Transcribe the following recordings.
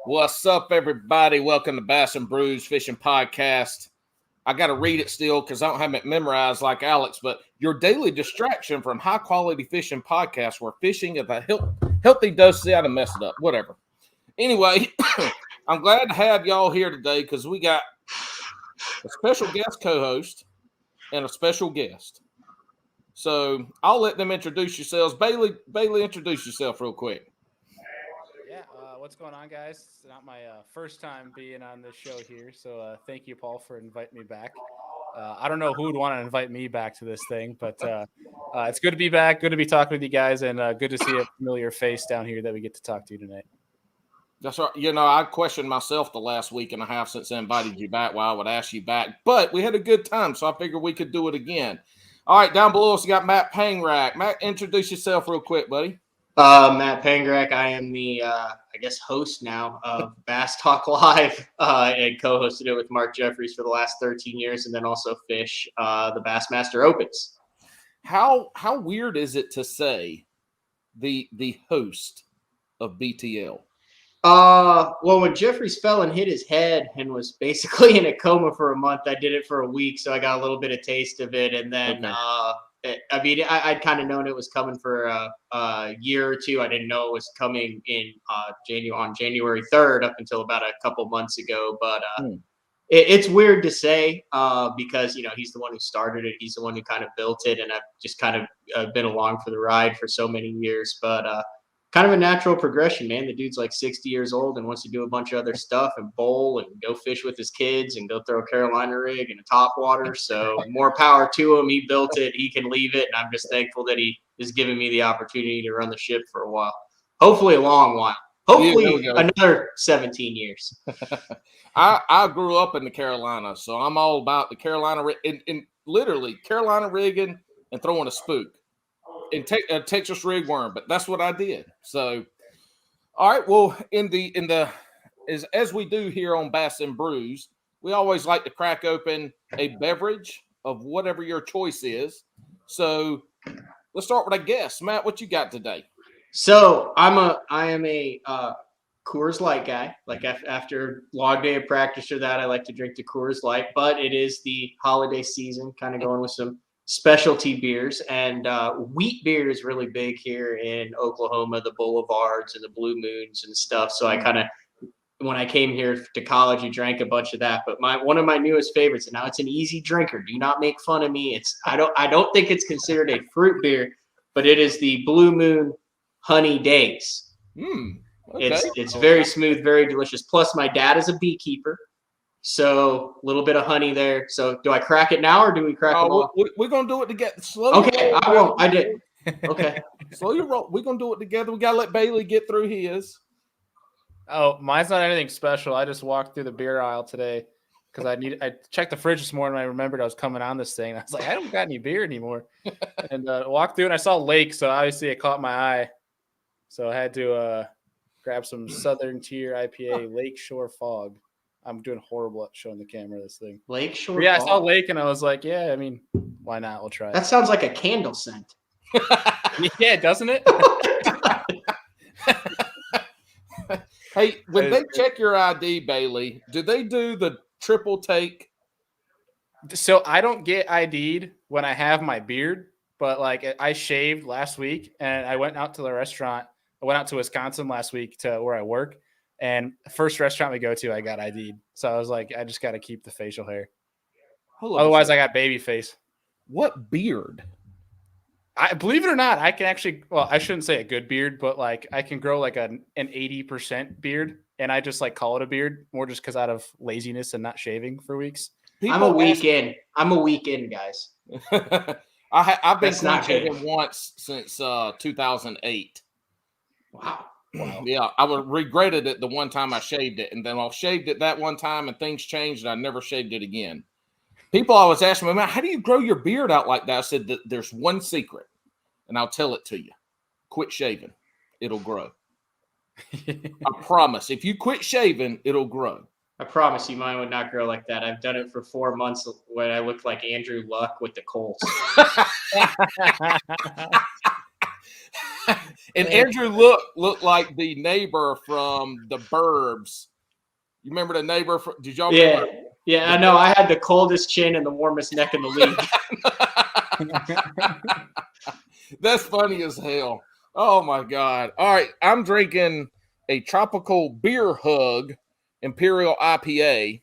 What's up, everybody? Welcome to Bass and Brews Fishing Podcast. I got to read it still because I don't have it memorized like Alex, but your daily distraction from high-quality fishing podcast where fishing is a healthy dose. I done messed it up. Whatever. Anyway, I'm glad to have y'all here today because we got a special guest co-host and a special guest. So I'll let them introduce yourselves. Bailey, introduce yourself real quick. What's going on, guys? It's not my first time being on this show here, so thank you, Paul, for inviting me back. I don't know who would want to invite me back to this thing, but it's good to be back, good to be talking with you guys, and good to see a familiar face down here that we get to talk to tonight. That's right. You know, I questioned myself the last week and a half since I invited you back why I would ask you back, but we had a good time, so I figured we could do it again. All right, down below us, we got Matt Pangrac. Matt, introduce yourself real quick, buddy. Matt Pangrac. I am the, host now of Bass Talk Live and co-hosted it with Mark Jeffries for the last 13 years and then also fish the Bassmaster Opens. How weird is it to say the host of BTL? Well, when Jeffries fell and hit his head and was basically in a coma for a month, I did it for a week, so I got a little bit of taste of it. And then I'd kind of known it was coming for a year or two. I didn't know it was coming in on January 3rd up until about a couple months ago. But it's weird to say because, you know, he's the one who started it. He's the one who kind of built it. And I've just kind of been along for the ride for so many years. But kind of a natural progression, man. The dude's like 60 years old and wants to do a bunch of other stuff and bowl and go fish with his kids and go throw a Carolina rig and a top water. So more power to him. He built it. He can leave it. And I'm just thankful that he is giving me the opportunity to run the ship for a while. Hopefully a long while. Hopefully another 17 years. I grew up in the Carolina, so I'm all about the Carolina and literally Carolina rigging and throwing a spook. And a Texas rig worm, but that's what I did. So, all right. Well, as we do here on Bass and Brews, we always like to crack open a beverage of whatever your choice is. So, let's start with a guess. Matt, what you got today? So, I am a Coors Light guy. Like after a long day of practice or that, I like to drink the Coors Light. But it is the holiday season, kind of going with some specialty beers, and wheat beer is really big here in Oklahoma, the Boulevards and the Blue Moons and stuff. So I kind of, when I came here to college, I drank a bunch of that. But one of my newest favorites, and now it's an easy drinker. Do not make fun of me. I don't think it's considered a fruit beer, but it is the Blue Moon Honey Days. Okay. It's very smooth, very delicious. Plus, my dad is a beekeeper. So a little bit of honey there. So do I crack it now or do we crack it all? We're going to do it together. Okay, I won't. I did. Okay. Slow your roll. We're going to do it together. We got to let Bailey get through his. Oh, mine's not anything special. I just walked through the beer aisle today because I checked the fridge this morning and I remembered I was coming on this thing. I was like, I don't got any beer anymore. And walked through and I saw Lake, so obviously it caught my eye. So I had to grab some Southern Tier IPA Lakeshore Fog. I'm doing horrible at showing the camera this thing. Lakeshore. Yeah, I saw Lake and I was like, yeah, I mean, why not? We'll try it. That sounds like a candle scent. Yeah, doesn't it? Hey, when they check your ID, Bailey, do they do the triple take? So I don't get ID'd when I have my beard, but like I shaved last week and I went out to the restaurant. I went out to Wisconsin last week to where I work. And first restaurant we go to, I got ID'd. So I was like, I just got to keep the facial hair. Otherwise, I got baby face. What beard? I believe it or not, I can actually, well, I shouldn't say a good beard, but like I can grow like an 80% beard. And I just like call it a beard more just because out of laziness and not shaving for weeks. I'm a week in, guys. I've been not shaving once since 2008. Wow. Wow. Yeah, I would regretted it the one time I shaved it, and then I shaved it that one time, and things changed, and I never shaved it again. People always ask me, "Man, how do you grow your beard out like that?" I said, "There's one secret, and I'll tell it to you. Quit shaving, it'll grow. I promise. If you quit shaving, it'll grow." I promise you, mine would not grow like that. I've done it for 4 months when I looked like Andrew Luck with the Colts. And Andrew looked like the neighbor from the Burbs. You remember the neighbor? Did y'all remember? Yeah, I know. I had the coldest chin and the warmest neck in the league. That's funny as hell. Oh my God. All right. I'm drinking a tropical beer hug Imperial IPA.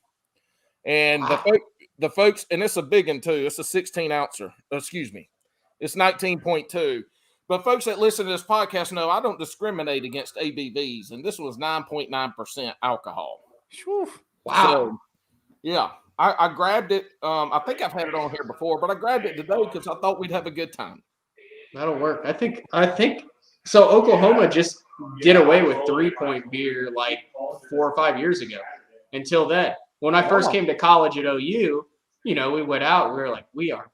And the folks, and it's a big one too. It's a 16 ouncer. Excuse me. It's 19.2. But folks that listen to this podcast know I don't discriminate against ABVs. And this was 9.9% alcohol. Wow. So, yeah. I grabbed it. I think I've had it on here before, but I grabbed it today because I thought we'd have a good time. That'll work. I think so. Oklahoma just did away with 3-point beer like 4 or 5 years ago. Until then, when I first came to college at OU, we went out. We were like, we are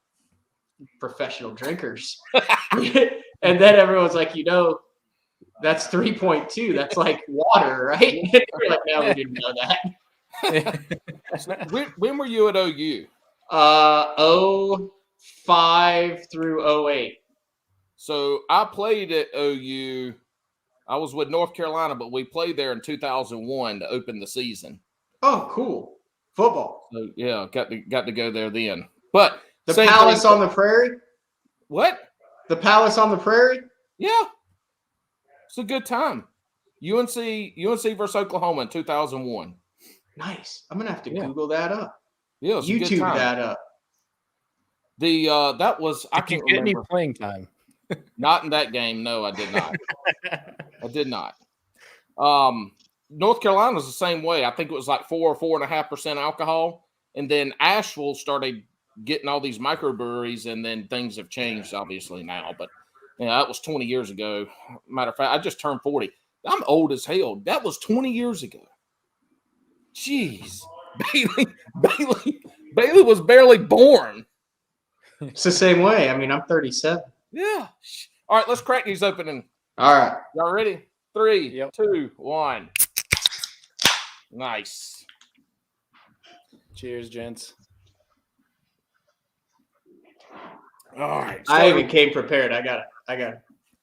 professional drinkers, and then everyone's like, that's 3.2. That's like water, right? We're like, no, we didn't know that. When were you at OU? 05 through 08. So I played at OU. I was with North Carolina, but we played there in 2001 to open the season. Oh, cool. Football. So yeah, got to go there then. But the Palace on the Prairie? What? The Palace on the Prairie? Yeah. It's a good time. UNC versus Oklahoma in 2001. Nice. I'm gonna have to Google that up. Yeah, YouTube that up. That was I can't get remember any playing time. Not in that game. No, I did not. I did not. North Carolina was the same way. I think it was like 4 or 4.5% alcohol, and then Asheville started getting all these microbreweries, and then things have changed obviously now. But that was 20 years ago. Matter of fact, I just turned 40. I'm old as hell. That was 20 years ago. Jeez, Bailey was barely born. It's the same way. I mean, I'm 37. Yeah. All right, let's crack these open. And all right, y'all ready? 3, 2, 1. Nice. Cheers, gents. All right. I even came prepared. I got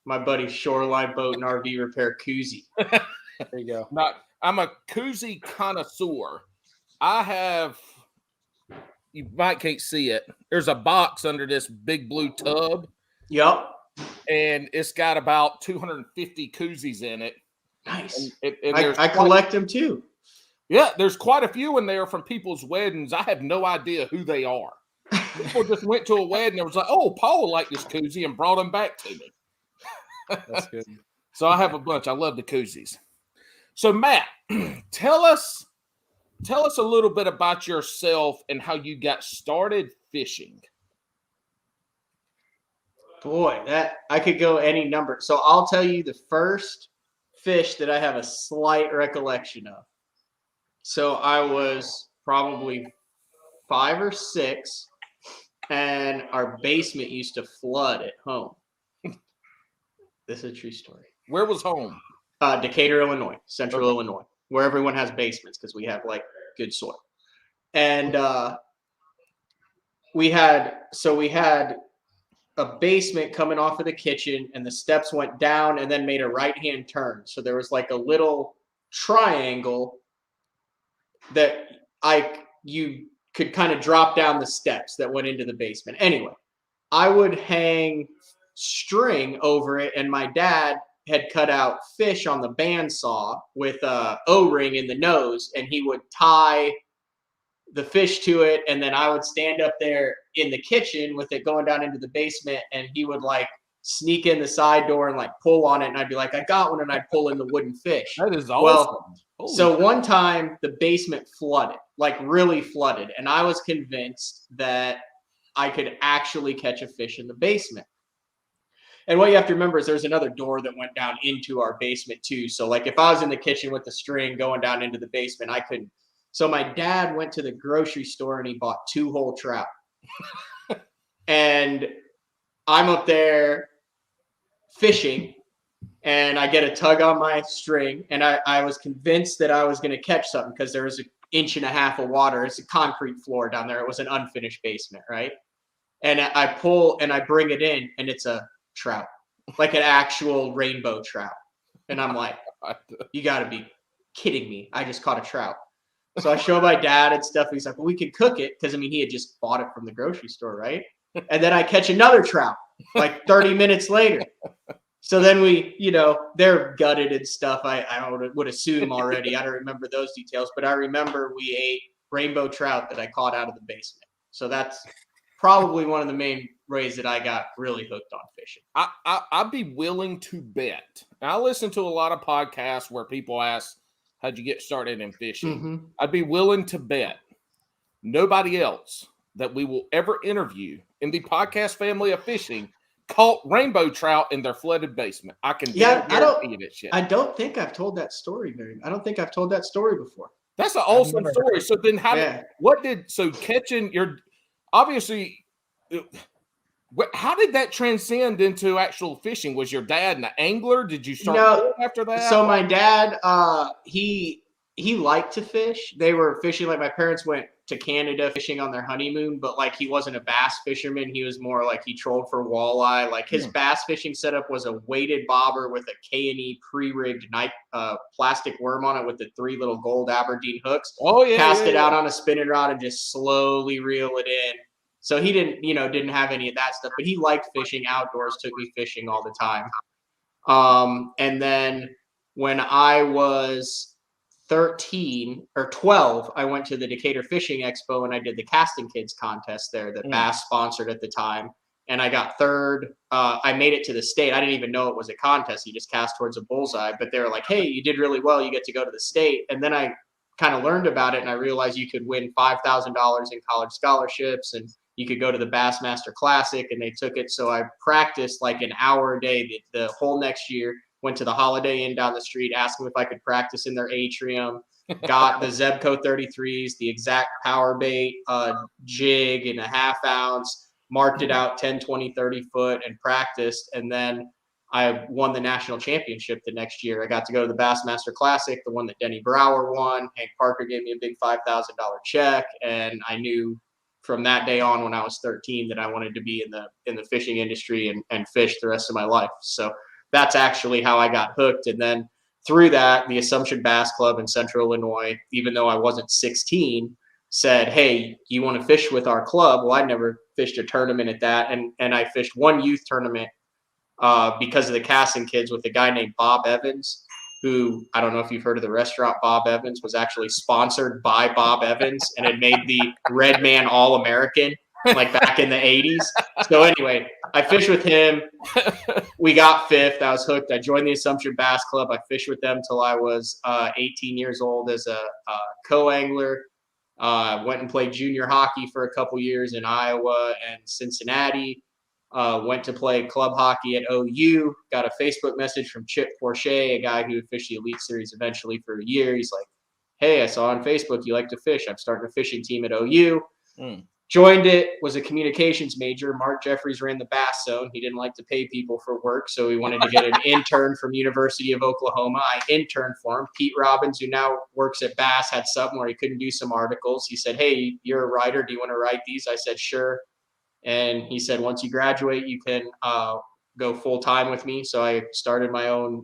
my buddy's shoreline boat and RV repair koozie. There you go. I'm a koozie connoisseur. I have, you might can't see it. There's a box under this big blue tub. Yep. And it's got about 250 koozies in it. Nice. And I collect them too. Yeah, there's quite a few in there from people's weddings. I have no idea who they are. People just went to a wedding and was like, "Oh, Paul liked this koozie," and brought them back to me. That's good. So I have a bunch. I love the koozies. So Matt, tell us a little bit about yourself and how you got started fishing. Boy, that I could go any number. So I'll tell you the first fish that I have a slight recollection of. So I was probably 5 or 6, and our basement used to flood at home. This is a true story. Where was home? Decatur, Illinois, Central Illinois, where everyone has basements because we have like good soil. And we had a basement coming off of the kitchen, and the steps went down and then made a right-hand turn. So there was like a little triangle that you could kind of drop down the steps that went into the basement. Anyway, I would hang string over it, and my dad had cut out fish on the bandsaw with a O-ring in the nose, and he would tie the fish to it, and then I would stand up there in the kitchen with it going down into the basement, and he would like sneak in the side door and like pull on it, and I'd be like, "I got one," and I'd pull in the wooden fish. That is awesome. Well, so one time the basement flooded, like really flooded, and I was convinced that I could actually catch a fish in the basement. And what you have to remember is there's another door that went down into our basement too. So like if I was in the kitchen with the string going down into the basement, I couldn't. So my dad went to the grocery store and he bought 2 whole trout. And I'm up there fishing and I get a tug on my string and I was convinced that I was going to catch something because there was 1.5 inches of water. It's a concrete floor down there. It was an unfinished basement, right? And I pull and I bring it in and it's a trout, like an actual rainbow trout. And I'm like, you got to be kidding me. I just caught a trout. So I show my dad and stuff. And he's like, well, we can cook it. Because, I mean, he had just bought it from the grocery store, right? And then I catch another trout like 30 minutes later. So then we, they're gutted and stuff. I would assume already. I don't remember those details. But I remember we ate rainbow trout that I caught out of the basement. So that's probably one of the main ways that I got really hooked on fishing. I'd be willing to bet. I listen to a lot of podcasts where people ask, how'd you get started in fishing? Mm-hmm. I'd be willing to bet nobody else that we will ever interview in the podcast family of fishing caught rainbow trout in their flooded basement. I can guarantee that shit. I don't think I've told that story I don't think I've told that story before. That's an awesome story. So then catching your, obviously, how did that transcend into actual fishing? Was your dad an angler? Did you start after that? So my dad, he liked to fish. They were fishing, like my parents went to Canada fishing on their honeymoon, but like he wasn't a bass fisherman. He was more like he trolled for walleye. Like his bass fishing setup was a weighted bobber with a K&E pre-rigged plastic worm on it with the 3 little gold Aberdeen hooks. Oh yeah. Cast it out on a spinning rod and just slowly reel it in. So he didn't have any of that stuff, but he liked fishing outdoors, took me fishing all the time. And then when I was 13 or 12, I went to the Decatur Fishing Expo and I did the Casting Kids contest there that Bass sponsored at the time. And I got 3rd. I made it to the state. I didn't even know it was a contest. You just cast towards a bullseye, but they were like, hey, you did really well. You get to go to the state. And then I kind of learned about it and I realized you could win $5,000 in college scholarships and you could go to the Bassmaster Classic, and they took it. So I practiced like an hour a day the whole next year, went to the Holiday Inn down the street, asked them if I could practice in their atrium, got the Zebco 33s, the exact power bait, jig and a 1/2 ounce, marked it out 10, 20, 30 foot and practiced. And then I won the national championship the next year. I got to go to the Bassmaster Classic, the one that Denny Brower won. Hank Parker gave me a big $5,000 check. And I knew from that day on when I was 13 that I wanted to be in the fishing industry and fish the rest of my life. So that's actually how I got hooked. And then through that, the Assumption Bass Club in Central Illinois, even though I wasn't 16, said, hey, you want to fish with our club? Well, I never fished a tournament at that. And I fished one youth tournament because of the Casting Kids with a guy named Bob Evans, who, I don't know if you've heard of the restaurant Bob Evans, was actually sponsored by Bob Evans and had made the Red Man All-American like back in the 80s. So anyway, I fished with him. We got 5th. I was hooked. I joined the Assumption Bass Club. I fished with them till I was 18 years old as a co-angler. Went and played junior hockey for a couple years in Iowa and Cincinnati. Went to play club hockey at OU. Got a Facebook message from Chip Forche, a guy who fished the Elite Series eventually for a year. He's like, hey, I saw on Facebook you like to fish. I'm starting a fishing team at OU. Joined it, was a communications major. Mark Jeffries ran the Bass Zone. He didn't like to pay people for work, so he wanted to get an intern from University of Oklahoma. I interned for him. Pete Robbins, who now works at Bass, had something where he couldn't do some articles. He said, hey, you're a writer. Do you want to write these? I said, sure. And he said, once you graduate, you can go full time with me. So I started my own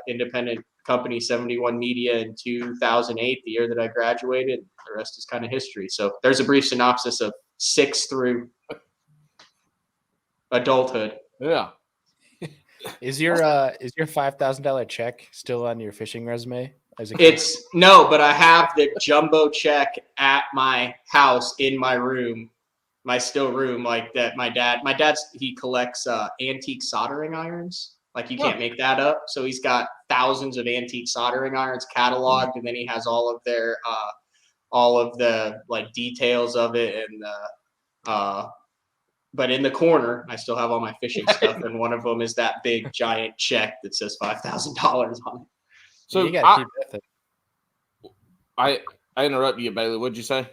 independent company, 71 Media, in 2008, the year that I graduated. The rest is kind of history. So there's a brief synopsis of 6 through adulthood. Yeah. Is your $5,000 check still on your fishing resume? No, but I have the jumbo check at my house in my room. My still room, like that. My dad's he collects antique soldering irons. Like you can't make that up. So he's got thousands of antique soldering irons cataloged, and then he has all of the like details of it and but in the corner, I still have all my fishing stuff, and one of them is that big giant check that says $5,000 on it. So you gotta keep that thing. I interrupt you, Bailey. What'd you say?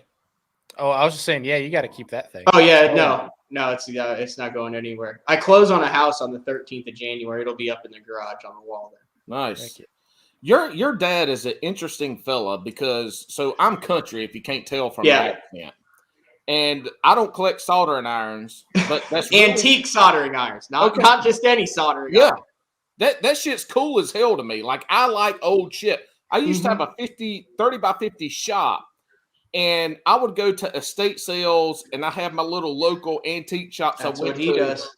Oh, I was just saying, yeah, you got to keep that thing. Oh yeah, no, it's not going anywhere. I close on a house on the 13th of January. It'll be up in the garage on the wall there. Nice. Thank you. Your dad is an interesting fella because I'm country, if you can't tell from the accent. And I don't collect soldering irons, but that's antique soldering irons, not just any soldering iron. That shit's cool as hell to me. Like, I like old shit. I used to have a 30 by 50 shop, and I would go to estate sales, and I have my little local antique shops. That's what he does.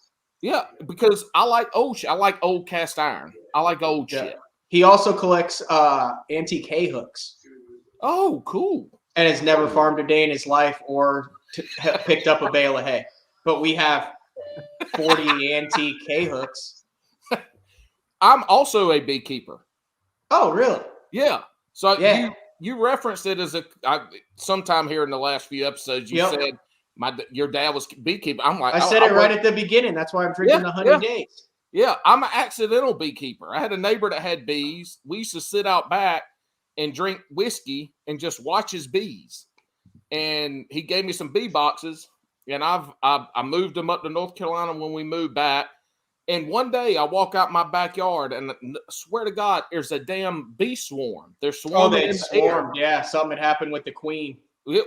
Yeah, because I like old shit. I like old cast iron. I like old shit. He also collects antique hay hooks. Oh, cool. And has never farmed a day in his life or picked up a bale of hay. But we have 40 antique hay hooks. I'm also a beekeeper. Oh, really? Yeah. So you referenced it as sometime here in the last few episodes. You said your dad was beekeeper. I'm like, I said it right at the beginning. That's why I'm drinking the honey days. Yeah, I'm an accidental beekeeper. I had a neighbor that had bees. We used to sit out back and drink whiskey and just watch his bees. And he gave me some bee boxes, and I moved them up to North Carolina when we moved back. And one day I walk out my backyard, and I swear to God, there's a damn bee swarm. They're swarming. Oh, they swarmed. Yeah, something had happened with the queen.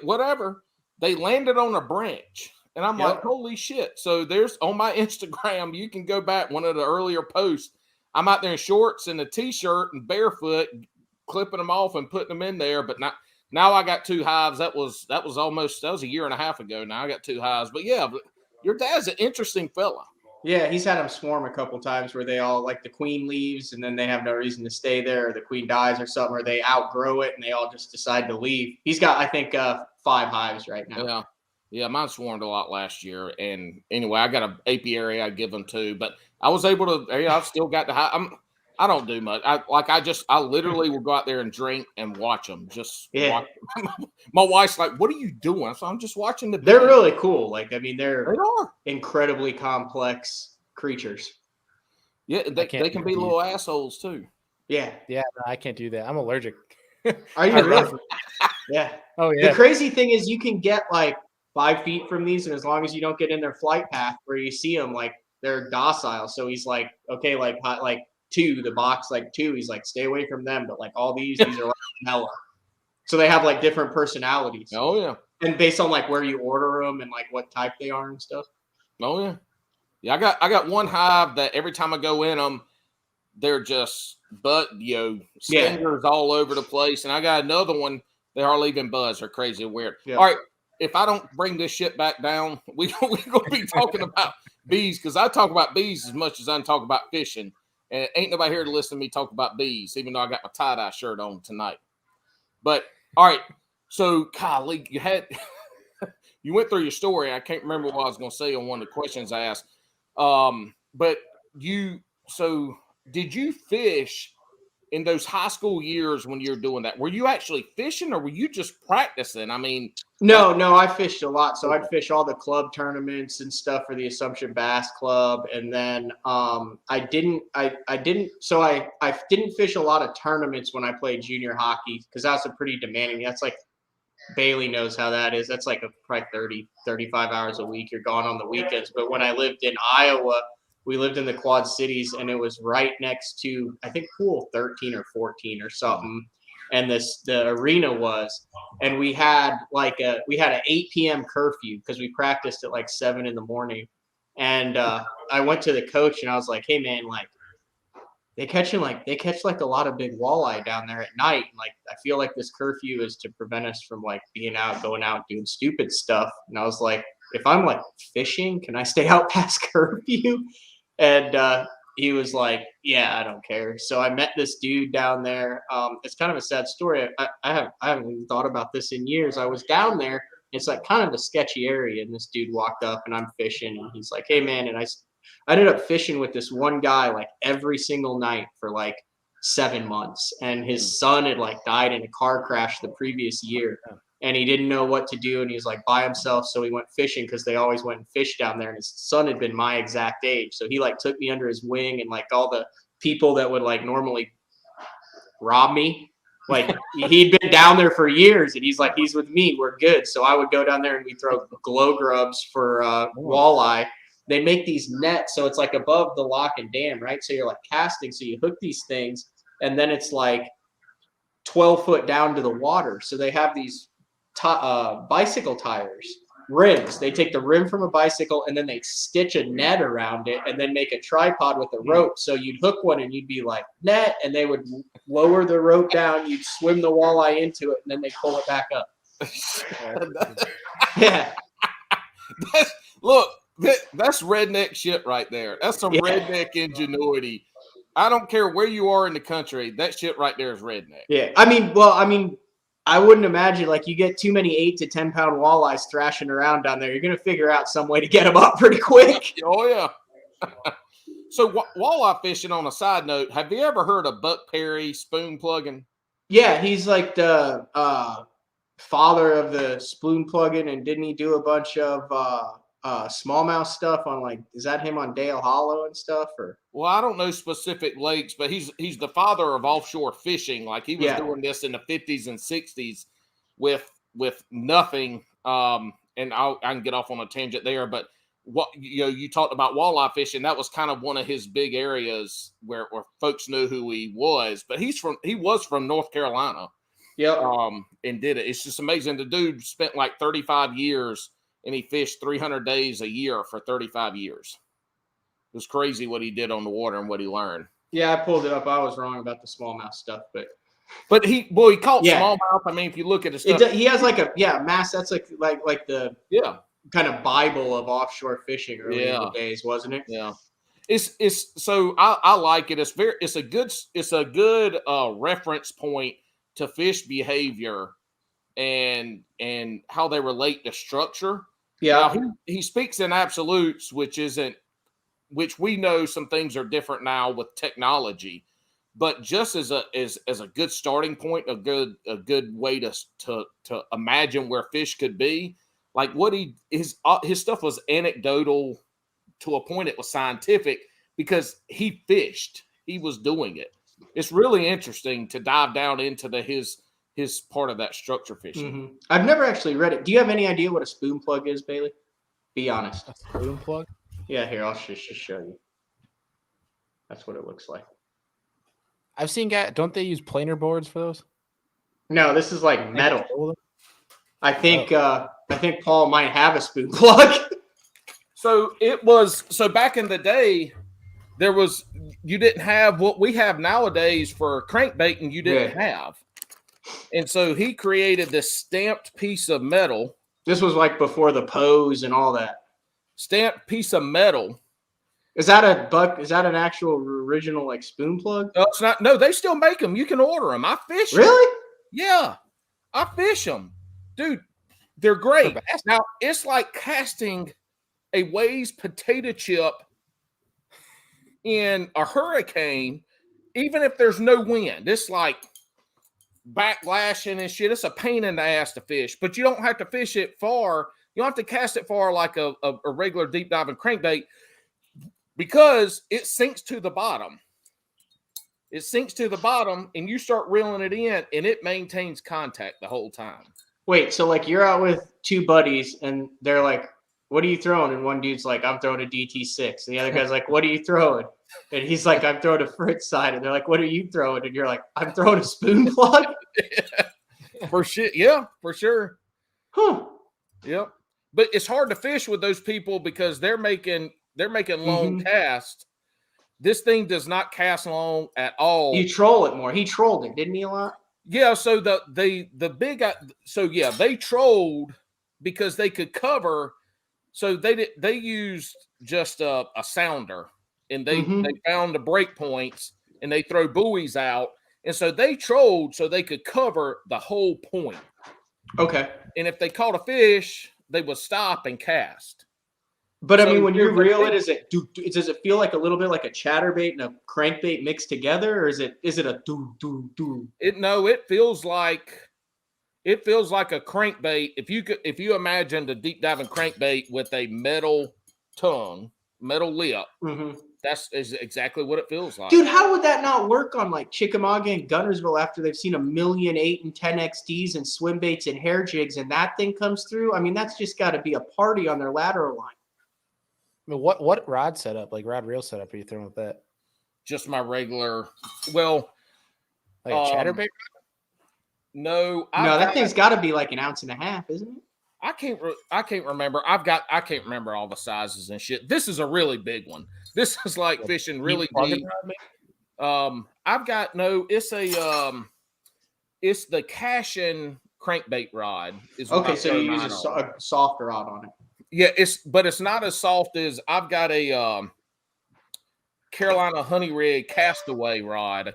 Whatever. They landed on a branch. And I'm like, holy shit. So there's on my Instagram, you can go back one of the earlier posts. I'm out there in shorts and a t-shirt and barefoot, clipping them off and putting them in there. But now I got 2 hives. That was a year and a half ago. Now I got 2 hives. But yeah, your dad's an interesting fella. Yeah, he's had them swarm a couple times where they all, like, the queen leaves and then they have no reason to stay there, or the queen dies or something, or they outgrow it and they all just decide to leave. He's got, I think, 5 hives right now. Yeah, mine swarmed a lot last year. And anyway, I got an apiary I give them to, but I was able to. I've still got the high. I don't do much. I literally will go out there and drink and watch them. Watch. My wife's like, "What are you doing?" So I'm just watching the. They're really cool. Like, I mean, they are incredibly complex creatures. Yeah, they can be little assholes too. Yeah. Yeah, no, I can't do that. I'm allergic. Are you really? Yeah. Oh yeah. The crazy thing is, you can get like 5 feet from these, and as long as you don't get in their flight path where you see them, like, they're docile. So he's like, okay, like 2, the box, like 2, he's like, stay away from them. But like all these are like mellow. So they have like different personalities. Oh yeah. And based on like where you order them and like what type they are and stuff. Oh yeah. Yeah, I got one hive that every time I go in them, they're just stingers all over the place. And I got another one, they hardly even buzz. They're crazy and weird. Yeah. All right. If I don't bring this shit back down, we're going to be talking about bees, because I talk about bees as much as I talk about fishing. And ain't nobody here to listen to me talk about bees, even though I got my tie-dye shirt on tonight. But, all right. So, golly, you went through your story. I can't remember what I was going to say on one of the questions I asked. But did you fish in those high school years when you're doing that? Were you actually fishing, or were you just practicing? I mean, no, I fished a lot. So I'd fish all the club tournaments and stuff for the Assumption Bass Club. And then I didn't fish a lot of tournaments when I played junior hockey, because that's a pretty demanding. That's like, Bailey knows how that is. That's like probably 30, 35 hours a week. You're gone on the weekends. But when I lived in Iowa, we lived in the Quad Cities, and it was right next to, I think, pool 13 or 14 or something. And the arena was, and we had an 8 p.m. curfew because we practiced at like 7 in the morning. And I went to the coach and I was like, hey man, like, they catch a lot of big walleye down there at night. And like, I feel like this curfew is to prevent us from like going out doing stupid stuff. And I was like, if I'm like fishing, can I stay out past curfew? And he was like, yeah, I don't care. So I met this dude down there. It's kind of a sad story. I haven't even thought about this in years. I was down there. It's like kind of a sketchy area. And this dude walked up, and I'm fishing, and he's like, hey man. And I ended up fishing with this one guy like every single night for like 7 months. And his son had like died in a car crash the previous year. and he didn't know what to do, and he was like by himself. So he went fishing because they always went and fished down there, and his son had been my exact age. So he like took me under his wing, and like all the people that would like normally rob me, like he'd been down there for years, and he's like, he's with me, we're good. So I would go down there and we throw glow grubs for walleye. They make these nets, so it's like above the lock and dam, right? So you're like casting, so you hook these things, and then it's like 12 foot down to the water. So they have these bicycle tires, rims. They take the rim from a bicycle and then they stitch a net around it and then make a tripod with a rope. So you'd hook one and you'd be like net, and they would lower the rope down. You'd swim the walleye into it, and then they pull it back up. Yeah. Look, that's redneck shit right there. That's some redneck ingenuity. I don't care where you are in the country. That shit right there is redneck. Yeah. I mean, I wouldn't imagine, like, you get too many 8 to 10 pound walleyes thrashing around down there, you're going to figure out some way to get them up pretty quick. Oh, yeah. So walleye fishing, on a side note, have you ever heard of Buck Perry spoon plugging? Yeah, he's like the father of the spoon plugging, and didn't he do a bunch of smallmouth stuff on, like, is that him on Dale Hollow and stuff? Or well, I don't know specific lakes, but he's the father of offshore fishing. Like, he was doing this in the 50s and 60s with nothing. And I can get off on a tangent there, but what you talked about walleye fishing. That was kind of one of his big areas where folks knew who he was. But he was from North Carolina. Yeah. And did it. It's just amazing. The dude spent like 35 years, and he fished 300 days a year for 35 years. It was crazy what he did on the water and what he learned. Yeah, I pulled it up. I was wrong about the smallmouth stuff, but he caught smallmouth. I mean, if you look at his stuff, he has like mass. That's like the kind of Bible of offshore fishing early in the days, wasn't it? Yeah. It's so I like it. It's a good reference point to fish behavior and how they relate to structure. Yeah. Now, he speaks in absolutes, which we know some things are different now with technology, but just as a good starting point, a good way to imagine where fish could be. Like his stuff was anecdotal to a point. It was scientific because he fished. He was doing it. It's really interesting to dive down into his part of that structure fishing. Mm-hmm. I've never actually read it. Do you have any idea what a spoon plug is, Bailey? Be honest. A spoon plug? Yeah, here, I'll just show you. That's what it looks like. I've seen guys, don't they use planer boards for those? No, this is like metal. I think Paul might have a spoon plug. So back in the day, you didn't have what we have nowadays for crankbaiting. You didn't have, and so he created this stamped piece of metal. This was like before the pose and all that. Stamped piece of metal. Is that an actual original like spoon plug? No, it's not. No, they still make them. You can order them. I fish them. Really? Yeah, I fish them, dude. They're great. Now it's like casting a Waze potato chip in a hurricane, even if there's no wind. It's like backlashing and shit. It's a pain in the ass to fish, but you don't have to fish it far. You don't have to cast it far like a regular deep diving crankbait, because it sinks to the bottom. It sinks to the bottom, and you start reeling it in, and it maintains contact the whole time. Wait, so like you're out with two buddies, and they're like, "What are you throwing?" And one dude's like, "I'm throwing a DT6." And the other guy's like, "What are you throwing?" And he's like, "I'm throwing a Fritz side." And they're like, "What are you throwing?" And you're like, "I'm throwing a spoon plug." For shit, yeah, for sure. Huh. Yep. But it's hard to fish with those people because they're making long casts. This thing does not cast long at all. You troll it more. He trolled it, didn't he, a lot? Yeah. So they trolled because they could cover. So they used just a sounder, and they found the break points, and they throw buoys out, and so they trolled so they could cover the whole point. Okay. And if they caught a fish, they would stop and cast. But I mean, when you reel it, does it feel like a little bit like a chatterbait and a crankbait mixed together, or is it a do? It feels like It feels like a crankbait. If you imagine the deep diving crankbait with a metal tongue, metal lip, that's exactly what it feels like. Dude, how would that not work on like Chickamauga and Gunnersville after they've seen 1,000,000 8 and 10 XDs and swim baits and hair jigs and that thing comes through? I mean, that's just got to be a party on their lateral line. I mean, what rod setup, like rod reel setup, are you throwing with that? Just my regular, like a chatterbait? No, that thing's got to be like 1.5 ounces, isn't it? I can't remember. I can't remember all the sizes and shit. This is a really big one. This is like fishing really deep. I've got it's the Cashin crankbait rod. Okay, so you use a softer rod on it. Yeah, it's not as soft as I've got a Carolina Honey Rig castaway rod,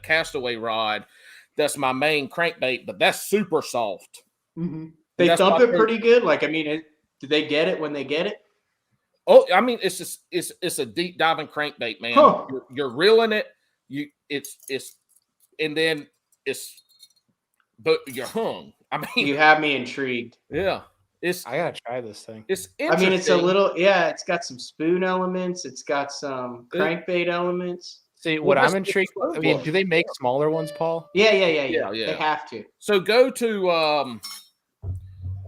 that's my main crankbait, but that's super soft. They thump it pretty good. Like, I mean, do they get it when they get it? Oh, I mean, it's a deep diving crankbait, man. Huh. You're reeling it. But you're hung. I mean, you have me intrigued. Yeah, I gotta try this thing. It's I mean, it's a little, it's got some spoon elements. It's got some crankbait elements. See, what I'm intrigued. I mean, do they make smaller ones, Paul? Yeah. They have to. So go to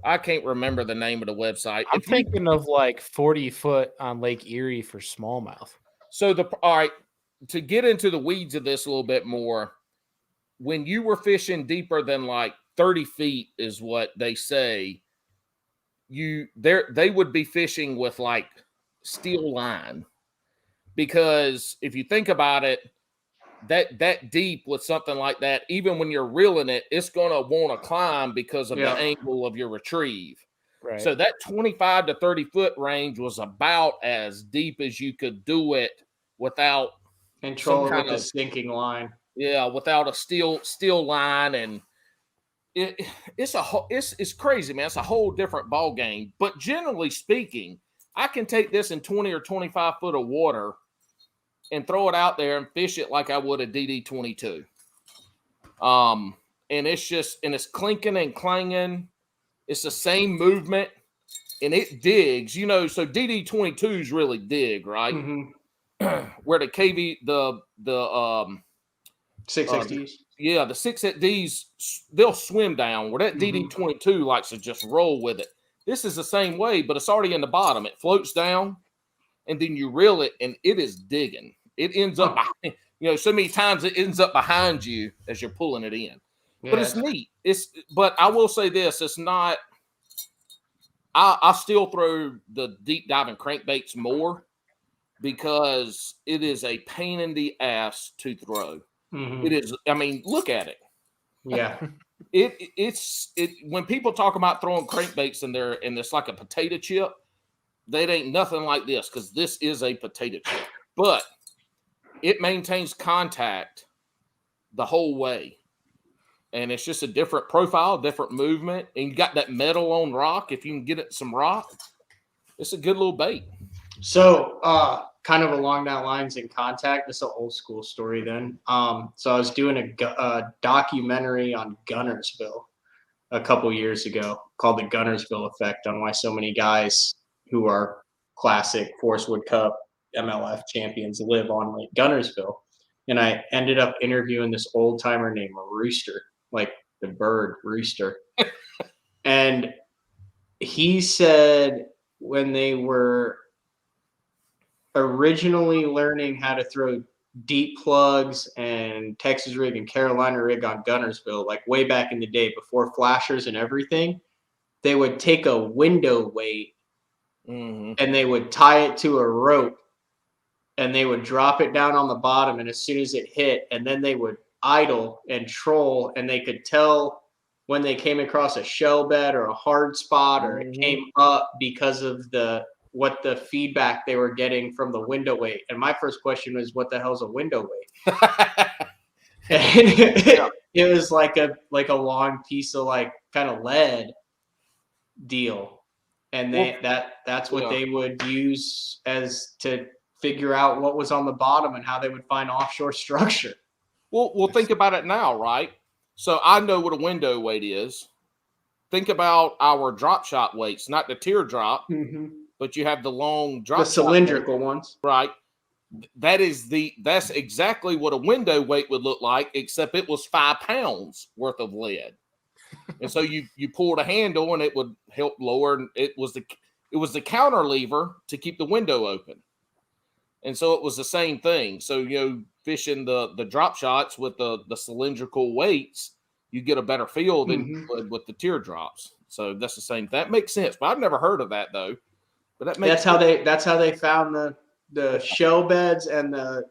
I can't remember the name of the website. I'm thinking of like 40 foot on Lake Erie for smallmouth. So all right, to get into the weeds of this a little bit more, when you were fishing deeper than like 30 feet is what they say, they would be fishing with like steel line. Because if you think about it, that deep with something like that, even when you're reeling it, it's going to want to climb because of the angle of your retrieve. Right. So that 25 to 30 foot range was about as deep as you could do it without controlling with a sinking line. Yeah, without a steel line, and it's crazy, man. It's a whole different ball game. But generally speaking, I can take this in 20 or 25 foot of water and throw it out there and fish it like I would a DD22. And it's clinking and clanging. It's the same movement, and it digs. So DD22s really dig, right? Where the KV, the 6XDs. The 6XDs, they'll swim down. Where that DD22 likes to just roll with it. This is the same way, but it's already in the bottom. It floats down, and then you reel it, and it is digging. It ends up, so many times it ends up behind you as you're pulling it in. Yeah. But it's neat. But I will say this: it's not. I still throw the deep diving crankbaits more because it is a pain in the ass to throw. It is. I mean, look at it. Yeah. It's when people talk about throwing crankbaits and it's like a potato chip, that ain't nothing like this, because this is a potato chip. But it maintains contact the whole way. And it's just a different profile, different movement. And you got that metal on rock. If you can get it some rock, it's a good little bait. So kind of along that lines in contact, this is an old school story then. So I was doing a documentary on Gunnersville a couple years ago called the Gunnersville Effect, on why so many guys who are classic Forest Wood Cup MLF champions live on Lake Gunnersville. And I ended up interviewing this old timer named Rooster, like the bird Rooster. And he said when they were originally learning how to throw deep plugs and Texas rig and Carolina rig on Gunnersville, like way back in the day before flashers and everything, they would take a window weight and they would tie it to a rope and they would drop it down on the bottom, and as soon as it hit, and then they would idle and troll, and they could tell when they came across a shell bed or a hard spot or it came up because of what the feedback they were getting from the window weight. And my first question was, what the hell's a window weight? It was like a long piece of like kind of lead deal. And that's what they would use as to figure out what was on the bottom and how they would find offshore structure. Well, think about it now, right? So I know what a window weight is. think about our drop shot weights, not the teardrop, but you have the long drop the cylindrical ones. Right. That's exactly what a window weight would look like, except it was 5 pounds worth of lead. And so you pulled a handle and it would help lower. It was the counter lever to keep the window open. And so it was the same thing. So, fishing the drop shots with the cylindrical weights, you get a better feel than you would with the teardrops. So that's the same. That makes sense. But I've never heard of that though. But that makes that's how they found the shell beds and the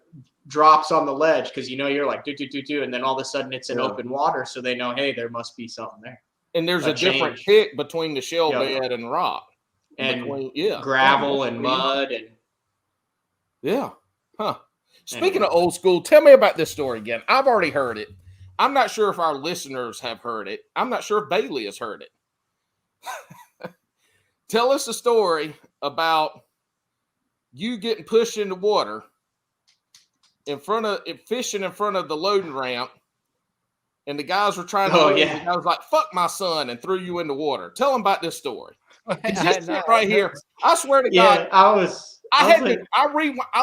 drops on the ledge, because you're like do, and then all of a sudden it's in open water, so they know, hey, there must be something there. And there's a different pick between the shell bed and rock, and gravel and mud and Speaking of old school, tell me about this story again. I've already heard it. I'm not sure if our listeners have heard it. I'm not sure if Bailey has heard it. Tell us a story about you getting pushed in the water fishing in front of the loading ramp, and the guys were trying to and I was like, fuck my son, and threw you in the water. Tell them about this story. This right here. I swear to God. I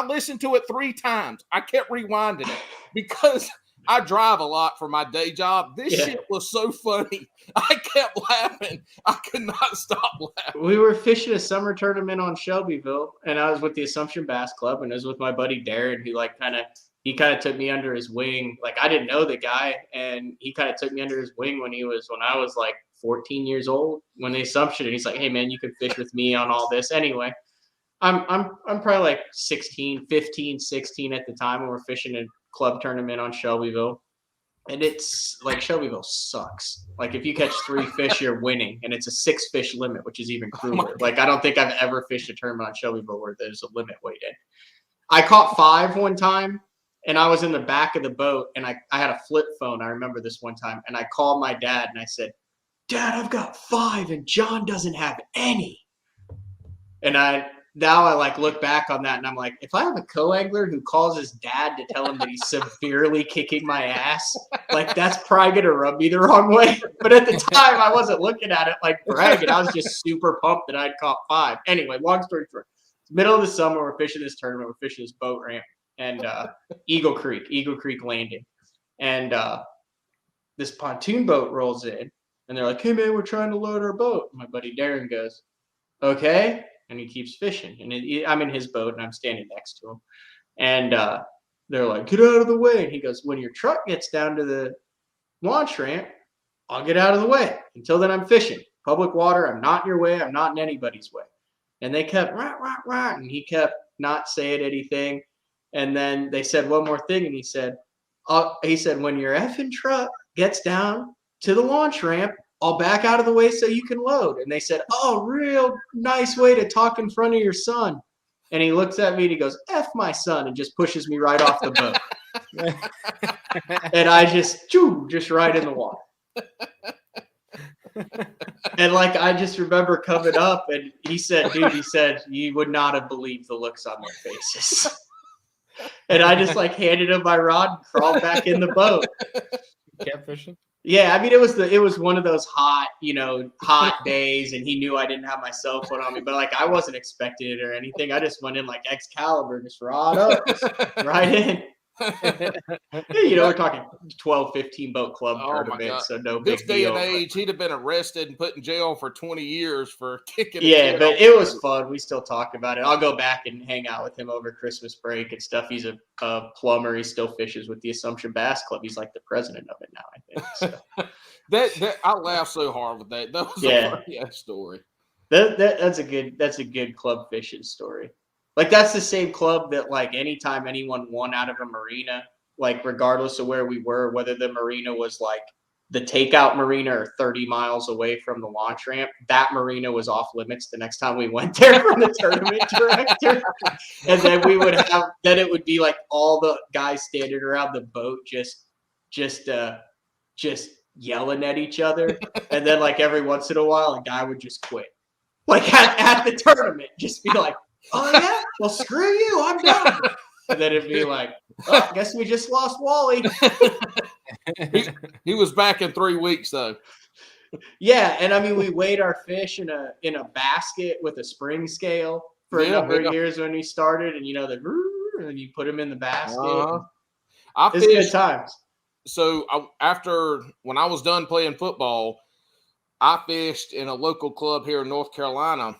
listened to it 3 times. I kept rewinding it because I drive a lot for my day job. This shit was so funny. I kept laughing. I could not stop laughing. We were fishing a summer tournament on Shelbyville, and I was with the Assumption Bass Club, and I was with my buddy Darren, who he kind of took me under his wing. Like, I didn't know the guy, and he kind of took me under his wing when I was like 14 years old when the Assumption, and he's like, hey man, you can fish with me on all this. Anyway, I'm probably like 15, 16 at the time when we're fishing a club tournament on Shelbyville. And it's like, Shelbyville sucks. Like, if you catch 3 fish, you're winning. And it's a 6 fish limit, which is even crueler. Like, I don't think I've ever fished a tournament on Shelbyville where there's a limit weight in. I caught 5 one time, and I was in the back of the boat, and I had a flip phone. I remember this one time. And I called my dad, and I said, Dad, I've got 5, and John doesn't have any. And now I like look back on that, and I'm like, if I have a co-angler who calls his dad to tell him that he's severely kicking my ass, like, that's probably going to rub me the wrong way. But at the time, I wasn't looking at it like bragging. I was just super pumped that I'd caught 5. Anyway, long story short, it's middle of the summer. We're fishing this tournament. We're fishing this boat ramp and Eagle Creek Landing. And this pontoon boat rolls in, and they're like, hey, man, we're trying to load our boat. And my buddy Darren goes, okay. And he keeps fishing. And I'm in his boat, and I'm standing next to him. And they're like, get out of the way. And he goes, when your truck gets down to the launch ramp, I'll get out of the way. Until then, I'm fishing. Public water, I'm not in your way. I'm not in anybody's way. And they kept, rah, and he kept not saying anything. And then they said one more thing, and he said, when your effing truck gets down to the launch ramp, I'll back out of the way so you can load. And they said, oh, real nice way to talk in front of your son. And he looks at me and he goes, F my son, and just pushes me right off the boat. And I just right in the water. And like, I just remember coming up, and he said, you would not have believed the looks on their faces. And I just like handed him my rod and crawled back in the boat. Kept fishing? Yeah, I mean, it was one of those hot days, and he knew I didn't have my cell phone on me, but like, I wasn't expecting it or anything. I just went in like Excalibur, just rod up, just right in. We're talking 12, 15 boat club tournament, so no big deal. This day and age, he'd have been arrested and put in jail for 20 years for kicking. Yeah, but it was fun. We still talk about it. I'll go back and hang out with him over Christmas break and stuff. He's a plumber. He still fishes with the Assumption Bass Club. He's like the president of it now, I think. So. I laughed so hard with that. That was a funny story. That's a good club fishing story. Like, that's the same club that, like, anytime anyone won out of a marina, like, regardless of where we were, whether the marina was, like, the takeout marina or 30 miles away from the launch ramp, that marina was off limits the next time we went there from the tournament director. And then it would be, like, all the guys standing around the boat just yelling at each other. And then, like, every once in a while, a guy would just quit. Like, at the tournament, just be like, oh, yeah? Well, screw you. I'm done. And then it'd be like, oh, I guess we just lost Wally. He was back in 3 weeks, though. Yeah, and I mean, we weighed our fish in a basket with a spring scale for a number of years when we started, and and you put them in the basket. It's good times. So when I was done playing football, I fished in a local club here in North Carolina.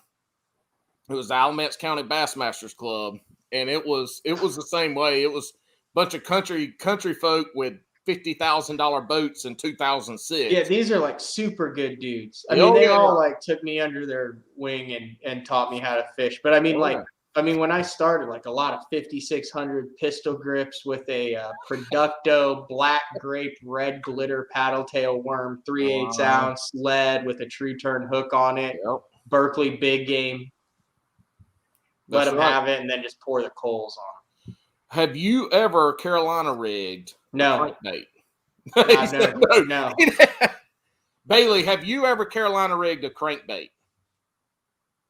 It was the Alamance County Bassmasters Club, and it was the same way. It was a bunch of country folk with $50,000 boats in 2006. Yeah, these are like super good dudes. I mean, they all like took me under their wing and taught me how to fish. But I mean, when I started, like a lot of 5,600 pistol grips with a Producto black grape red glitter paddle tail worm, 3/8 ounce lead with a true turn hook on it. Yep. Berkeley big game. Let them have it, and then just pour the coals on them. Have you ever Carolina rigged no crankbait? No. Bailey, have you ever Carolina rigged a crankbait?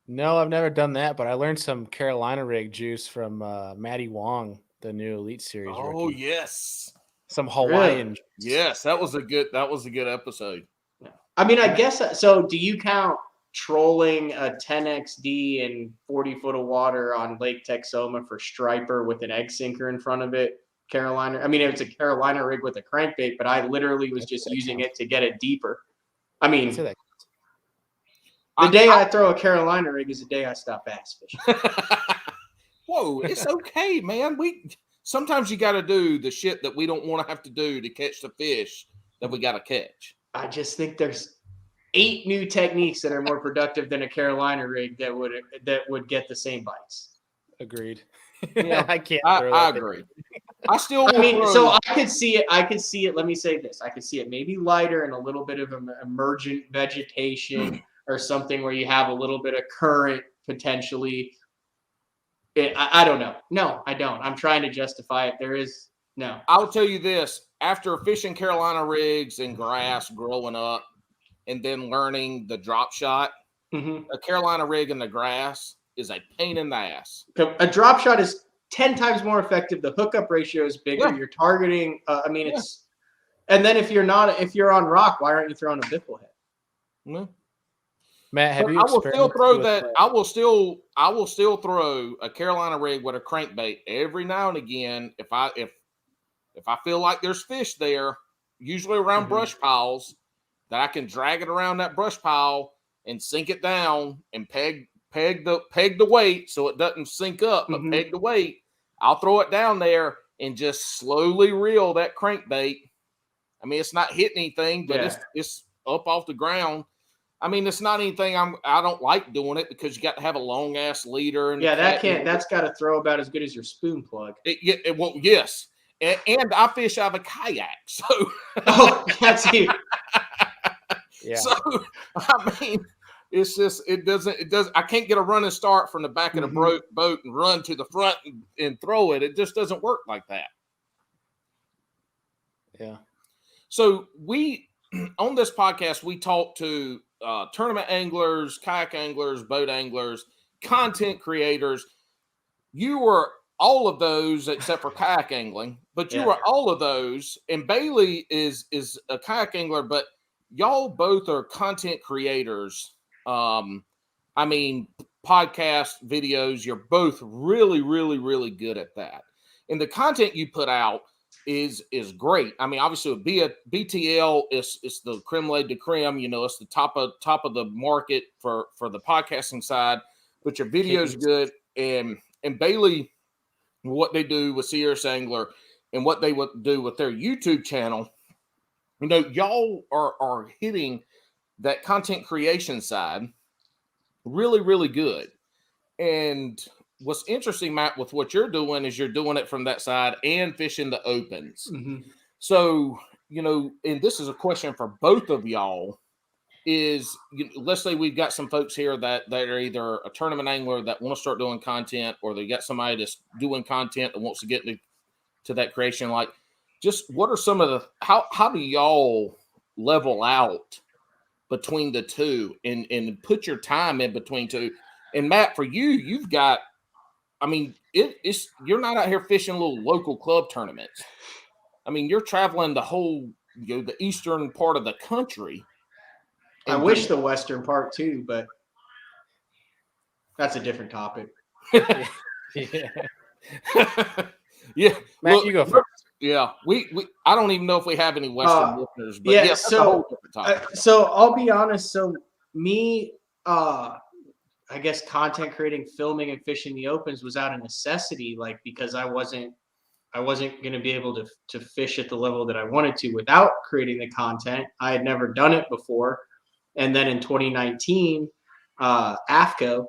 No, I've never done that, but I learned some Carolina rig juice from Matty Wong, the new Elite Series rookie. Oh yes, some Hawaiian. Really? Yes, that was a good episode. I mean, I guess so. Do you count trolling a 10XD in 40 foot of water on Lake Texoma for striper with an egg sinker in front of it? Carolina. I mean, it's a Carolina rig with a crankbait, but I literally was just using it to get it deeper. I mean, the day I throw a Carolina rig is the day I stop bass fishing. Whoa, it's okay, man. Sometimes you got to do the shit that we don't want to have to do to catch the fish that we got to catch. I just think there's 8 new techniques that are more productive than a Carolina rig that would get the same bites. Agreed. Yeah, I can't. I agree. So I could see it. Let me say this. I could see it maybe lighter and a little bit of emergent vegetation or something where you have a little bit of current potentially. I don't know. No, I don't. I'm trying to justify it. There is no. I'll tell you this. After fishing Carolina rigs and grass growing up and then learning the drop shot, a Carolina rig in the grass is a pain in the ass. A drop shot is 10 times more effective. The hookup ratio is bigger. Yeah. You're targeting. It's. And then if you're on rock, why aren't you throwing a biffle head? No. Matt, have you? I will still throw that. I will still throw a Carolina rig with a crankbait every now and again if I feel like there's fish there, usually around brush piles, that I can drag it around that brush pile and sink it down and peg the weight so it doesn't sink up, but peg the weight. I'll throw it down there and just slowly reel that crankbait. I mean, it's not hitting anything, but it's up off the ground. I mean, it's not anything I don't like doing it because you got to have a long ass leader and that's got to throw about as good as your spoon plug. It won't. Yes, and I fish out of a kayak, so that's it. Yeah. So I mean, it's just it doesn't. I can't get a running start from the back of the boat and run to the front and throw it. It just doesn't work like that. Yeah. So on this podcast we talk to tournament anglers, kayak anglers, boat anglers, content creators. You were all of those except for kayak angling, but you were all of those. And Bailey is a kayak angler, but y'all both are content creators. I mean, podcast videos, you're both really, really, really good at that. And the content you put out is great. I mean, obviously with BTL it's the creme de creme, it's the top of the market for the podcasting side, but your video's good. And Bailey, what they do with Sierra Angler and what they would do with their YouTube channel, y'all are hitting that content creation side really, really good. And what's interesting, Matt, with what you're doing is you're doing it from that side and fishing the opens. So, and this is a question for both of y'all is, let's say we've got some folks here that are either a tournament angler that want to start doing content, or they got somebody that's doing content that wants to get to that creation. Like, just what are some of how do y'all level out between the two and put your time in between two? And Matt, for you've got, I mean, you're not out here fishing little local club tournaments. I mean, you're traveling the whole, the eastern part of the country I wish the western part too, but that's a different topic. Yeah. Yeah, Matt, look, you go first. Yeah, we I don't even know if we have any Western listeners, but yeah, that's a whole different topic. So I'll be honest. So me, I guess content creating, filming, and fishing the opens was out of necessity, like because I wasn't going to be able to fish at the level that I wanted to without creating the content. I had never done it before, and then in 2019, AFCO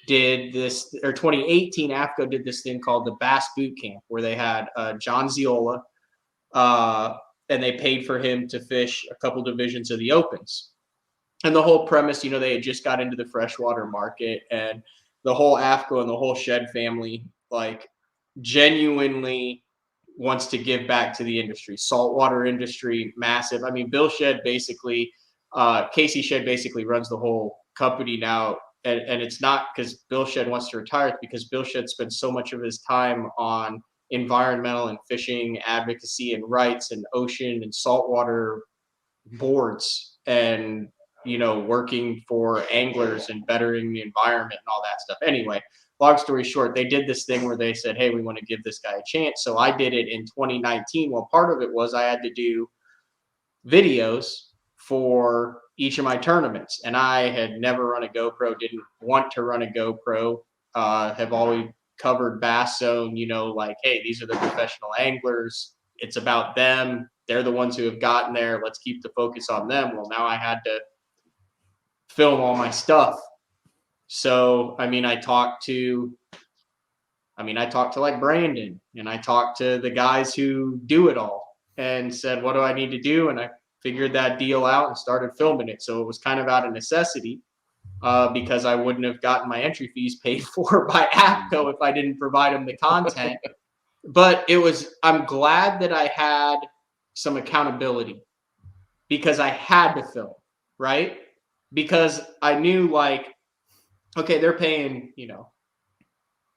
did this, or 2018, AFCO did this thing called the Bass Boot Camp, where they had John Ziola, and they paid for him to fish a couple divisions of the opens. And the whole premise, they had just got into the freshwater market, and the whole AFCO and the whole Shed family, like, genuinely wants to give back to the industry. Saltwater industry, massive. I mean, Bill Shed basically, Casey Shed basically runs the whole company now. And it's not because Bill Shed wants to retire, it's because Bill Shed spends so much of his time on environmental and fishing advocacy and rights and ocean and saltwater boards and, working for anglers and bettering the environment and all that stuff. Anyway, long story short, they did this thing where they said, hey, we want to give this guy a chance. So I did it in 2019. Well, part of it was I had to do videos for each of my tournaments, and I had never run a GoPro, didn't want to run a GoPro, have always covered Bass Zone, like, hey, these are the professional anglers, it's about them, they're the ones who have gotten there, let's keep the focus on them. Well, now I had to film all my stuff. So I talked to like Brandon, and I talked to the guys who do it all and said, what do I need to do? And I figured that deal out and started filming it. So it was kind of out of necessity, because I wouldn't have gotten my entry fees paid for by AFCO if I didn't provide them the content. But I'm glad that I had some accountability, because I had to film, right? Because I knew, like, okay, they're paying,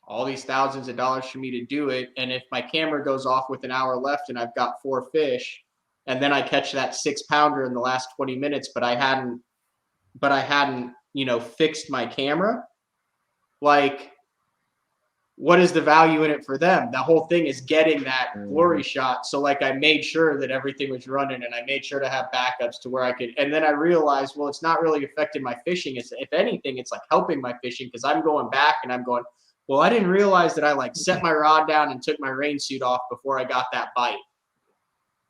all these thousands of dollars for me to do it. And if my camera goes off with an hour left and I've got 4 fish, and then I catch that 6-pounder in the last 20 minutes, but I hadn't, fixed my camera, like, what is the value in it for them? The whole thing is getting that glory shot. So, like, I made sure that everything was running, and I made sure to have backups to where I could. And then I realized, well, it's not really affecting my fishing. It's, if anything, it's like helping my fishing, because I'm going back and I'm going, well, I didn't realize that I, like, set my rod down and took my rain suit off before I got that bite.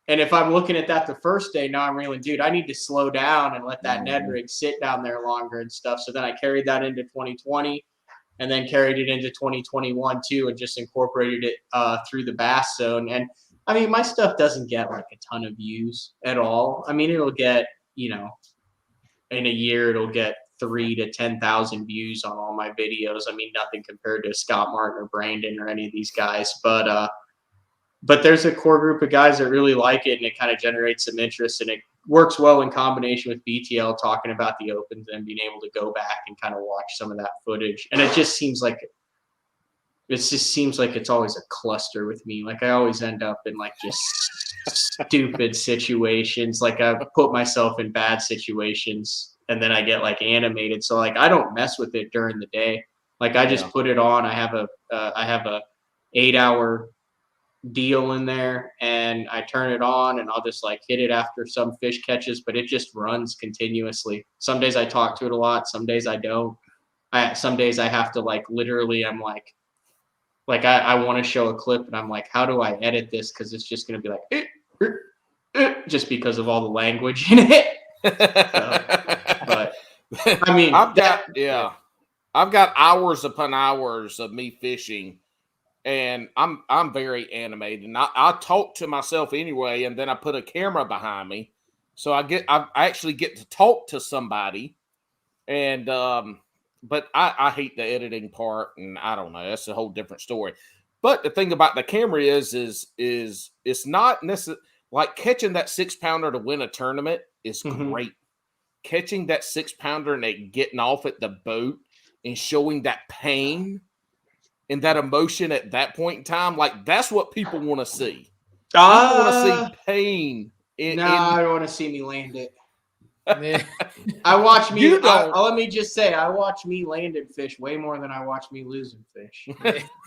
And if I'm looking at that the first day, now I'm reeling, dude, I need to slow down and let that Ned rig sit down there longer and stuff. So then I carried that into 2020, and then carried it into 2021 too, and just incorporated it through the Bass Zone. And my stuff doesn't get like a ton of views at all. It'll get, in a year, it'll get 3,000 to 10,000 views on all my videos. Nothing compared to Scott Martin or Brandon or any of these guys, but there's a core group of guys that really like it, and it kind of generates some interest, and it works well in combination with BTL talking about the opens and being able to go back and kind of watch some of that footage. And it just seems like it's always a cluster with me. Like, I always end up in, like, just stupid situations. Like, I put myself in bad situations, and then I get, like, animated. So, like, I don't mess with it during the day. Like, I just put it on. I have a 8-hour deal in there, and I turn it on, and I'll just, like, hit it after some fish catches, but it just runs continuously. Some days I talk to it a lot, some days I don't. Some days I have to, like, literally, I'm like I want to show a clip, and I'm like, how do I edit this? Because it's just going to be like just because of all the language in it. But I've got hours upon hours of me fishing, and I'm very animated, and I talk to myself anyway, and then I put a camera behind me, so I actually get to talk to somebody, and but I hate the editing part, and I don't know, that's a whole different story. But the thing about the camera is it's not necessarily like catching that 6-pounder to win a tournament is great. Catching that 6-pounder and it getting off at the boat and showing that pain and that emotion at that point in time, like, that's what people want to see. People want to see pain. I don't want to see me land it. I watch me. You don't. Let me just say, I watch me landing fish way more than I watch me losing fish.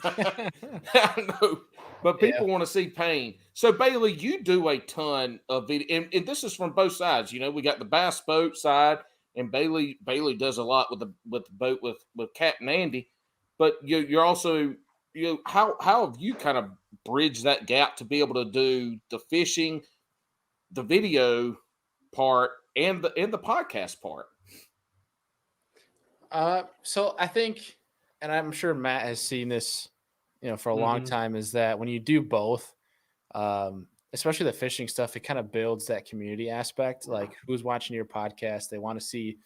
I know, but people want to see pain. So Bailey, you do a ton of video, and this is from both sides. You know, we got the bass boat side, and Bailey does a lot with the boat with Cat and Andy. But you're also how have you kind of bridged that gap to be able to do the fishing, the video part, and the podcast part? So I think, and I'm sure Matt has seen this, for a long time, is that when you do both, especially the fishing stuff, it kind of builds that community aspect. Like, who's watching your podcast? They want to see,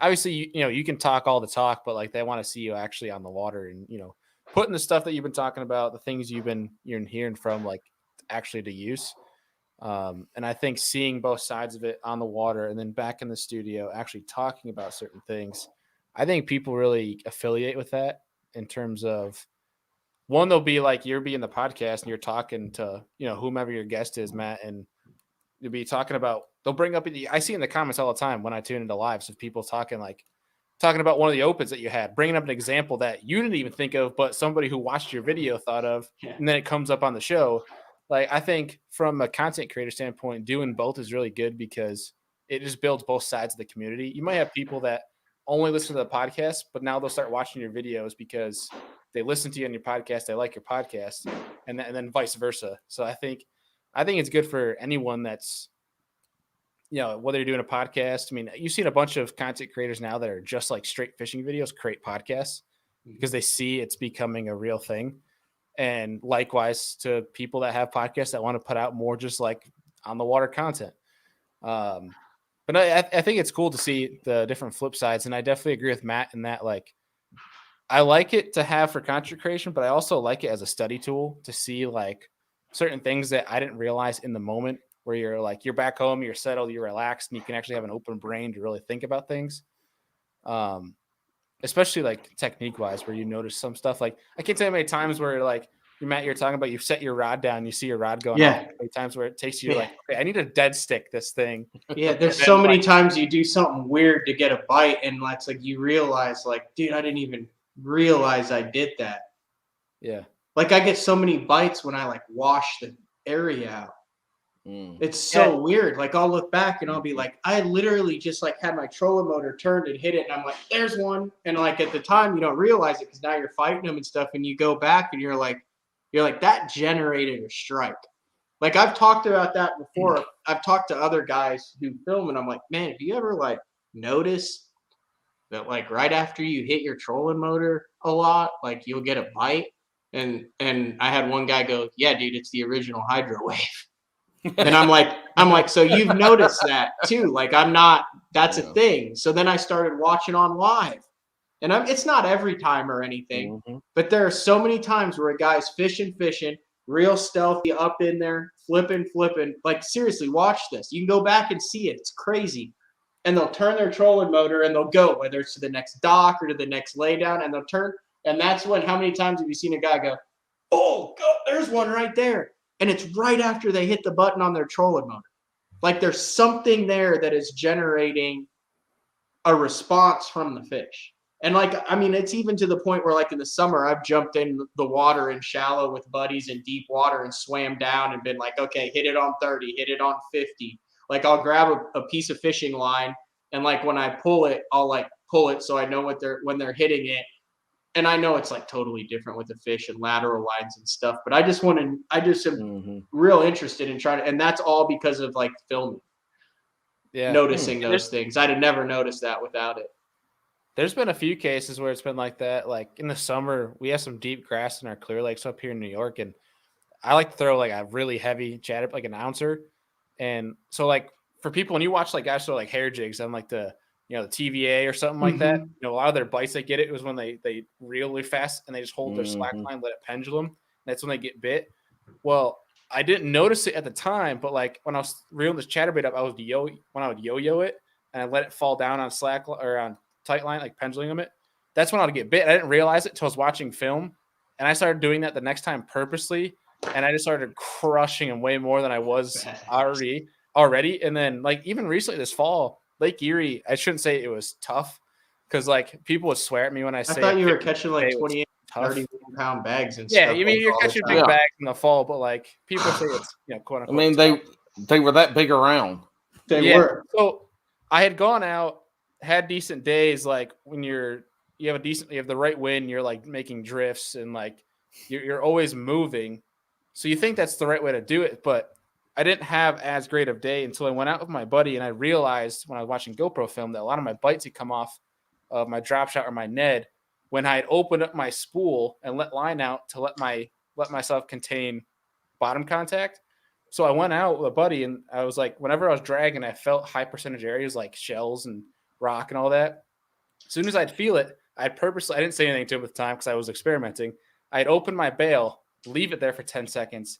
obviously, you can talk all the talk, but like they want to see you actually on the water and, putting the stuff that you've been talking about, the things you're hearing from, like, actually to use. And I think seeing both sides of it on the water and then back in the studio, actually talking about certain things, I think people really affiliate with that in terms of, one, they'll be like, you're being the podcast and you're talking to, whomever your guest is, Matt, and you'll be talking about, they'll bring up, I see in the comments all the time when I tune into lives of people talking about one of the opens that you had, bringing up an example that you didn't even think of, but somebody who watched your video thought of, and then it comes up on the show. Like, I think from a content creator standpoint, doing both is really good because it just builds both sides of the community. You might have people that only listen to the podcast, but now they'll start watching your videos because they listen to you on your podcast, they like your podcast, and then vice versa. So I think it's good for anyone that's, whether you're doing a podcast. I mean, you've seen a bunch of content creators now that are just like straight fishing videos create podcasts because they see it's becoming a real thing. And likewise to people that have podcasts that want to put out more just like on the water content. But I think it's cool to see the different flip sides. And I definitely agree with Matt in that, like, I like it to have for content creation, but I also like it as a study tool to see like certain things that I didn't realize in the moment where you're back home, you're settled, you're relaxed, and you can actually have an open brain to really think about things. Especially like technique wise, where you notice some stuff. Like, I can't tell you how many times where like you're talking about, you set your rod down, you see your rod going off. Many times where it takes you like, okay, I need to dead stick this thing. Yeah, there's so many times you do something weird to get a bite, and it's like you realize, like, dude, I didn't even realize I did that. Yeah. Like, I get so many bites when I like wash the area out. It's so weird. Like, I'll look back and I'll be like, I literally just like had my trolling motor turned and hit it, and I'm like, there's one. And like at the time you don't realize it because now you're fighting them and stuff, and you go back and you're like that generated a strike. Like, I've talked about that before. I've talked to other guys who film, and I'm like, man, have you ever like noticed that like right after you hit your trolling motor a lot, like you'll get a bite? And I had one guy go, yeah, dude, it's the original hydro wave. And I'm like, so you've noticed that too? Like, that's a thing. So then I started watching on live, and it's not every time or anything, but there are so many times where a guy's fishing, real stealthy up in there, flipping. Like, seriously, watch this. You can go back and see it. It's crazy. And they'll turn their trolling motor and they'll go, whether it's to the next dock or to the next laydown, and they'll turn. And that's when, how many times have you seen a guy go, oh, God, there's one right there? And it's right after they hit the button on their trolling motor. Like, there's something there that is generating a response from the fish. And like, I mean, it's even to the point where like in the summer, I've jumped in the water in shallow with buddies in deep water and swam down and been like, okay, hit it on 30, hit it on 50. Like, I'll grab a piece of fishing line, and like when I pull it, I'll like pull it so I know when they're hitting it. And I know it's like totally different with the fish and lateral lines and stuff, but I just am real interested in trying to, and that's all because of like filming, noticing those things. I'd have never noticed that without it. There's been a few cases where it's been like that. Like in the summer, we have some deep grass in our clear lakes up here in New York, and I like to throw like a really heavy chat, like an ouncer. And so like for people, when you watch like guys throw like hair jigs on like the TVA or something like that, a lot of their bites, they get it was when they reel really fast and they just hold their slack line, let it pendulum. That's when they get bit. Well, I didn't notice it at the time, but like when I was reeling this chatterbait up, when I would yo-yo it and I let it fall down on slack or on tight line, like pendulum it, that's when I would get bit. I didn't realize it till I was watching film, and I started doing that the next time purposely, and I just started crushing them way more than I was already. And then like even recently this fall, Lake Erie, I shouldn't say it was tough because like people would swear at me when I say. I thought you were 50 catching like was 28, tough. 30-pound bags and Yeah, stuff. I mean, you're all the catching time. big bags in the fall, but like people say it's quote I unquote. mean, they were that big around. They were. So I had gone out, had decent days. Like when you have the right wind, you're like making drifts and like you're always moving. So you think that's the right way to do it, but I didn't have as great of day until I went out with my buddy and I realized when I was watching GoPro film that a lot of my bites had come off of my drop shot or my Ned when I had opened up my spool and let line out to let myself contain bottom contact. So I went out with a buddy and I was like, whenever I was dragging, I felt high percentage areas like shells and rock and all that. As soon as I'd feel it, I didn't say anything to him at the time because I was experimenting. I'd open my bail, leave it there for 10 seconds,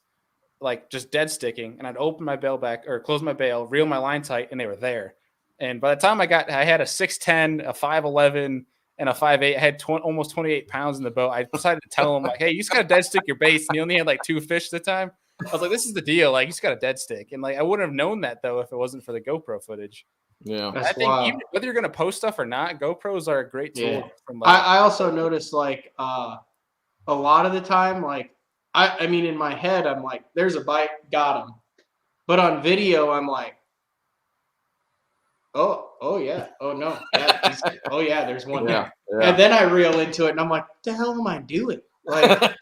like just dead sticking. And I'd open my bail back or close my bail, reel my line tight, and they were there. And by the time I had a 6'10", a 5'11", and a 5'8". I had almost 28 pounds in the boat. I decided to tell him like, hey, you just got to dead stick your base. And he only had like 2 fish at the time. I was like, this is the deal. Like, you just got a dead stick. And like, I wouldn't have known that though if it wasn't for the GoPro footage. Yeah. That's I think wild. even, whether you're going to post stuff or not, GoPros are a great tool. Yeah. From like, I also noticed like a lot of the time, like I mean, in my head, I'm like, there's a bite, got him. But on video, I'm like, oh yeah, oh no, yeah, oh yeah, there's one there. Yeah. And then I reel into it, and I'm like, what the hell am I doing? Like,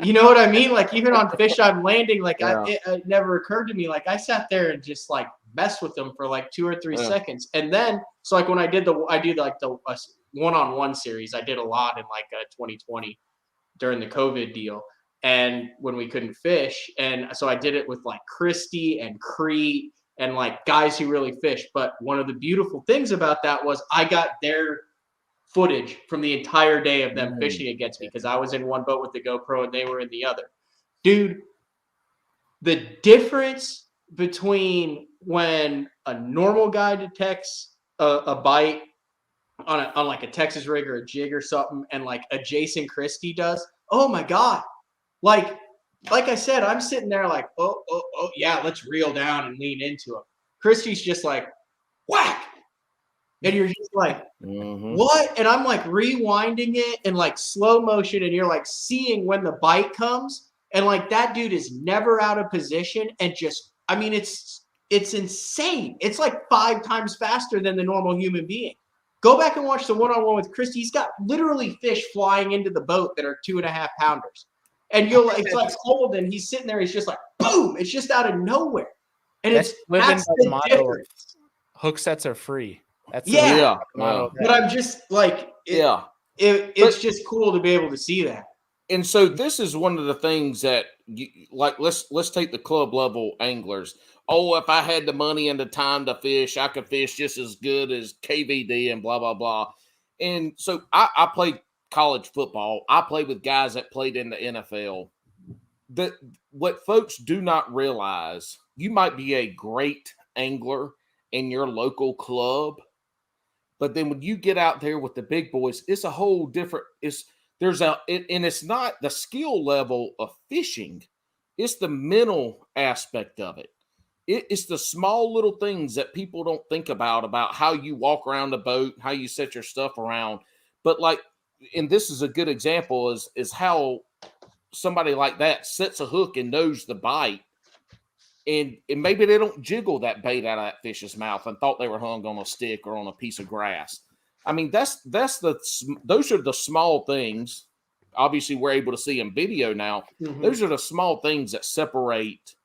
you know what I mean? Like even on fish I'm landing, like it never occurred to me. Like I sat there and just like messed with them for like 2 or 3 seconds, and then so like when I did the one-on-one series, I did a lot in like 2020 during the COVID deal, and when we couldn't fish, and so I did it with like Christy and Crete and like guys who really fish. But one of the beautiful things about that was I got their footage from the entire day of them fishing against me because I was in one boat with the GoPro and they were in the other. Dude, the difference between when a normal guy detects a bite on like a Texas rig or a jig or something and like a Jason Christie does, oh my God. Like I said, I'm sitting there like, oh, yeah, let's reel down and lean into him. Christie's just like, whack. And you're just like, what? And I'm like rewinding it in like slow motion, and you're like seeing when the bite comes, and like that dude is never out of position, and just, I mean, it's insane. It's like 5 times faster than the normal human being. Go back and watch the one-on-one with Christy. He's got literally fish flying into the boat that are 2.5 pounders. And it's like cold, and he's sitting there. He's just like, boom! It's just out of nowhere, and that's the difference. Hook sets are free. That's But I'm just like, it's just cool to be able to see that. And so this is one of the things that like. Let's take the club level anglers. Oh, if I had the money and the time to fish, I could fish just as good as KVD and blah blah blah. And so I played college football. I played with guys that played in the NFL. What folks do not realize, you might be a great angler in your local club, but then when you get out there with the big boys, it's a whole different. And it's not the skill level of fishing; it's the mental aspect of it. It's the small little things that people don't think about how you walk around the boat, how you set your stuff around. But like, and this is a good example is how somebody like that sets a hook and knows the bite. And maybe they don't jiggle that bait out of that fish's mouth and thought they were hung on a stick or on a piece of grass. I mean, those are the small things. Obviously, we're able to see in video now. Those are the small things that separate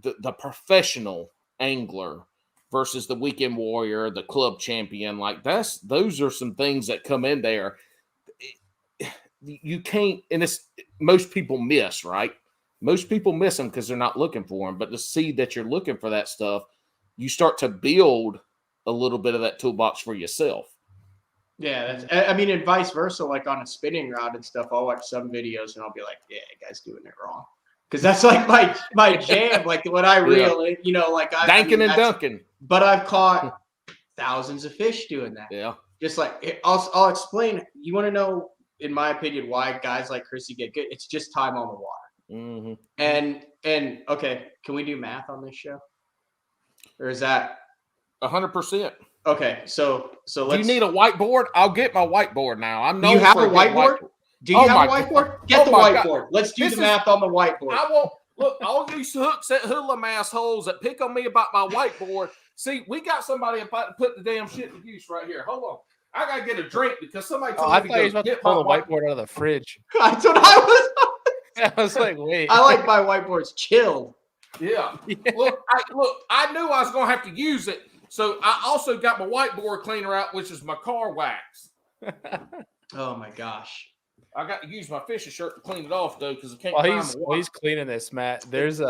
the professional angler versus the weekend warrior, the club champion. Like those are some things that come in there. You can't, and it's most people miss, right? Most people miss them because they're not looking for them. But to see that you're looking for that stuff, you start to build a little bit of that toolbox for yourself. Yeah, I mean, and vice versa. Like on a spinning rod and stuff, I'll watch some videos and I'll be like, "Yeah, guy's doing it wrong," because that's like my jam. Like when I reel it, like Dankin' and dunking. But I've caught thousands of fish doing that. Yeah, just like I'll explain. You want to know, in my opinion, why guys like Chrissy get good? It's just time on the water. And okay, can we do math on this show, or is that 100%. Okay, so Do let's. you need a whiteboard? I'll get my whiteboard now. I'm Do you known have for a whiteboard? Do you Oh have my a whiteboard? God. Get Oh the my whiteboard. God. Let's do This the is- math on the whiteboard. I won't look. All these hooks that hoodlum assholes that pick on me about my whiteboard. See, we got somebody about to put the damn shit to use right here. Hold on, I gotta get a drink because somebody told I me thought he was to about to get my pull the whiteboard. whiteboard out of the fridge. That's what I was. I was like, wait. I like my whiteboards chilled. Yeah. Look, I knew I was gonna have to use it, so I also got my whiteboard cleaner out, which is my car wax. Oh my gosh. I got to use my fishing shirt to clean it off though, because I can't While find he's, the while he's cleaning this, Matt, there's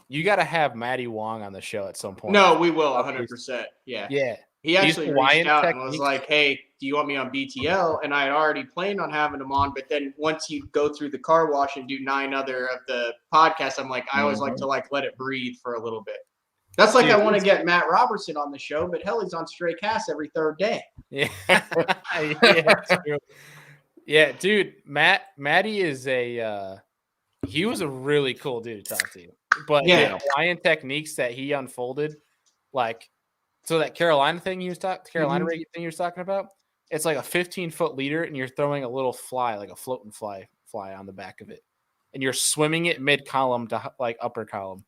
you got to have Matty Wong on the show at some point. No, we will 100%. Yeah. Yeah. He actually Hawaiian reached out and was techniques. like, "Hey, do you want me on BTL?" And I had already planned on having him on, but then once you go through the car wash and do 9 other of the podcasts, I'm like, I always like to let it breathe for a little bit. That's like Dude, I want to get Matt Robertson on the show, but hell, he's on Stray Cast every third day. Yeah. Yeah, true. Yeah, dude, Matty is he was a really cool dude to talk to. But Yeah. the Hawaiian techniques that he unfolded, like, so that Carolina thing rig thing you was talking about, it's like a 15-foot leader, and you're throwing a little fly, like a floating fly on the back of it, and you're swimming it mid column to like upper column,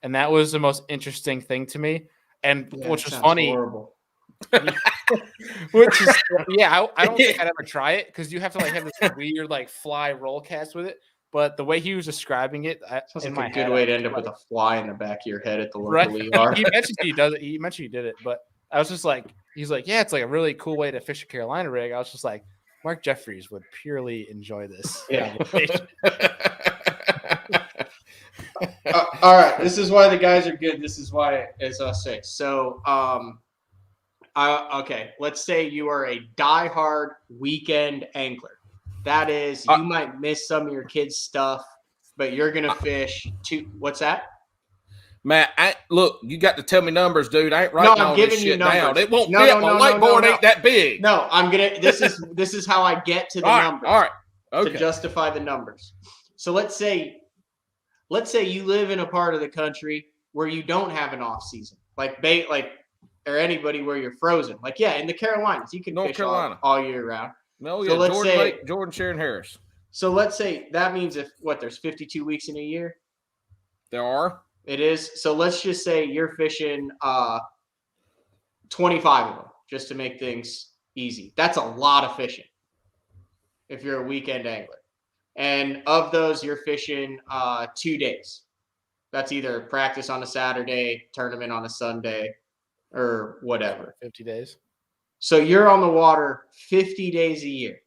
and that was the most interesting thing to me, and which was funny. Horrible. Which is I don't think I'd ever try it because you have to like have this weird like fly roll cast with it. But the way he was describing it, Sounds in like my a good head, way to end up with a fly in the back of your head at the local right? ER. He mentioned he does it. He mentioned he did it, but I was just like, he's like, yeah, it's like a really cool way to fish a Carolina rig. I was just like, Mark Jeffries would purely enjoy this. Yeah. All right. This is why the guys are good. This is why it's us 6. So, okay. Let's say you are a diehard weekend angler. That is, you might miss some of your kids' stuff, but you're gonna fish. What's that? Matt, look, you got to tell me numbers, dude. I ain't writing all this shit down. It won't fit. My whiteboard ain't that big. No, I'm gonna. This is how I get to the numbers. All right. Okay. To justify the numbers. So let's say you live in a part of the country where you don't have an off season, or anybody where you're frozen. Like, yeah, in the Carolinas, you can North fish Carolina all year round. No, So yeah, let's Jordan say- Lake, Jordan Sharon Harris. So let's say that means there's 52 weeks in a year. There are. It is. So let's just say you're fishing 25 of them just to make things easy. That's a lot of fishing if you're a weekend angler. And of those, you're fishing 2 days. That's either practice on a Saturday, tournament on a Sunday, or whatever. 50 days. So you're on the water 50 days a year.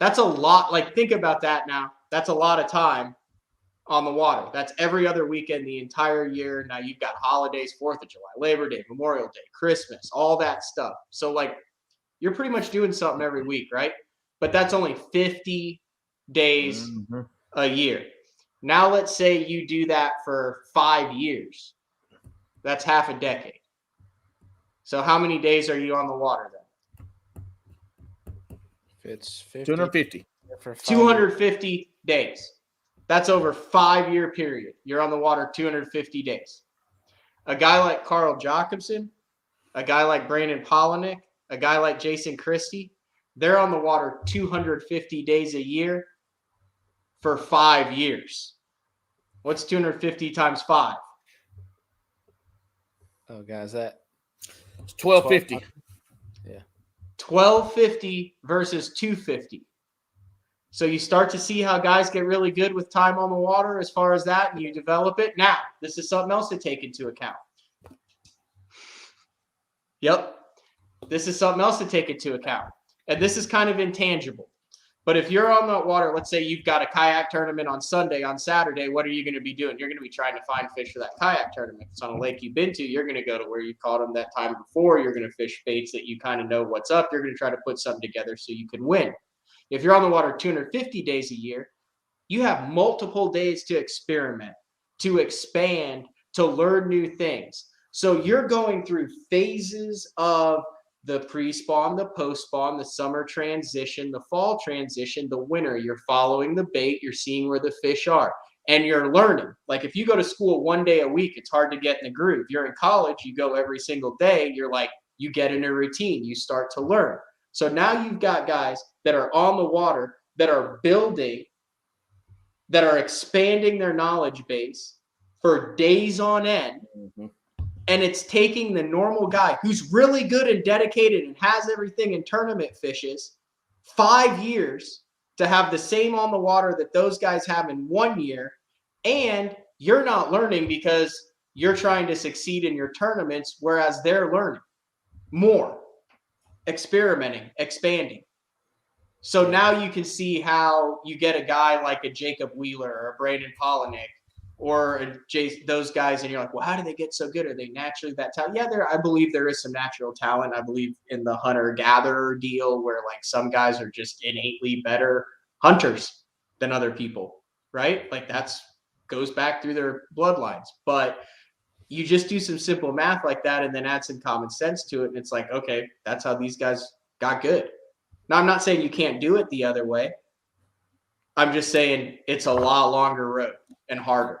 That's a lot. Like, think about that now. That's a lot of time on the water. That's every other weekend the entire year. Now you've got holidays, 4th of July, Labor Day, Memorial Day, Christmas, all that stuff. So, like, you're pretty much doing something every week, right? But that's only 50 days a year. Now let's say you do that for 5 years. That's half a decade. So how many days are you on the water then? It's 50 250. for 5 250 days. That's over 5-year period. You're on the water 250 days. A guy like Carl Jacobson, a guy like Brandon Polinick, a guy like Jason Christie, they're on the water 250 days a year for 5 years. What's 250 times 5? Oh, guys, that It's 1250. Yeah. 1250 versus 250. So you start to see how guys get really good with time on the water as far as that, and you develop it. Now, this is something else to take into account. Yep. This is something else to take into account. And this is kind of intangible. But if you're on the water, let's say you've got a kayak tournament on Sunday, on Saturday, what are you going to be doing? You're going to be trying to find fish for that kayak tournament. If it's on a lake you've been to, you're going to go to where you caught them that time before. You're going to fish baits that you kind of know what's up. You're going to try to put something together so you can win. If you're on the water 250 days a year, you have multiple days to experiment, to expand, to learn new things. So you're going through phases of the pre-spawn, the post-spawn, the summer transition, the fall transition, the winter. You're following the bait. You're seeing where the fish are. and you're learning. Like if you go to school 1 day a week, it's hard to get in the groove. You're in college, you go every single day, you're like, you get in a routine, you start to learn. So now you've got guys that are on the water, that are building, that are expanding their knowledge base for days on end. Mm-hmm. And it's taking the normal guy who's really good and dedicated and has everything in tournament fishes 5 years to have the same on the water that those guys have in 1 year. And you're not learning because you're trying to succeed in your tournaments, whereas they're learning more, experimenting, expanding. So now you can see how you get a guy like a Jacob Wheeler or a Brandon Polinick or those guys, and you're like, well, how do they get so good? Are they naturally that talented? Yeah, I believe there is some natural talent. I believe in the hunter-gatherer deal where like some guys are just innately better hunters than other people, right? Like that's goes back through their bloodlines. But you just do some simple math like that and then add some common sense to it. And it's like, okay, that's how these guys got good. Now, I'm not saying you can't do it the other way. I'm just saying it's a lot longer road and harder.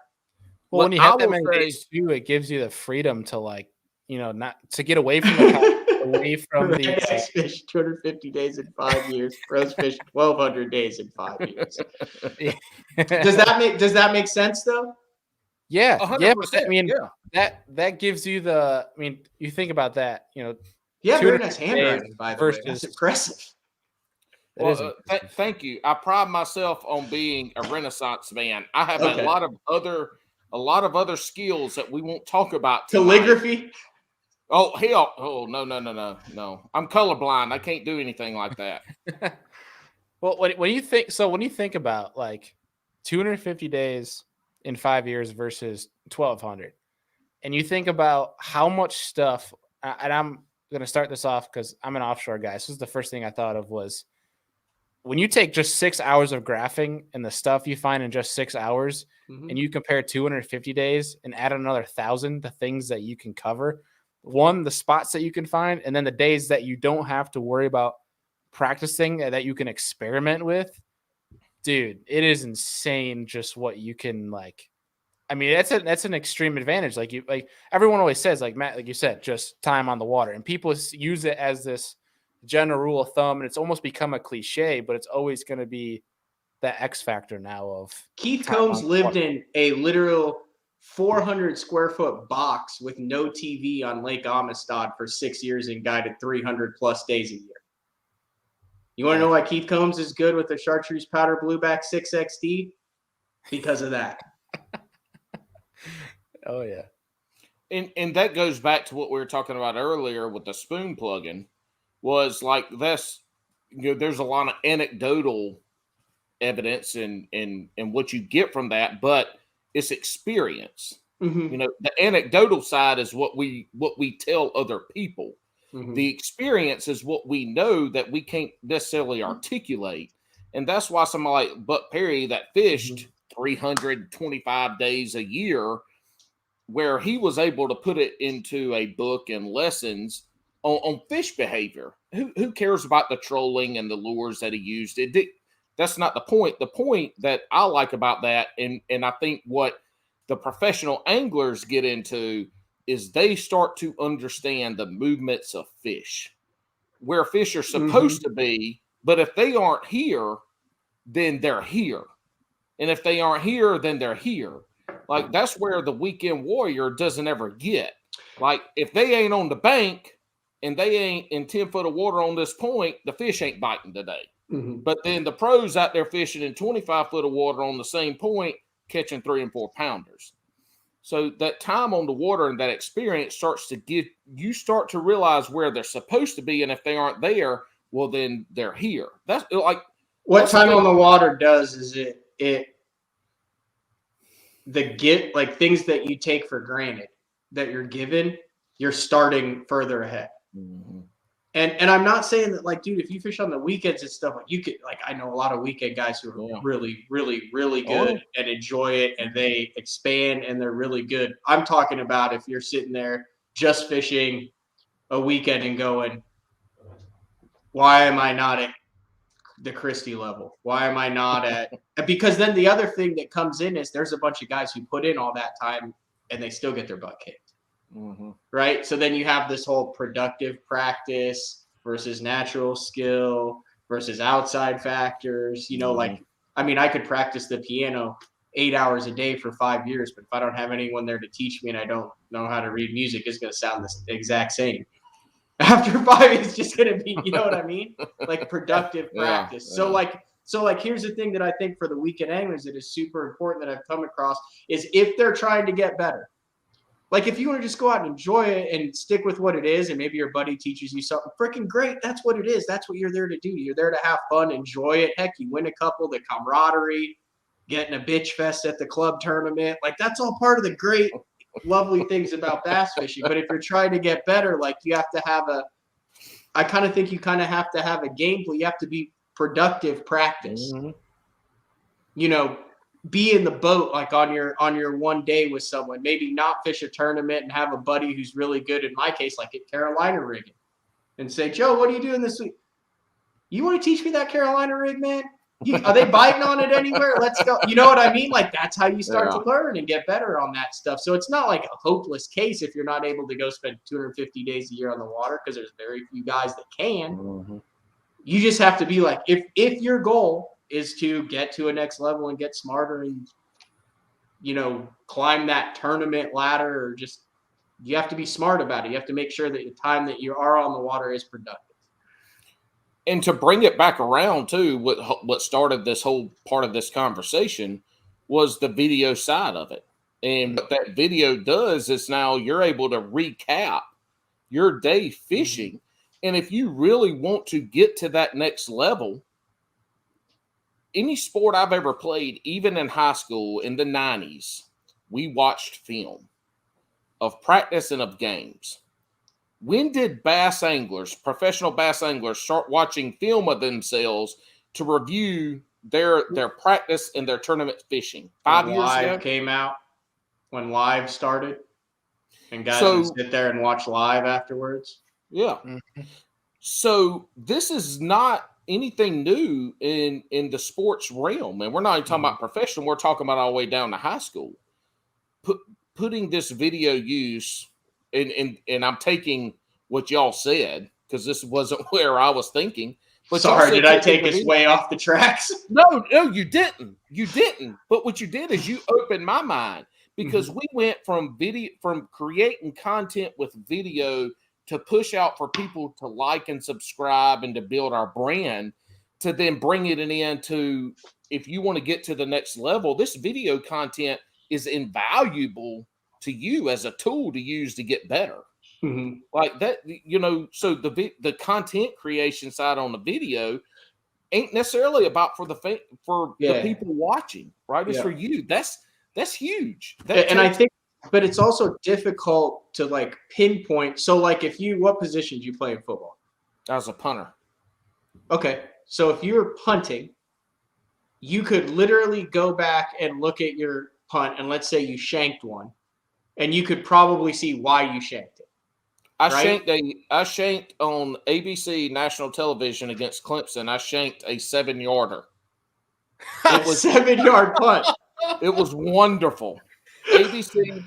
Well, when you have that many days too, it gives you the freedom to like, not to get away from the away from the fish 250 days in 5 years. Pros fish 1,200 days in 5 years. Does that make sense though? Yeah, 100%, that gives you the. I mean, you think about that. Yeah, very nice handwriting by the way. That's impressive. Well, thank you. I pride myself on being a Renaissance man. I have a lot of other skills that we won't talk about tonight. Calligraphy? Oh hell! Oh no! I'm colorblind. I can't do anything like that. Well, when you think about like 250 days in 5 years versus 1,200, and you think about how much stuff, and I'm going to start this off because I'm an offshore guy. So this is the first thing I thought of was when you take just 6 hours of graphing and the stuff you find in just 6 hours, and you compare 250 days and add another 1,000, the things that you can cover, the spots that you can find, and then the days that you don't have to worry about practicing that you can experiment with, dude, it is insane just what you can like. I mean, that's an extreme advantage. Like everyone always says, like Matt, like you said, just time on the water, and people use it as this general rule of thumb, and it's almost become a cliche, but it's always going to be that X factor now of Keith Combs lived in a literal 400 square foot box with no TV on Lake Amistad for 6 years and guided 300 plus days a year. You want to know why Keith Combs is good with the Chartreuse Powder Blueback 6XD? Because of that. Oh yeah. And that goes back to what we were talking about earlier with the spoon plugging. Was like that's there's a lot of anecdotal evidence and what you get from that, but it's experience. The anecdotal side is what we tell other people. The experience is what we know that we can't necessarily articulate, and that's why somebody like Buck Perry that fished 325 days a year, where he was able to put it into a book and lessons on fish behavior. Who cares about the trolling and the lures that he used? That's not the point. The point that I like about that, and I think what the professional anglers get into is they start to understand the movements of fish, where fish are supposed to be, but if they aren't here, then they're here. And if they aren't here, then they're here. Like that's where the weekend warrior doesn't ever get. Like if they ain't on the bank, and they ain't in 10 foot of water on this point, the fish ain't biting today. But then the pros out there fishing in 25 foot of water on the same point, catching 3 and 4 pounders. So that time on the water and that experience starts to you start to realize where they're supposed to be. And if they aren't there, well, then they're here. That's like what time on the water does is like things that you take for granted that you're given, you're starting further ahead. And I'm not saying that, like, dude, if you fish on the weekends and stuff, like, you could, like, I know a lot of weekend guys who are really, really, really good and enjoy it, and they expand and they're really good. I'm talking about if you're sitting there just fishing a weekend and going, why am I not at the Christie level? Why am I not at? Because then the other thing that comes in is there's a bunch of guys who put in all that time and they still get their butt kicked. Mm-hmm. Right. So then you have this whole productive practice versus natural skill versus outside factors. You know, like, I mean, I could practice the piano 8 hours a day for 5 years, but if I don't have anyone there to teach me and I don't know how to read music, it's going to sound the exact same. After 5, it's just going to be, you know what I mean? Like productive practice. Yeah. So like, here's the thing that I think for the weekend anglers that is super important that I've come across is if they're trying to get better. Like if you want to just go out and enjoy it and stick with what it is, and maybe your buddy teaches you something freaking great, that's what it is. That's what you're there to do. You're there to have fun, enjoy it. Heck, you win a couple, the camaraderie, getting a bitch fest at the club tournament. Like that's all part of the great, lovely things about bass fishing. But if you're trying to get better, like you have to have I kind of think you kind of have to have a game plan. You have to be productive practice. Mm-hmm. You know, be in the boat like on your one day with someone, maybe not fish a tournament and have a buddy who's really good, in my case, like at Carolina rigging, and say, Joe, what are you doing this week? You want to teach me that Carolina rig, man? Are they biting on it anywhere? Let's go. You know what I mean? Like that's how you start to learn and get better on that stuff. So it's not like a hopeless case if you're not able to go spend 250 days a year on the water, because there's very few guys that can. Mm-hmm. You just have to be like, if your goal is to get to a next level and get smarter and, you know, climb that tournament ladder, or just, you have to be smart about it. You have to make sure that the time that you are on the water is productive. And to bring it back around too, what started this whole part of this conversation was the video side of it. And what that video does is now you're able to recap your day fishing. And if you really want to get to that next level, any sport I've ever played, even in high school in the 90s, we watched film of practice and of games. When did bass anglers, professional bass anglers, start watching film of themselves to review their practice and their tournament fishing? 5 years ago? Live came out, when live started, and guys would sit there and watch live afterwards. Yeah. Mm-hmm. So this is not anything new in the sports realm, and we're not even talking about professional. We're talking about all the way down to high school. Putting this video use, and I'm taking what y'all said because this wasn't where I was thinking. But sorry, did I take us way off the tracks? No, you didn't. You didn't. But what you did is you opened my mind, because we went from creating content with video to push out for people to like and subscribe and to build our brand, to then bring it into, if you want to get to the next level, this video content is invaluable to you as a tool to use to get better. Mm-hmm. Like that, you know, so the content creation side on the video ain't necessarily about for the people watching, right? It's for you. That's huge. I think, but it's also difficult to like pinpoint. So like what position do you play in football? I was a punter. Okay. So if you're punting, you could literally go back and look at your punt, and let's say you shanked one, and you could probably see why you shanked it. I shanked on ABC national television against Clemson. I shanked a 7-yarder. It was 7-yard punt. It was wonderful. ABC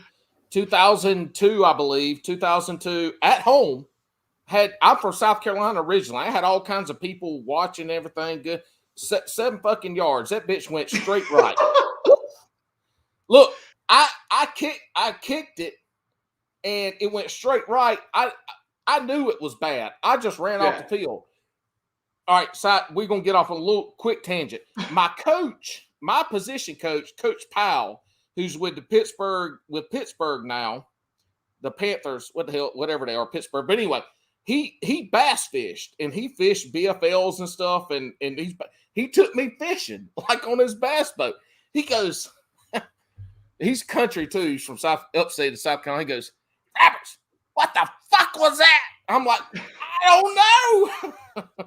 2002, I believe, 2002 at home. I'm from South Carolina originally. I had all kinds of people watching everything. Good. 7 fucking yards. That bitch went straight right. Look, I kicked it, and it went straight right. I knew it was bad. I just ran off the field. All right, so we're gonna get off on a little quick tangent. My coach, my position coach, Coach Powell, who's with Pittsburgh now, the Panthers, what the hell, whatever they are, Pittsburgh. But anyway, he bass fished, and he fished BFLs and stuff, and he took me fishing like on his bass boat. He goes, he's country too. He's from upstate of South Carolina. He goes, Roberts, what the fuck was that? I'm like, I don't know.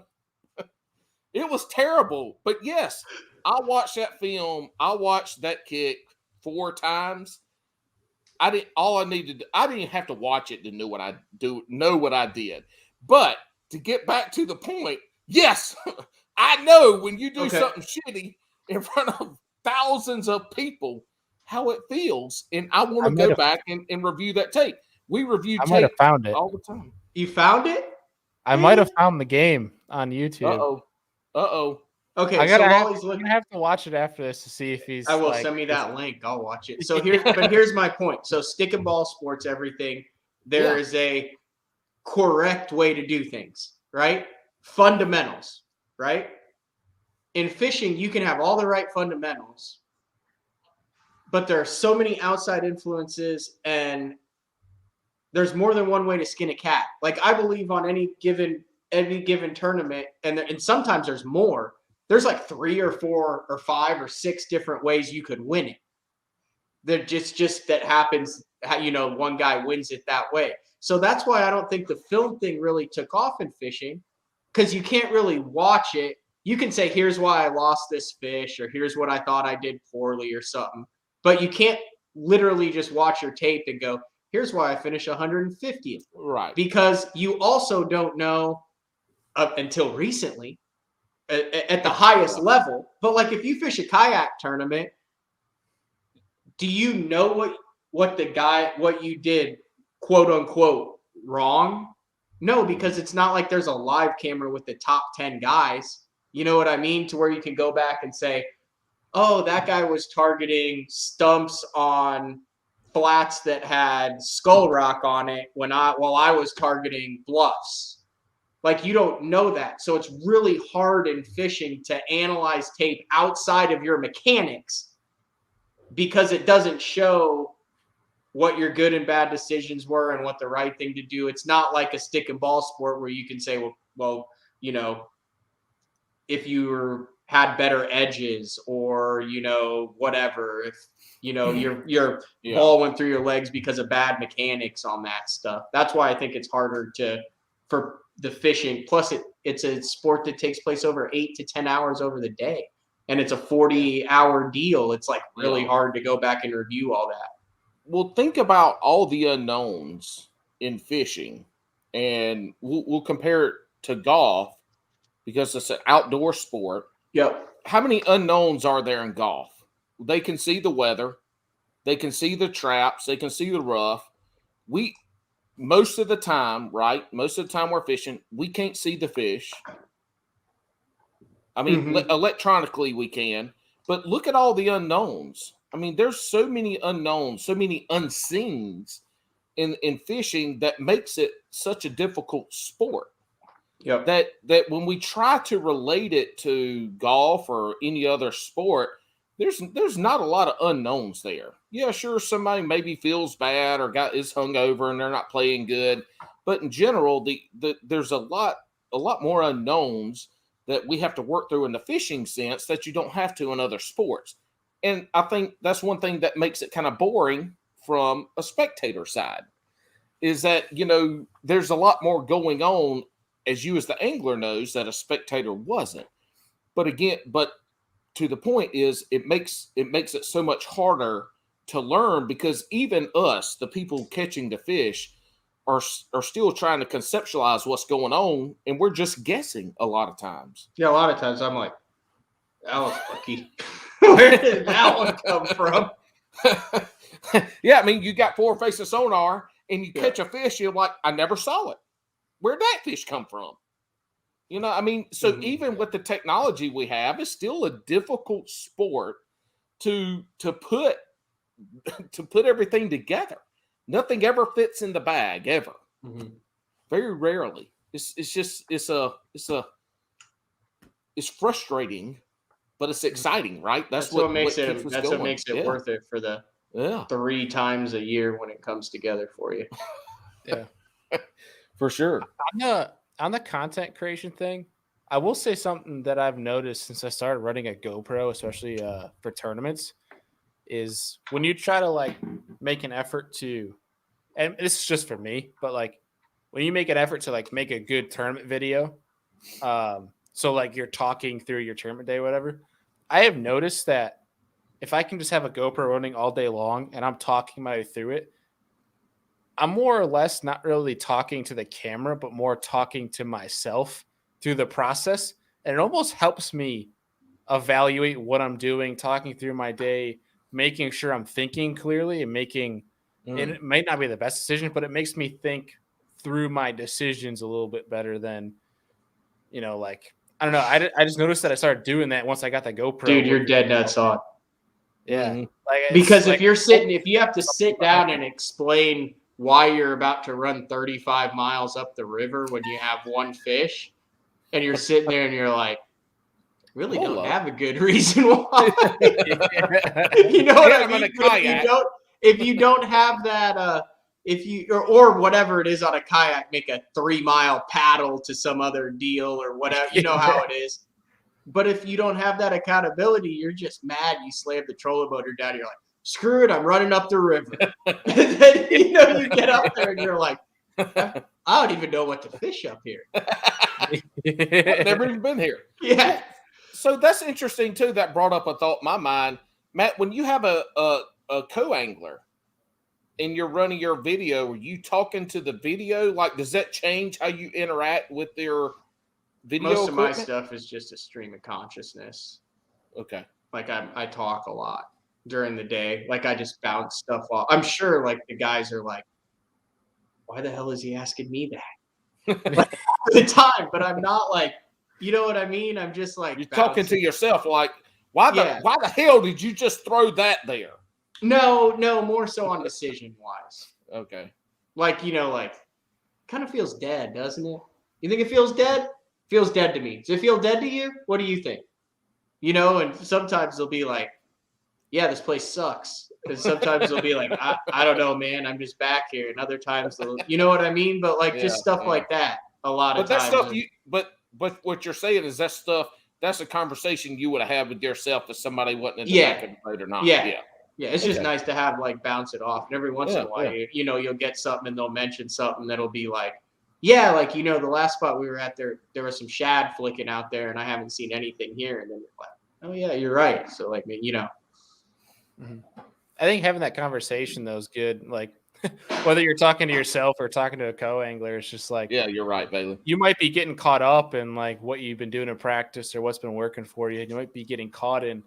It was terrible. But yes, I watched that film. I watched that kick 4 times. I didn't have to watch it to know what I did. But to get back to the point, yes, I know when you do Okay. something shitty in front of thousands of people, how it feels. And I want to go back and review that tape. We review I might have tape found it. all the time. You found it? I might have found the game on YouTube. Uh-oh. Okay, I'm so gonna have to watch it after this to see if he's. I will send me that link. I'll watch it. So here's my point. So stick and ball sports, everything. There is a correct way to do things, right? Fundamentals, right? In fishing, you can have all the right fundamentals, but there are so many outside influences, and there's more than one way to skin a cat. Like I believe on any given tournament, and sometimes there's more. There's like 3 or 4 or 5 or 6 different ways you could win it. That just that happens. One guy wins it that way. So that's why I don't think the film thing really took off in fishing, because you can't really watch it. You can say, here's why I lost this fish, or here's what I thought I did poorly or something. But you can't literally just watch your tape and go, here's why I finished 150th. Right. Because you also don't know until recently at the highest level. But like if you fish a kayak tournament, do you know what you did, quote unquote, wrong? No, because it's not like there's a live camera with the top 10 guys. You know what I mean? To where you can go back and say, oh, that guy was targeting stumps on flats that had skull rock on it while I was targeting bluffs. Like, you don't know that. So it's really hard in fishing to analyze tape outside of your mechanics, because it doesn't show what your good and bad decisions were and what the right thing to do. It's not like a stick and ball sport where you can say, well, if you had better edges, or, whatever, if, your ball went through your legs because of bad mechanics on that stuff. That's why I think it's harder for the fishing. Plus it's a sport that takes place over 8 to 10 hours over the day. And it's a 40-hour deal. It's like really hard to go back and review all that. Well, think about all the unknowns in fishing, and we'll compare it to golf because it's an outdoor sport. Yep. How many unknowns are there in golf? They can see the weather. They can see the traps. They can see the rough. Most of the time we're fishing, we can't see the fish. I mean, electronically we can, but look at all the unknowns. I mean, there's so many unknowns, so many unseens in fishing that makes it such a difficult sport. Yep. That when we try to relate it to golf or any other sport, there's not a lot of unknowns there. Yeah, sure, somebody maybe feels bad or is hungover and they're not playing good, but in general, there's a lot more unknowns that we have to work through in the fishing sense that you don't have to in other sports. And I think that's one thing that makes it kind of boring from a spectator side, is that, there's a lot more going on, as you as the angler knows, that a spectator wasn't. But to the point is, it makes it so much harder to learn, because even us, the people catching the fish, are still trying to conceptualize what's going on, and we're just guessing a lot of times. Yeah, a lot of times I'm like, that was lucky. Where did that one come from? Yeah, I mean, you got 4 face of sonar and you catch a fish, you're like, I never saw it. Where'd that fish come from? I mean, so even with the technology we have, it's still a difficult sport to put everything together. Nothing ever fits in the bag ever. Very rarely. It's frustrating, but it's exciting, right? That's what makes it worth it for the 3 times a year when it comes together for you. Yeah, for sure. On the content creation thing, I will say something that I've noticed since I started running a GoPro, especially for tournaments, is when you try to make an effort to, and this is just for me, but when you make an effort to make a good tournament video, so you're talking through your tournament day, whatever, I have noticed that if I can just have a GoPro running all day long and I'm talking my way through it, I'm more or less not really talking to the camera, but more talking to myself through the process, And it almost helps me evaluate what I'm doing, talking through my day, making sure I'm thinking clearly and making and it might not be the best decision, but it makes me think through my decisions a little bit better than, like, I don't know. I just noticed that I started doing that once I got the GoPro. Dude, you're dead nuts on. Yeah. Mm-hmm. Like, because if you have to sit down and explain why you're about to run 35 miles up the river when you have one fish, and you're sitting there and you're like, really don't have a good reason why. You know what I mean? If you don't have that, if you or whatever it is on a kayak, make a 3-mile paddle to some other deal or whatever. You know how it is. But if you don't have that accountability, you're just mad. You slam the trolling motor down. You're like, screw it, I'm running up the river. And then you get up there and you're like, I don't even know what to fish up here. I've never even been here. Yeah. So that's interesting too. That brought up a thought in my mind, Matt. When you have a co-angler and you're running your video, are you talking to the video? Like, does that change how you interact with their video? Most of my stuff is just a stream of consciousness. Okay. Like I talk a lot during the day. Like I just bounce stuff off. I'm sure like the guys are like, why the hell is he asking me that? Like, all the time, but I'm not like, you know what I mean? I'm just like you're talking to yourself like, why the hell did you just throw that there? No, more so on decision wise. Okay. Like, like kind of feels dead, doesn't it? You think it feels dead? Feels dead to me. Does it feel dead to you? What do you think? And sometimes they'll be like, yeah, this place sucks. And sometimes they'll be like, I don't know, man. I'm just back here. And other times they'll, you know what I mean? But like just stuff like that. A lot of times. That stuff but what you're saying is that stuff, that's a conversation you would have had with yourself if somebody wasn't in the back of the boat or not. Yeah. It's just nice to have like bounce it off. And every once in a while, you'll get something and they'll mention something that'll be like, yeah, like, the last spot we were at there was some shad flicking out there and I haven't seen anything here. And then you're like, oh yeah, you're right. So like, I think having that conversation though is good. Like whether you're talking to yourself or talking to a co-angler, it's just like, yeah, you're right, Bailey. You might be getting caught up in like what you've been doing in practice or what's been working for you. And you might be getting caught in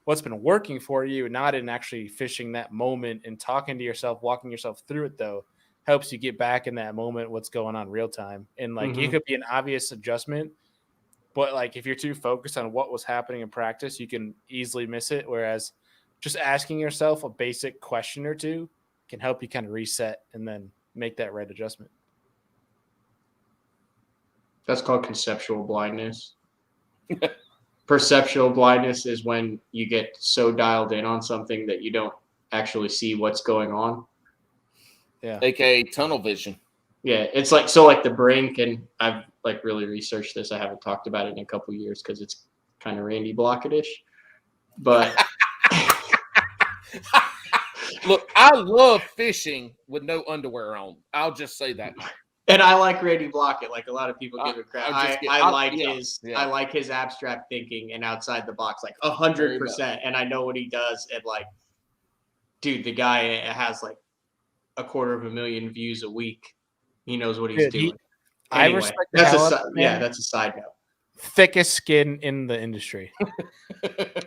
what's been working for you, not in actually fishing that moment and talking to yourself, walking yourself through it though. Helps you get back in that moment, what's going on real time. And like it could be an obvious adjustment, but like if you're too focused on what was happening in practice, you can easily miss it. Whereas just asking yourself a basic question or two can help you kind of reset and then make that right adjustment. That's called conceptual blindness. Perceptual blindness is when you get so dialed in on something that you don't actually see what's going on. Yeah. AKA tunnel vision. Yeah. It's like, so like the brain can, I've like really researched this. I haven't talked about it in a couple of years because it's kind of Randy Blockett-ish. But look, I love fishing with no underwear on. I'll just say that. And I like Randy Blockett. Like a lot of people give him crap. I like his abstract thinking and outside the box, like 100%. And I know what he does. And like, dude, the guy has like 250,000 views a week. He knows what he's doing. I respect that's a side note. Thickest skin in the industry.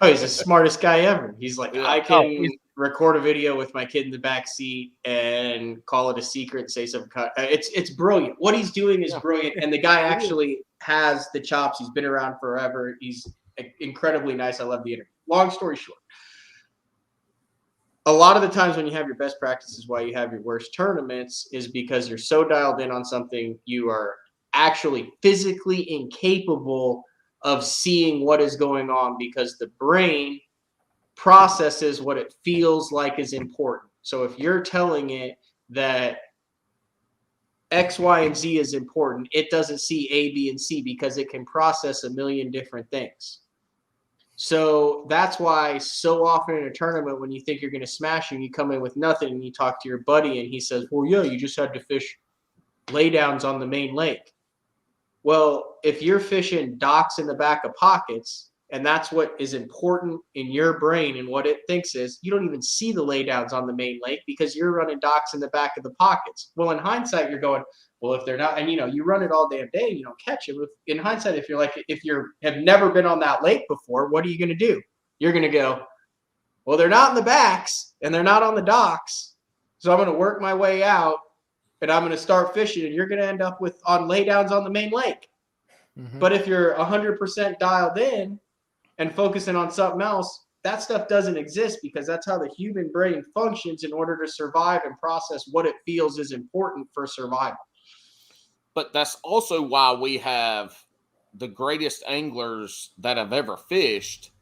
Oh, he's the smartest guy ever. He's like, I can record a video with my kid in the back seat and call it a secret and say something. It's brilliant. What he's doing is brilliant. And the guy actually has the chops. He's been around forever. He's incredibly nice. I love the interview. Long story short, a lot of the times when you have your best practices, why you have your worst tournaments is because you're so dialed in on something, you are actually physically incapable of seeing what is going on because the brain processes what it feels like is important. So if you're telling it that X, Y, and Z is important, it doesn't see A, B, and C because it can process a million different things. So that's why so often in a tournament, when you think you're going to smash and you come in with nothing and you talk to your buddy and he says, well, yeah, you just had to fish laydowns on the main lake. Well, if you're fishing docks in the back of pockets And that's what is important in your brain, and what it thinks is you don't even see the laydowns on the main lake because you're running docks in the back of the pockets. Well, in hindsight, you're going, well, if they're not, and you run it all damn day and you don't catch them. In hindsight, if you have never been on that lake before, what are you going to do? You're going to go, well, they're not in the backs and they're not on the docks. So I'm going to work my way out and I'm going to start fishing, and you're going to end up on laydowns on the main lake. Mm-hmm. But if you're 100% dialed in and focusing on something else, that stuff doesn't exist, because that's how the human brain functions in order to survive and process what it feels is important for survival. But that's also why we have the greatest anglers that have ever fished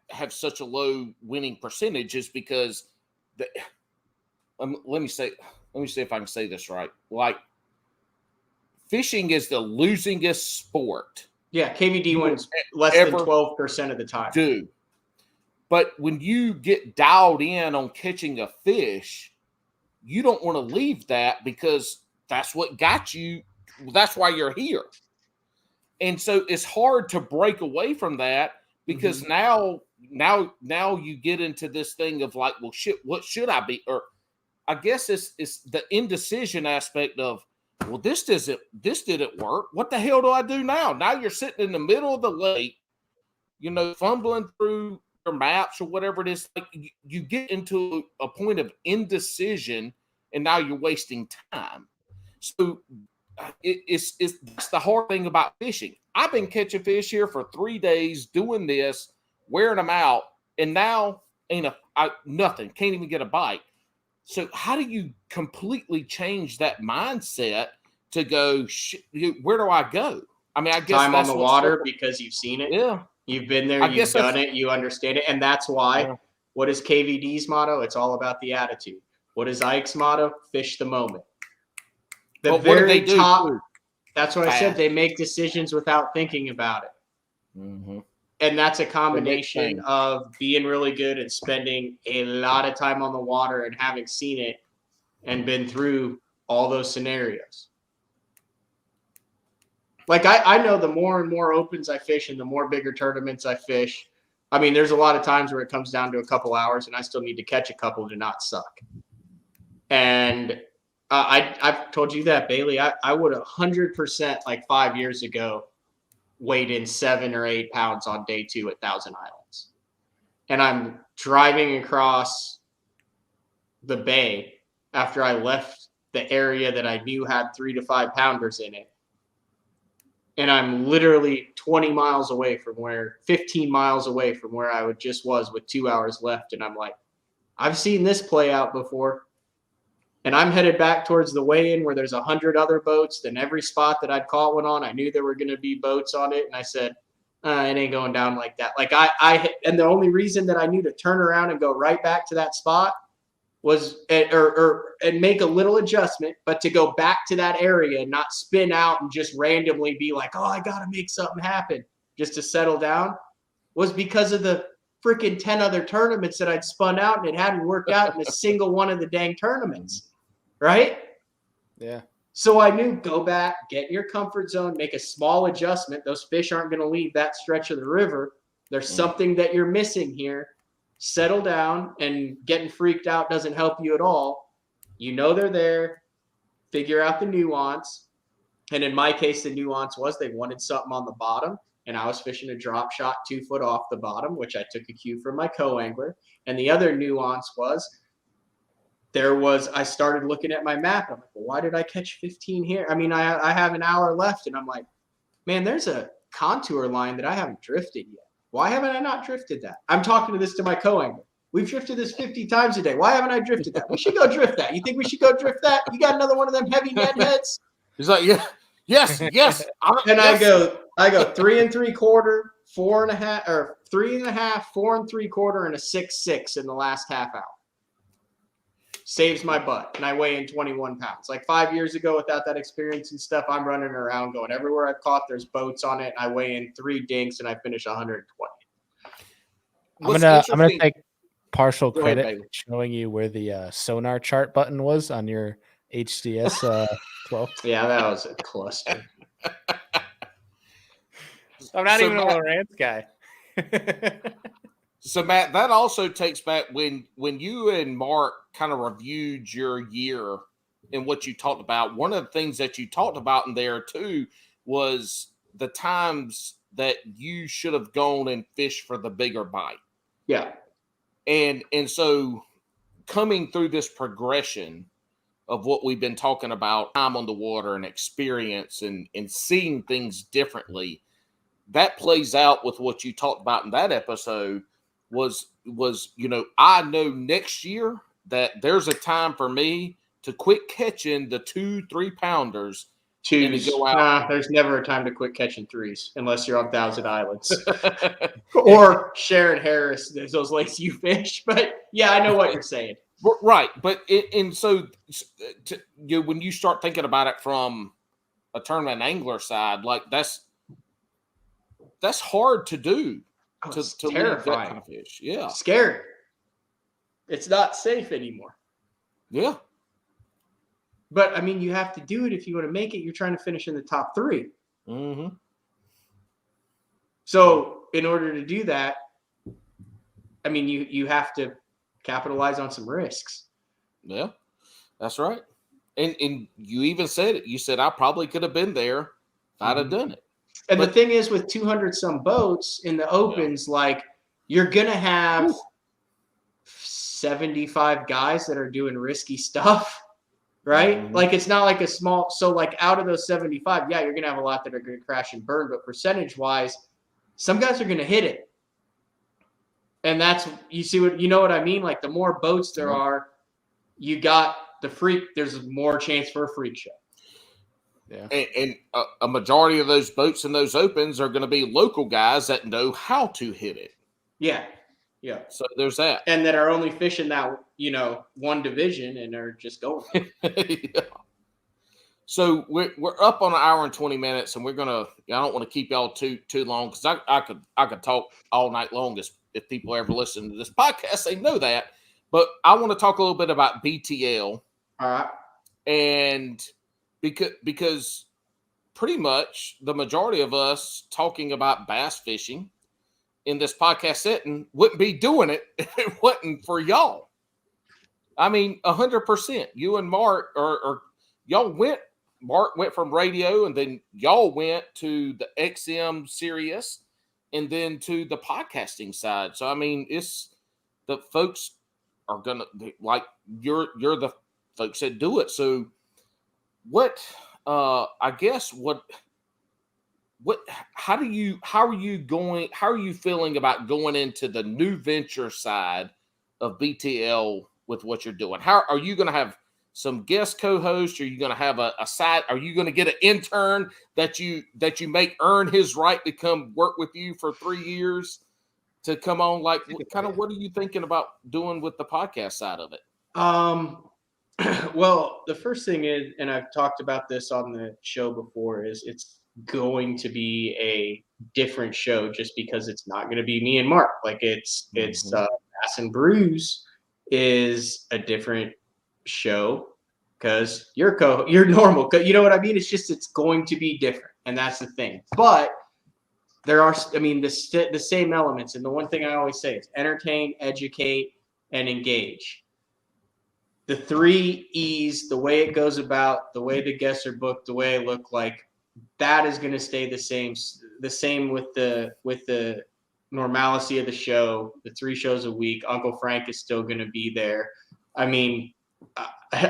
have such a low winning percentage, is because let me see if I can say this right. Like, fishing is the losingest sport. Yeah, KVD wins less than 12% of the time. Dude. But when you get dialed in on catching a fish, you don't want to leave that, because that's what got you. That's why you're here. And so it's hard to break away from that, because now you get into this thing of like, well, shit, what should I be? Or I guess it's the indecision aspect of, well, this didn't work. What the hell do I do now? Now you're sitting in the middle of the lake, fumbling through your maps or whatever it is. Like, you get into a point of indecision, and now you're wasting time. So that's the hard thing about fishing. I've been catching fish here for 3 days, doing this, wearing them out, and now nothing. Can't even get a bite. So how do you completely change that mindset to go, where do I go? I mean, I guess time on the water, because you've seen it. Yeah. You've been there, you've done it, you understand it. And that's why, what is KVD's motto? It's all about the attitude. What is Ike's motto? Fish the moment. The very top, that's what I said. They make decisions without thinking about it. Mm-hmm. And that's a combination of being really good and spending a lot of time on the water and having seen it and been through all those scenarios. Like, I know the more and more opens I fish and the more bigger tournaments I fish, I mean, there's a lot of times where it comes down to a couple hours and I still need to catch a couple to not suck. And I've told you that, Bailey. I would 100%, like 5 years ago, weighed in 7 or 8 pounds on day 2 at Thousand Islands. And I'm driving across the bay after I left the area that I knew had 3 to 5 pounders in it. And I'm literally 15 miles away from where I just was with 2 hours left. And I'm like, I've seen this play out before. And I'm headed back towards the weigh-in where there's 100 other boats. Then every spot that I'd caught one on, I knew there were going to be boats on it. And I said, it ain't going down like that. Like and the only reason that I knew to turn around and go right back to that spot was, and make a little adjustment, but to go back to that area and not spin out and just randomly be like, oh, I got to make something happen just to settle down, was because of the freaking 10 other tournaments that I'd spun out, and it hadn't worked out in a single one of the dang tournaments. Right? Yeah. So I knew, go back, get in your comfort zone, make a small adjustment. Those fish aren't going to leave that stretch of the river. There's something that you're missing here. Settle down, and getting freaked out doesn't help you at all. You know they're there. Figure out the nuance. And in my case, the nuance was they wanted something on the bottom, and I was fishing a drop shot 2 foot off the bottom, which I took a cue from my co-angler. And the other nuance was, I started looking at my map. I'm like, well, why did I catch 15 here? I mean, I have an hour left, and I'm like, man, there's a contour line that I haven't drifted yet. Why haven't I not drifted that? I'm talking to my co-angler. We've drifted this 50 times a day. Why haven't I drifted that? We should go drift that. You think we should go drift that? You got another one of them heavy net heads? He's like, yeah, yes. And yes. I go 3 3/4, 4.5, or 3.5, 4 3/4, and a 6.6 in the last half hour. Saves my butt, and I weigh in 21 pounds. Like 5 years ago, without that experience and stuff, I'm running around going everywhere I've caught, there's boats on it, and I weigh in 3 dinks, and I finish 120. I'm gonna take partial credit for showing you where the sonar chart button was on your HDS 12. Yeah, that was a cluster. I'm not So even a Matt- Lawrence guy. So Matt, that also takes back when you and Mark kind of reviewed your year and what you talked about. One of the things that you talked about in there too was the times that you should have gone and fished for the bigger bite. Yeah. And so coming through this progression of what we've been talking about, time on the water and experience and seeing things differently, that plays out with what you talked about in that episode was, I know next year that there's a time for me to quit catching the 2-3 pounders. Twos. And to go out. Nah, there's never a time to quit catching threes unless you're on Thousand Islands. Or Sharon Harris, there's those lakes you fish. But yeah, I know what you're saying. Right. But when you start thinking about it from a tournament angler side, like that's hard to do. It's to terrifying. leave that kind of fish. Yeah. Scary. It's not safe anymore. Yeah. But I mean, you have to do it if you want to make it. You're trying to finish in the top 3. Mm-hmm. So in order to do that, I mean, you have to capitalize on some risks. Yeah, that's right. And you even said it. You said I probably could have been there if I'd have done it. And the thing is, with 200 some boats in the opens, like you're gonna have 75 guys that are doing risky stuff. Right? Mm-hmm. Like it's not like a small, so like out of those 75, yeah, you're going to have a lot that are going to crash and burn, but percentage wise, some guys are going to hit it. And that's, you know what I mean? Like the more boats there are, you got there's more chance for a freak show. Yeah. And a majority of those boats in those opens are going to be local guys that know how to hit it. Yeah. Yeah. So there's that. And that are only fishing that, one division and are just going. Yeah. So we're up on an hour and 20 minutes, and I don't want to keep y'all too long because I could talk all night long if people ever listen to this podcast, they know that. But I want to talk a little bit about BTL. All right. And because pretty much the majority of us talking about bass fishing in this podcast setting wouldn't be doing it if it wasn't for y'all. I mean, 100%. You and Mark or y'all went. Mark went from radio, and then y'all went to the XM Sirius, and then to the podcasting side. So I mean, it's the folks are gonna like you're the folks that do it. So what? I guess what? How are you feeling about going into the new venture side of BTL with what you're doing? How are you going to have some guest co-hosts? Are you going to have a side? Are you going to get an intern that you make earn his right to come work with you for 3 years to come on? Like, what are you thinking about doing with the podcast side of it? Well, the first thing is, and I've talked about this on the show before, is it's going to be a different show just because it's not going to be me and Mark. Like it's Bass and Brews is a different show because you're normal. You know what I mean? It's going to be different, and that's the thing. But there are, the same elements. And the one thing I always say is entertain, educate, and engage. The 3 E's, the way it goes about, the way the guests are booked, the way I look like, that is going to stay the same. The same with the normalcy of the show, the 3 shows a week. Uncle Frank is still going to be there. I mean,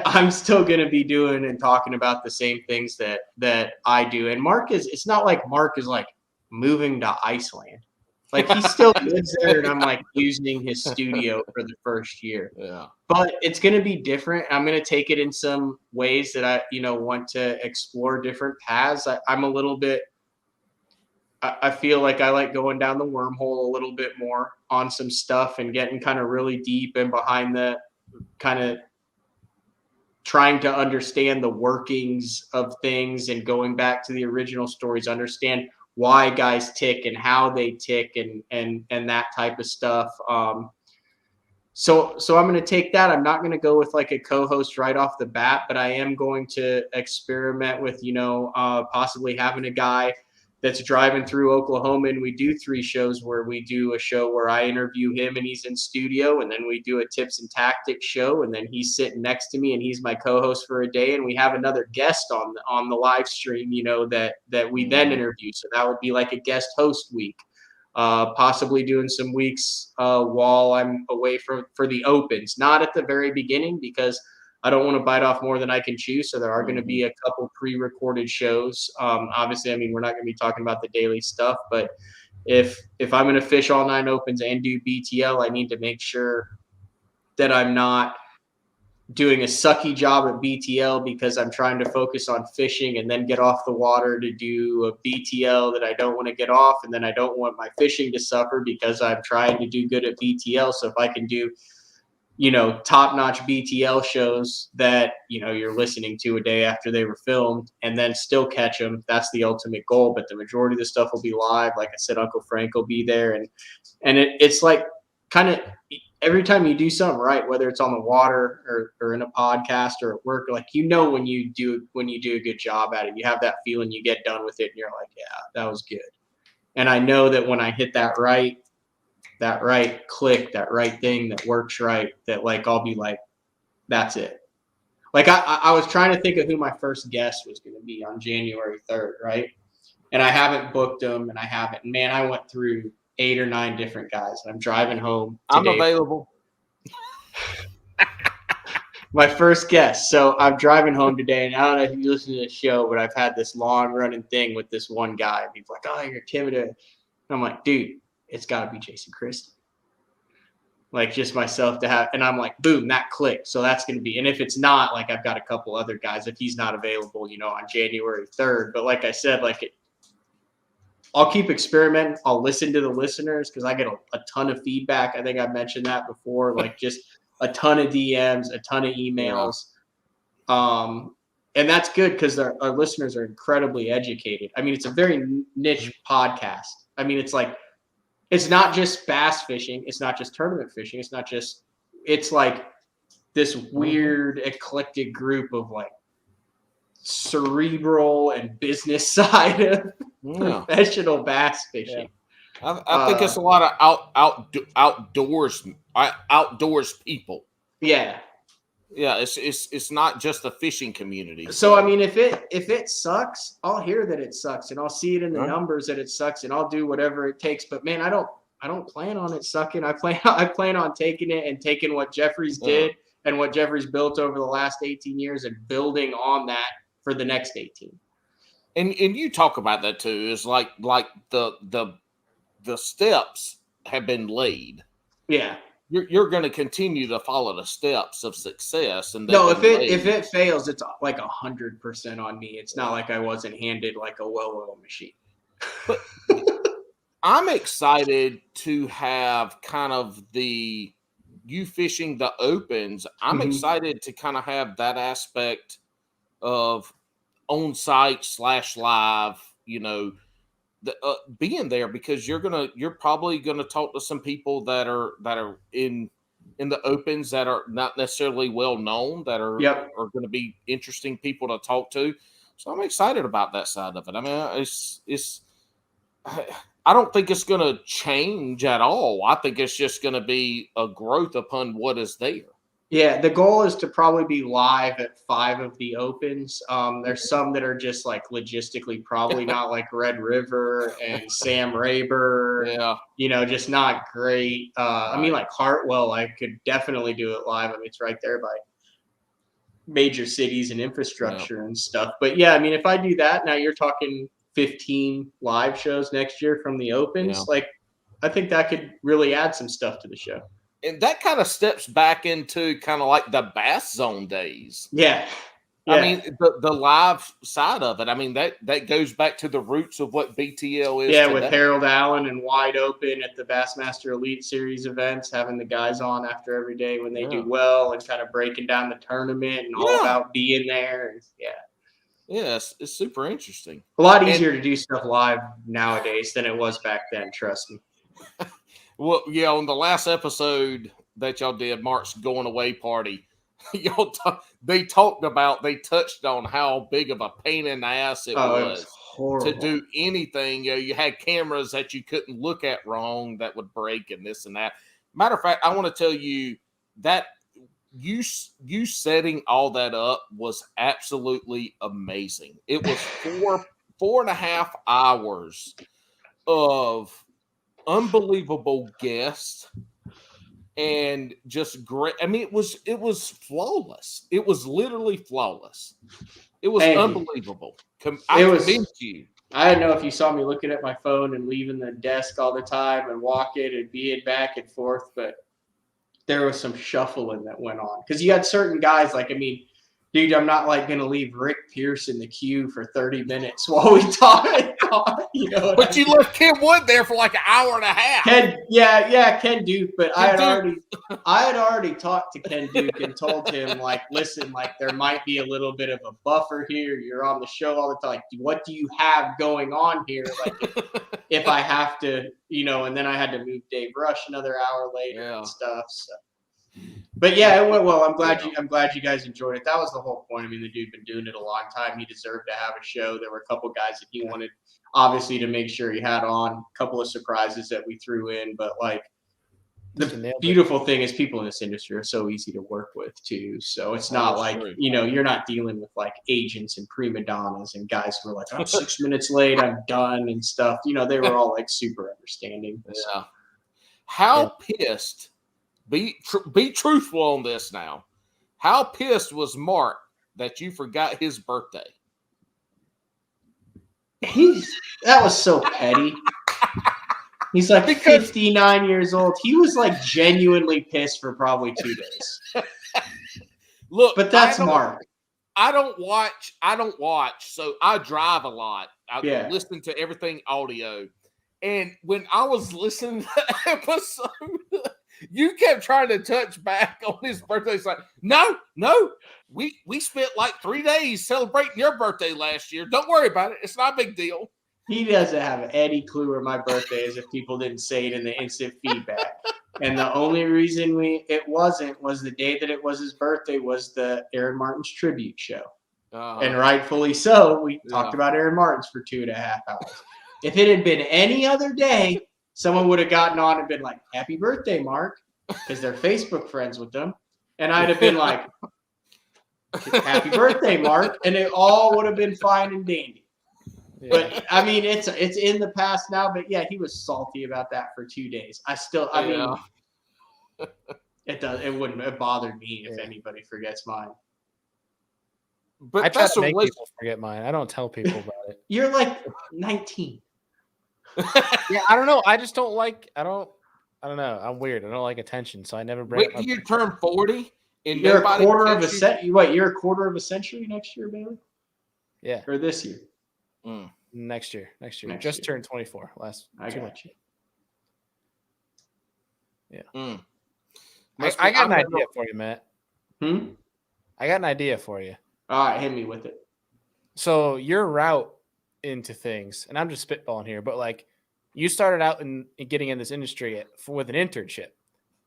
I'm still going to be doing and talking about the same things that I do. And Mark it's not like Mark is like moving to Iceland. Like he still lives there, and I'm like using his studio for the first year. Yeah. But it's going to be different. I'm going to take it in some ways that I, want to explore different paths. I'm a little bit. I feel like I like going down the wormhole a little bit more on some stuff and getting kind of really deep and behind the kind of trying to understand the workings of things and going back to the original stories, understand why guys tick and how they tick and that type of stuff. So I'm going to take that. I'm not going to go with like a co-host right off the bat, but I am going to experiment with, possibly having a guy that's driving through Oklahoma, and we do 3 shows where we do a show where I interview him and he's in studio, and then we do a tips and tactics show, and then he's sitting next to me and he's my co-host for a day, and we have another guest on the live stream, that we then interview. So that would be like a guest host week. Possibly doing some weeks while I'm away for the opens, not at the very beginning because I don't want to bite off more than I can chew. So there are going to be a couple pre-recorded shows. Obviously, I mean, we're not going to be talking about the daily stuff, but if I'm going to fish all 9 opens and do BTL, I need to make sure that I'm not doing a sucky job at BTL because I'm trying to focus on fishing and then get off the water to do a BTL that I don't want to get off. And then I don't want my fishing to suffer because I'm trying to do good at BTL. So if I can do, top-notch BTL shows that, you're listening to a day after they were filmed and then still catch them, that's the ultimate goal. But the majority of the stuff will be live. Like I said, Uncle Frank will be there. And it's like kind of every time you do something right, whether it's on the water or in a podcast or at work, like, when you do a good job at it, you have that feeling, you get done with it and you're like, yeah, that was good. And I know that when I hit that right click, that right thing that works right, that like I'll be like, that's it. Like I was trying to think of who my first guest was going to be on January 3rd, right? And I haven't booked them, and I haven't. Man, I went through 8 or 9 different guys, and I'm driving home today. I'm available. My first guest. So I'm driving home today, and I don't know if you listen to the show, but I've had this long running thing with this one guy. And he's like, "Oh, you're timid." And I'm like, dude, it's got to be Jason Christie. Like, just myself to have, and I'm like, boom, that clicked. So that's going to be, and if it's not, like, I've got a couple other guys if he's not available, on January 3rd. But like I said, I'll keep experimenting. I'll listen to the listeners because I get a ton of feedback. I think I've mentioned that before, like just a ton of DMs, a ton of emails. Yeah. And that's good because our listeners are incredibly educated. I mean, it's a very niche podcast. I mean, it's not just bass fishing. It's not just tournament fishing. It's like this weird eclectic group of like cerebral and business side of professional bass fishing. Yeah. I think it's a lot of outdoors people. Yeah. Yeah, it's not just the fishing community. So I mean, if it sucks, I'll hear that it sucks, and I'll see it in the numbers that it sucks, and I'll do whatever it takes. But man, I don't plan on it sucking. I plan on taking it and taking what Jeffrey's did and what Jeffrey's built over the last 18 years and building on that for the next 18. And you talk about that too. Is like the steps have been laid. Yeah. You're going to continue to follow the steps of success. And if it fails, it's like 100% on me. It's not like I wasn't handed like a well-oiled machine. But I'm excited to have kind of you fishing the opens. I'm excited to kind of have that aspect of on-site / live, being there, because you're probably gonna talk to some people that are in the opens that are not necessarily well known, that are going to be interesting people to talk to. So I'm excited about that side of it. I mean, I don't think it's going to change at all. I think it's just going to be a growth upon what is there. Yeah, the goal is to probably be live at 5 of the opens. There's some that are just like logistically probably not, like Red River and Sam Rayburn. Yeah. Just not great. I mean, like Hartwell, I could definitely do it live. I mean, it's right there by major cities and infrastructure and stuff. But yeah, I mean, if I do that, now you're talking 15 live shows next year from the opens. Yeah. Like, I think that could really add some stuff to the show. And that kind of steps back into kind of like the Bass Zone days. Yeah. I mean, the live side of it. I mean, that goes back to the roots of what BTL is. Yeah, today. with Harold Allen and Wide Open at the Bassmaster Elite Series events, having the guys on after every day when they do well and kind of breaking down the tournament and all about being there. Yeah, it's super interesting. A lot easier to do stuff live nowadays than it was back then, trust me. Well, yeah, on the last episode that y'all did, Mark's going away party, they touched on how big of a pain in the ass it was. It was horrible. to do anything. You had cameras that you couldn't look at wrong that would break and this and that. Matter of fact, I want to tell you that you setting all that up was absolutely amazing. It was 4.5 hours of unbelievable guests and just great. I mean, it was flawless. It was literally flawless. It was unbelievable. I commend you. I don't know if you saw me looking at my phone and leaving the desk all the time and walking and being back and forth, but there was some shuffling that went on. Because you had certain guys, like, I mean, dude, I'm not like going to leave Rick Pierce in the queue for 30 minutes while we talk. But you left Ken Wood there for like an hour and a half. Ken Duke. But I had already talked to Ken Duke and told him, like, listen, like, there might be a little bit of a buffer here. You're on the show all the time. Like, what do you have going on here? Like, if I have to, and then I had to move Dave Rush another hour later and stuff. So. But yeah, it went well. I'm glad you guys enjoyed it. That was the whole point. I mean, the dude'd been doing it a long time. He deserved to have a show. There were a couple guys that he wanted, obviously, to make sure he had on. A couple of surprises that we threw in. But like, the beautiful thing is people in this industry are so easy to work with too. So it's not like you're not dealing with like agents and prima donnas and guys who are like, I'm 6 minutes late, I'm done and stuff. They were all like super understanding. Yeah. How pissed? Be truthful on this now. How pissed was Mark that you forgot his birthday? That was so petty. He's like 59 years old. He was like genuinely pissed for probably 2 days. Look, but that's Mark. I don't watch, so I drive a lot. I listen to everything audio. And when I was listening to the episode, you kept trying to touch back on his birthday. It's like, no, we spent like 3 days celebrating your birthday last year. Don't worry about it. It's not a big deal. He doesn't have any clue where my birthday is if people didn't say it in the instant feedback. And the only reason it wasn't was the day that it was his birthday was the Aaron Martin's tribute show. And rightfully so. We talked about Aaron Martin's for 2.5 hours. If it had been any other day, someone would have gotten on and been like, happy birthday, Mark, because they're Facebook friends with them. And I'd have been like, happy birthday, Mark. And it all would have bbeen fine and dandy. Yeah. But, I mean, it's in the past now. But, yeah, he was salty about that for 2 days. It bothered me if anybody forgets mine. But I try to make people forget mine. I don't tell people about it. You're like 19. Yeah, I don't know. I just don't like. I don't know. I'm weird. I don't like attention, so I never bring. Wait till you turn 40, and you're a quarter of a century. What? You're a quarter of a century next year, Bailey? Yeah. Or this year? Next year. Just turned 24. I got you. Yeah. I got an idea for you, Matt. I got an idea for you. All right, hit me with it. So your route into things, and I'm just spitballing here, but like you started out in getting in this industry with an internship.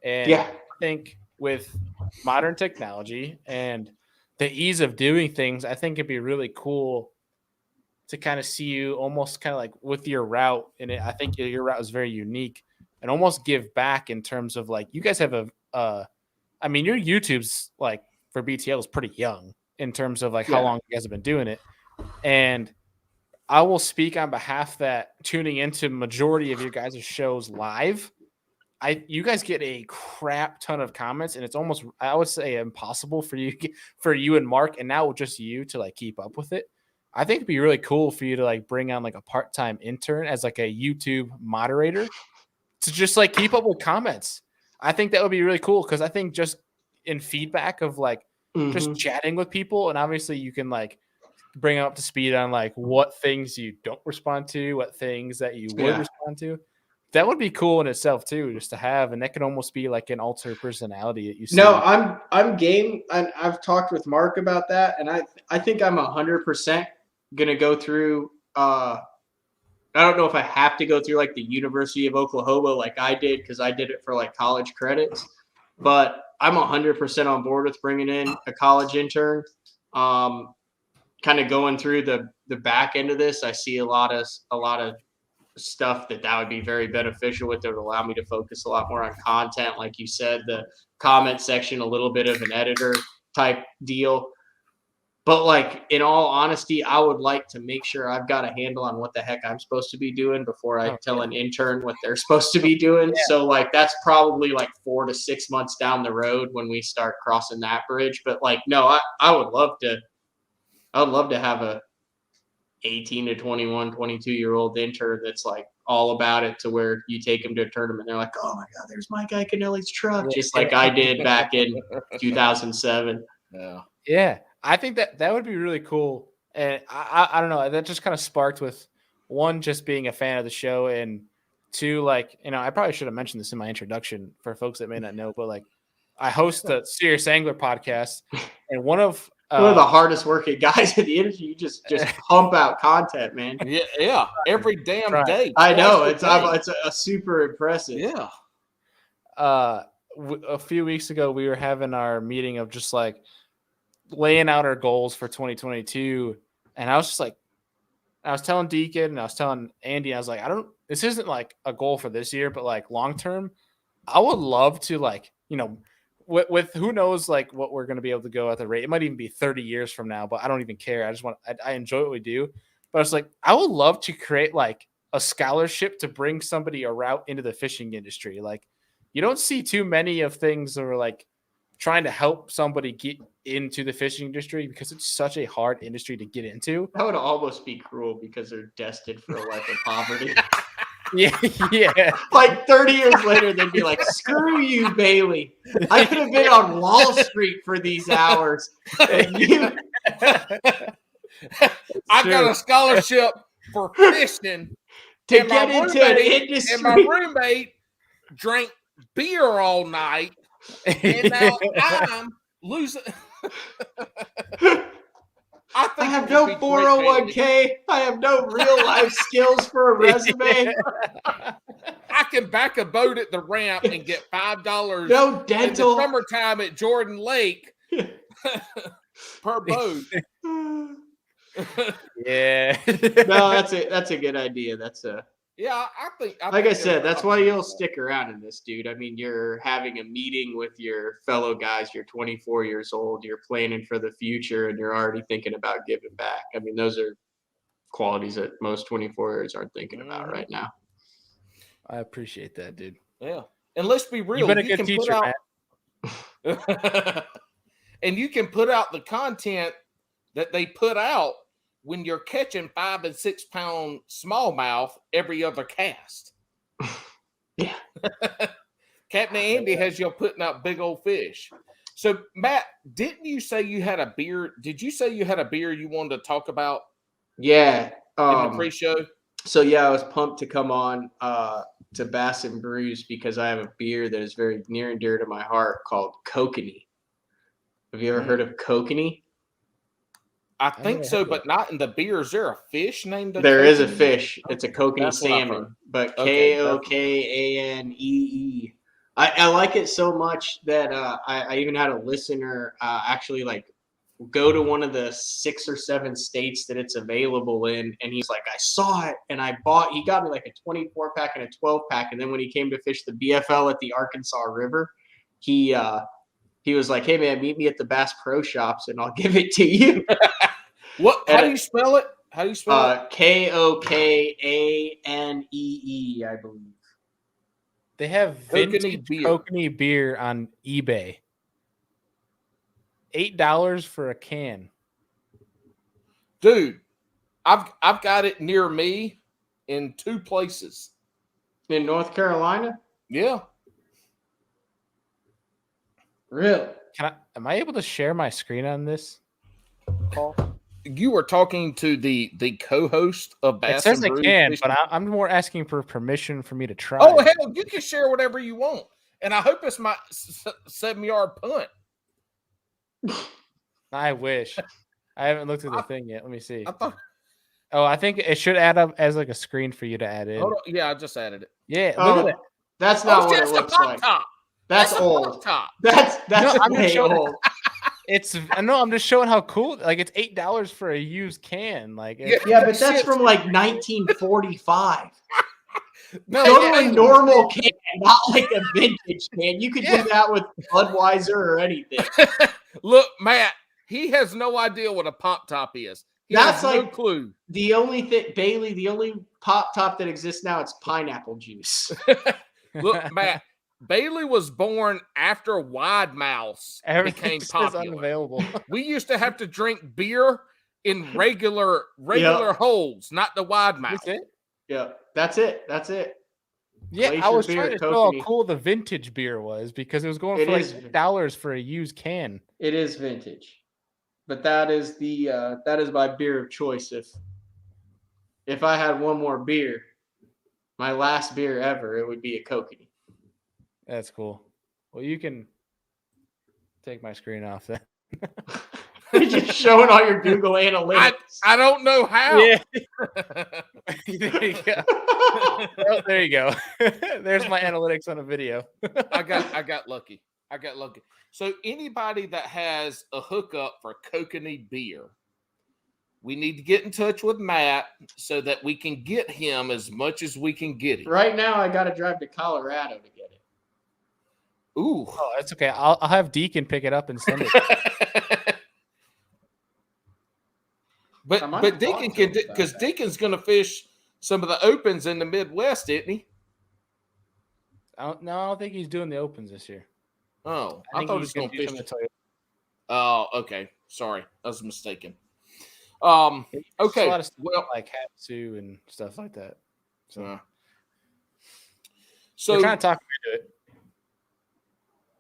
And I think with modern technology and the ease of doing things, I think it'd be really cool to kind of see you almost kind of like with your route. And I think your route is very unique and almost give back in terms of like, you guys have your YouTube's like for BTL is pretty young in terms of like how long you guys have been doing it. And I will speak on behalf that tuning into majority of your guys' shows live, you guys get a crap ton of comments, and it's almost, I would say, impossible for you and Mark, and now just you to like keep up with it. I think it'd be really cool for you to like bring on like a part-time intern as like a YouTube moderator to just like keep up with comments. I think that would be really cool because I think just in feedback of like just chatting with people, and obviously you can like bring them up to speed on like what things you don't respond to, what things that you would respond to. That would be cool in itself too, just to have, and that could almost be like an alter personality that you see. No, I'm game. I've talked with Mark about that, and I think I'm 100% gonna go through. I don't know if I have to go through like the University of Oklahoma like I did because I did it for like college credits, but I'm 100% on board with bringing in a college intern. kind of going through the back end of this, I see a lot of stuff that would be very beneficial with. It would allow me to focus a lot more on content. Like you said, the comment section, a little bit of an editor type deal. But like, in all honesty, I would like to make sure I've got a handle on what the heck I'm supposed to be doing before I tell an intern what they're supposed to be doing. Yeah. So like, that's probably like 4 to 6 months down the road when we start crossing that bridge. But like, no, I would love to have a 18 to 21, 22-year-old intern that's like all about it, to where you take them to a tournament, they're like, oh my God, there's my guy Canelli's truck, just like I did back in 2007. Yeah. I think that would be really cool. And I don't know, that just kind of sparked with, one, just being a fan of the show, and two, like, you know, I probably should have mentioned this in my introduction for folks that may not know, but like, I host the Serious Angler podcast, and one of the hardest working guys in the industry. You just pump out content, man. Yeah, every damn day. I know, it's a super impressive. Yeah. A few weeks ago, we were having our meeting of just like laying out our goals for 2022, and I was just like, I was telling Deacon and I was telling Andy, I was like, this isn't like a goal for this year, but like long term, I would love to, like, you know, with who knows like what we're going to be able to go at the rate. It might even be 30 years from now, but I don't even care. I enjoy what we do. But I was like, I would love to create like a scholarship to bring somebody a route into the fishing industry. Like, you don't see too many of things that are like trying to help somebody get into the fishing industry, because it's such a hard industry to get into. That would almost be cruel, because they're destined for a life of poverty. Yeah. Like 30 years later, they'd be like, screw you, Bailey. I could have been on Wall Street for these hours. And you... I got a scholarship for fishing to get into an industry. And my roommate drank beer all night. And now I'm losing. I have no 401k. I have no real life skills for a resume. I can back a boat at the ramp and get $5. No dental. In the summertime at Jordan Lake per boat. Yeah. No, that's a good idea. Yeah, I think. Like I said, that's why you'll stick around in this, dude. I mean, you're having a meeting with your fellow guys. You're 24 years old. You're planning for the future, and you're already thinking about giving back. I mean, those are qualities that most 24-years aren't thinking about right now. I appreciate that, dude. Yeah, and let's be real. You've been a good teacher, man. And you can put out the content that they put out when you're catching 5 and 6 pound smallmouth every other cast. Yeah. Captain Andy has you putting out big old fish. So, Matt, didn't you say you had a beer? Did you say you had a beer you wanted to talk about? Yeah. In the pre-show? So, yeah, I was pumped to come on to Bass and Brews, because I have a beer that is very near and dear to my heart called Kokanee. Have you ever heard of Kokanee? I think so, but not in the beer. Is there a fish named? There is a fish. It's a kokanee salmon, but Kokanee. I like it so much that I even had a listener actually like go to one of the 6 or 7 states that it's available in, and he's like, I saw it and he got me like a 24-pack and a 12-pack, and then when he came to fish the BFL at the Arkansas River, he was like, hey man, meet me at the Bass Pro Shops and I'll give it to you. What? How do you spell it? Kokanee, I believe. They have vintage Kokanee beer on eBay. $8 for a can. Dude, I've got it near me in 2 places. In North Carolina? Yeah. Really? Am I able to share my screen on this call? You were talking to the co-host of Bass and Brews. It says I can, but I'm more asking for permission for me to try. Oh, hell, you can share whatever you want. And I hope it's my 7-yard punt. I wish. I haven't looked at the thing yet. Let me see. I think it should add up as like a screen for you to add in. Hold on. Yeah, I just added it. Yeah, look at it. That's not what it looks like. Top. That's old. That's way old. I know. I'm just showing how cool. Like it's $8 for a used can. Like Yeah, but that's from like 1945. No, Go to a normal can, not like a vintage can. You could do that with Budweiser or anything. Look, Matt, he has no idea what a pop top is. He That's has like no clue. The only thing, Bailey, the only pop top that exists now, it's pineapple juice. Look, Matt, Bailey was born after Wide Mouths became popular. Unavailable. We used to have to drink beer in regular holes, not the Wide Mouth. That's it? Yeah, that's it. That's it. Yeah, Glacier I was beer trying to at show how Kokanee. cool the vintage beer was because it was going It for like is. $8 for a used can. It is vintage, but that is my beer of choice. If I had one more beer, my last beer ever, it would be a Kokanee. That's cool. Well, you can take my screen off then. Just showing all your Google Analytics. I don't know how. Yeah. There you go. Oh, there you go. There's my analytics on a video. I got lucky. So anybody that has a hookup for Kokanee beer, we need to get in touch with Matt so that we can get him as much as we can get him. Right now, I got to drive to Colorado to get it. Ooh. Oh, that's okay. I'll have Deacon pick it up and send it. But Deacon can, because Deacon's going to fish some of the opens in the Midwest, isn't he? I don't think he's doing the opens this year. Oh, I thought he was going to fish. Oh, okay. Sorry, I was mistaken. Okay. A lot of stuff well, like Hatsu and stuff like that. So we're trying to talk him into it.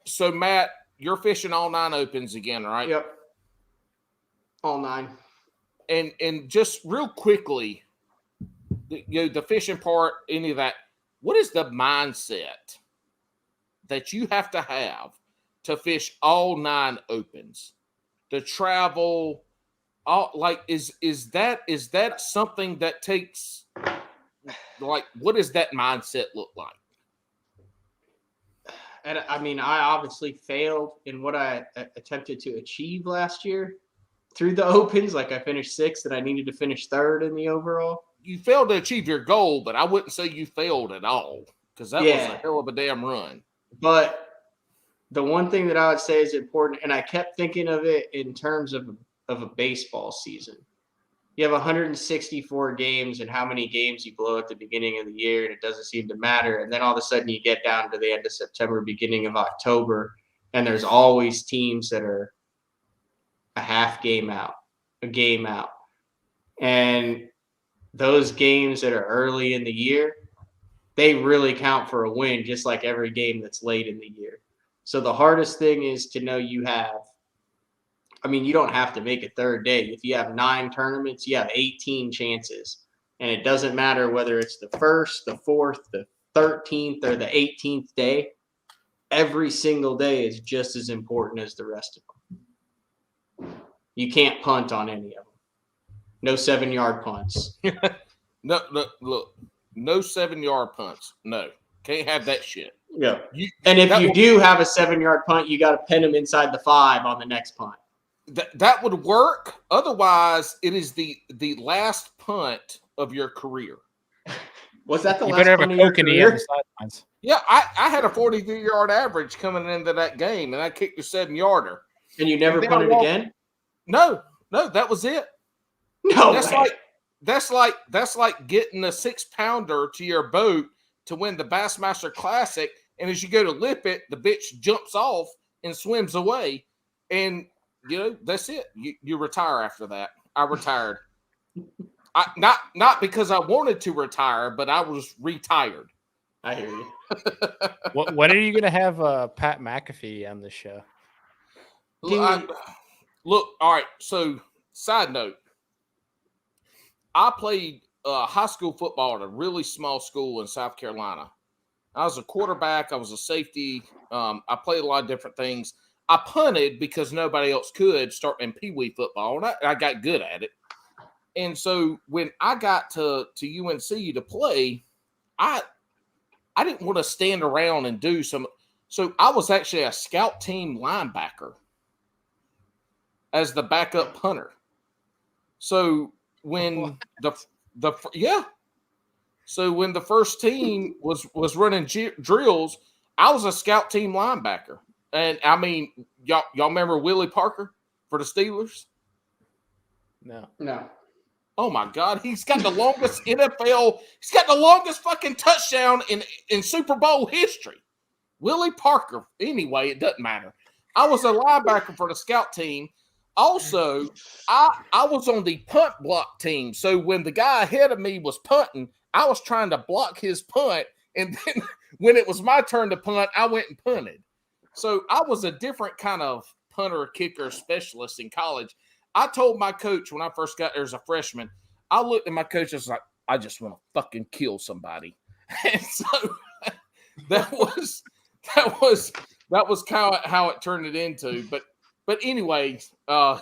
So Matt, you're fishing all 9 opens again, right? Yep. All 9. And just real quickly, the fishing part, any of that, what is the mindset that you have to fish all 9 opens? To travel, all like is that something that takes, like, what does that mindset look like? And I mean, I obviously failed in what I attempted to achieve last year through the opens. Like I finished 6th and I needed to finish 3rd in the overall. You failed to achieve your goal, but I wouldn't say you failed at all because that was a hell of a damn run. But the one thing that I would say is important, and I kept thinking of it in terms of a baseball season. You have 164 games, and how many games you blow at the beginning of the year, and it doesn't seem to matter. And then all of a sudden you get down to the end of September, beginning of October, and there's always teams that are a half game out, a game out. And those games that are early in the year, they really count for a win, just like every game that's late in the year. So the hardest thing is to know you don't have to make a 3rd day. If you have 9 tournaments, you have 18 chances. And it doesn't matter whether it's the 1st, the 4th, the 13th, or the 18th day. Every single day is just as important as the rest of them. You can't punt on any of them. No 7-yard punts. No, look, no 7-yard punts. No, can't have that shit. Yeah. And if you do have a 7-yard punt, you got to pin them inside the 5 on the next punt. That would work. Otherwise, it is the last punt of your career. Was that the last punt of your career? Yeah, I had a 43-yard average coming into that game, and I kicked a 7-yarder. And you never punted again? No, that was it. No, that's like getting a 6-pounder to your boat to win the Bassmaster Classic, and as you go to lip it, the bitch jumps off and swims away, and that's it. You retire after that. I retired. Not because I wanted to retire, but I was retired. I hear you. When are you going to have Pat McAfee on the show? Look, all right. So, side note, I played high school football at a really small school in South Carolina. I was a quarterback. I was a safety. I played a lot of different things. I punted because nobody else could start in Pee-wee football, and I got good at it. And so when I got to UNC to play, I didn't want to stand around and do some. So I was actually a scout team linebacker. as the backup punter. So when so when the first team was running drills, I was a scout team linebacker. And I mean, y'all remember Willie Parker for the Steelers? No. Oh my God, he's got the longest NFL. He's got the longest fucking touchdown in Super Bowl history. Willie Parker. Anyway, it doesn't matter. I was a linebacker for the scout team. Also, I was on the punt block team. So when the guy ahead of me was punting, I was trying to block his punt. And then when it was my turn to punt, I went and punted. So I was a different kind of punter, kicker specialist in college. I told my coach when I first got there as a freshman, I looked at my coach and was like, I just want to fucking kill somebody. And so that was kind of how it turned it into. But anyway, so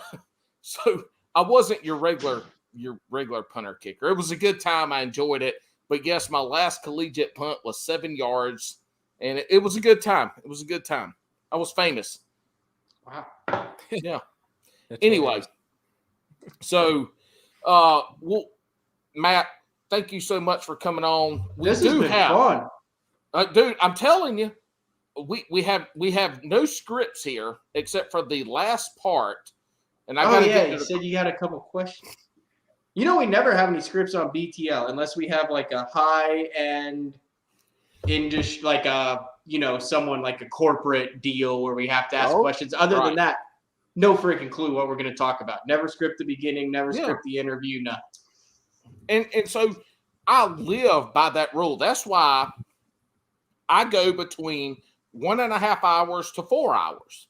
I wasn't your regular punter kicker. It was a good time. I enjoyed it. But yes, my last collegiate punt was 7 yards, and it was a good time. It was a good time. I was famous. Wow. Yeah. Anyway, so well, Matt, thank you so much for coming on. This has been fun. Dude, I'm telling you, we have no scripts here except for the last part. And you said you had a couple questions. You know, we never have any scripts on BTL unless we have like a high-end industry, like someone like a corporate deal where we have to ask questions. Other than that, no freaking clue what we're going to talk about. Never script the beginning, never script the interview, nothing. And so I live by that rule. That's why I go between 1.5 hours to 4 hours.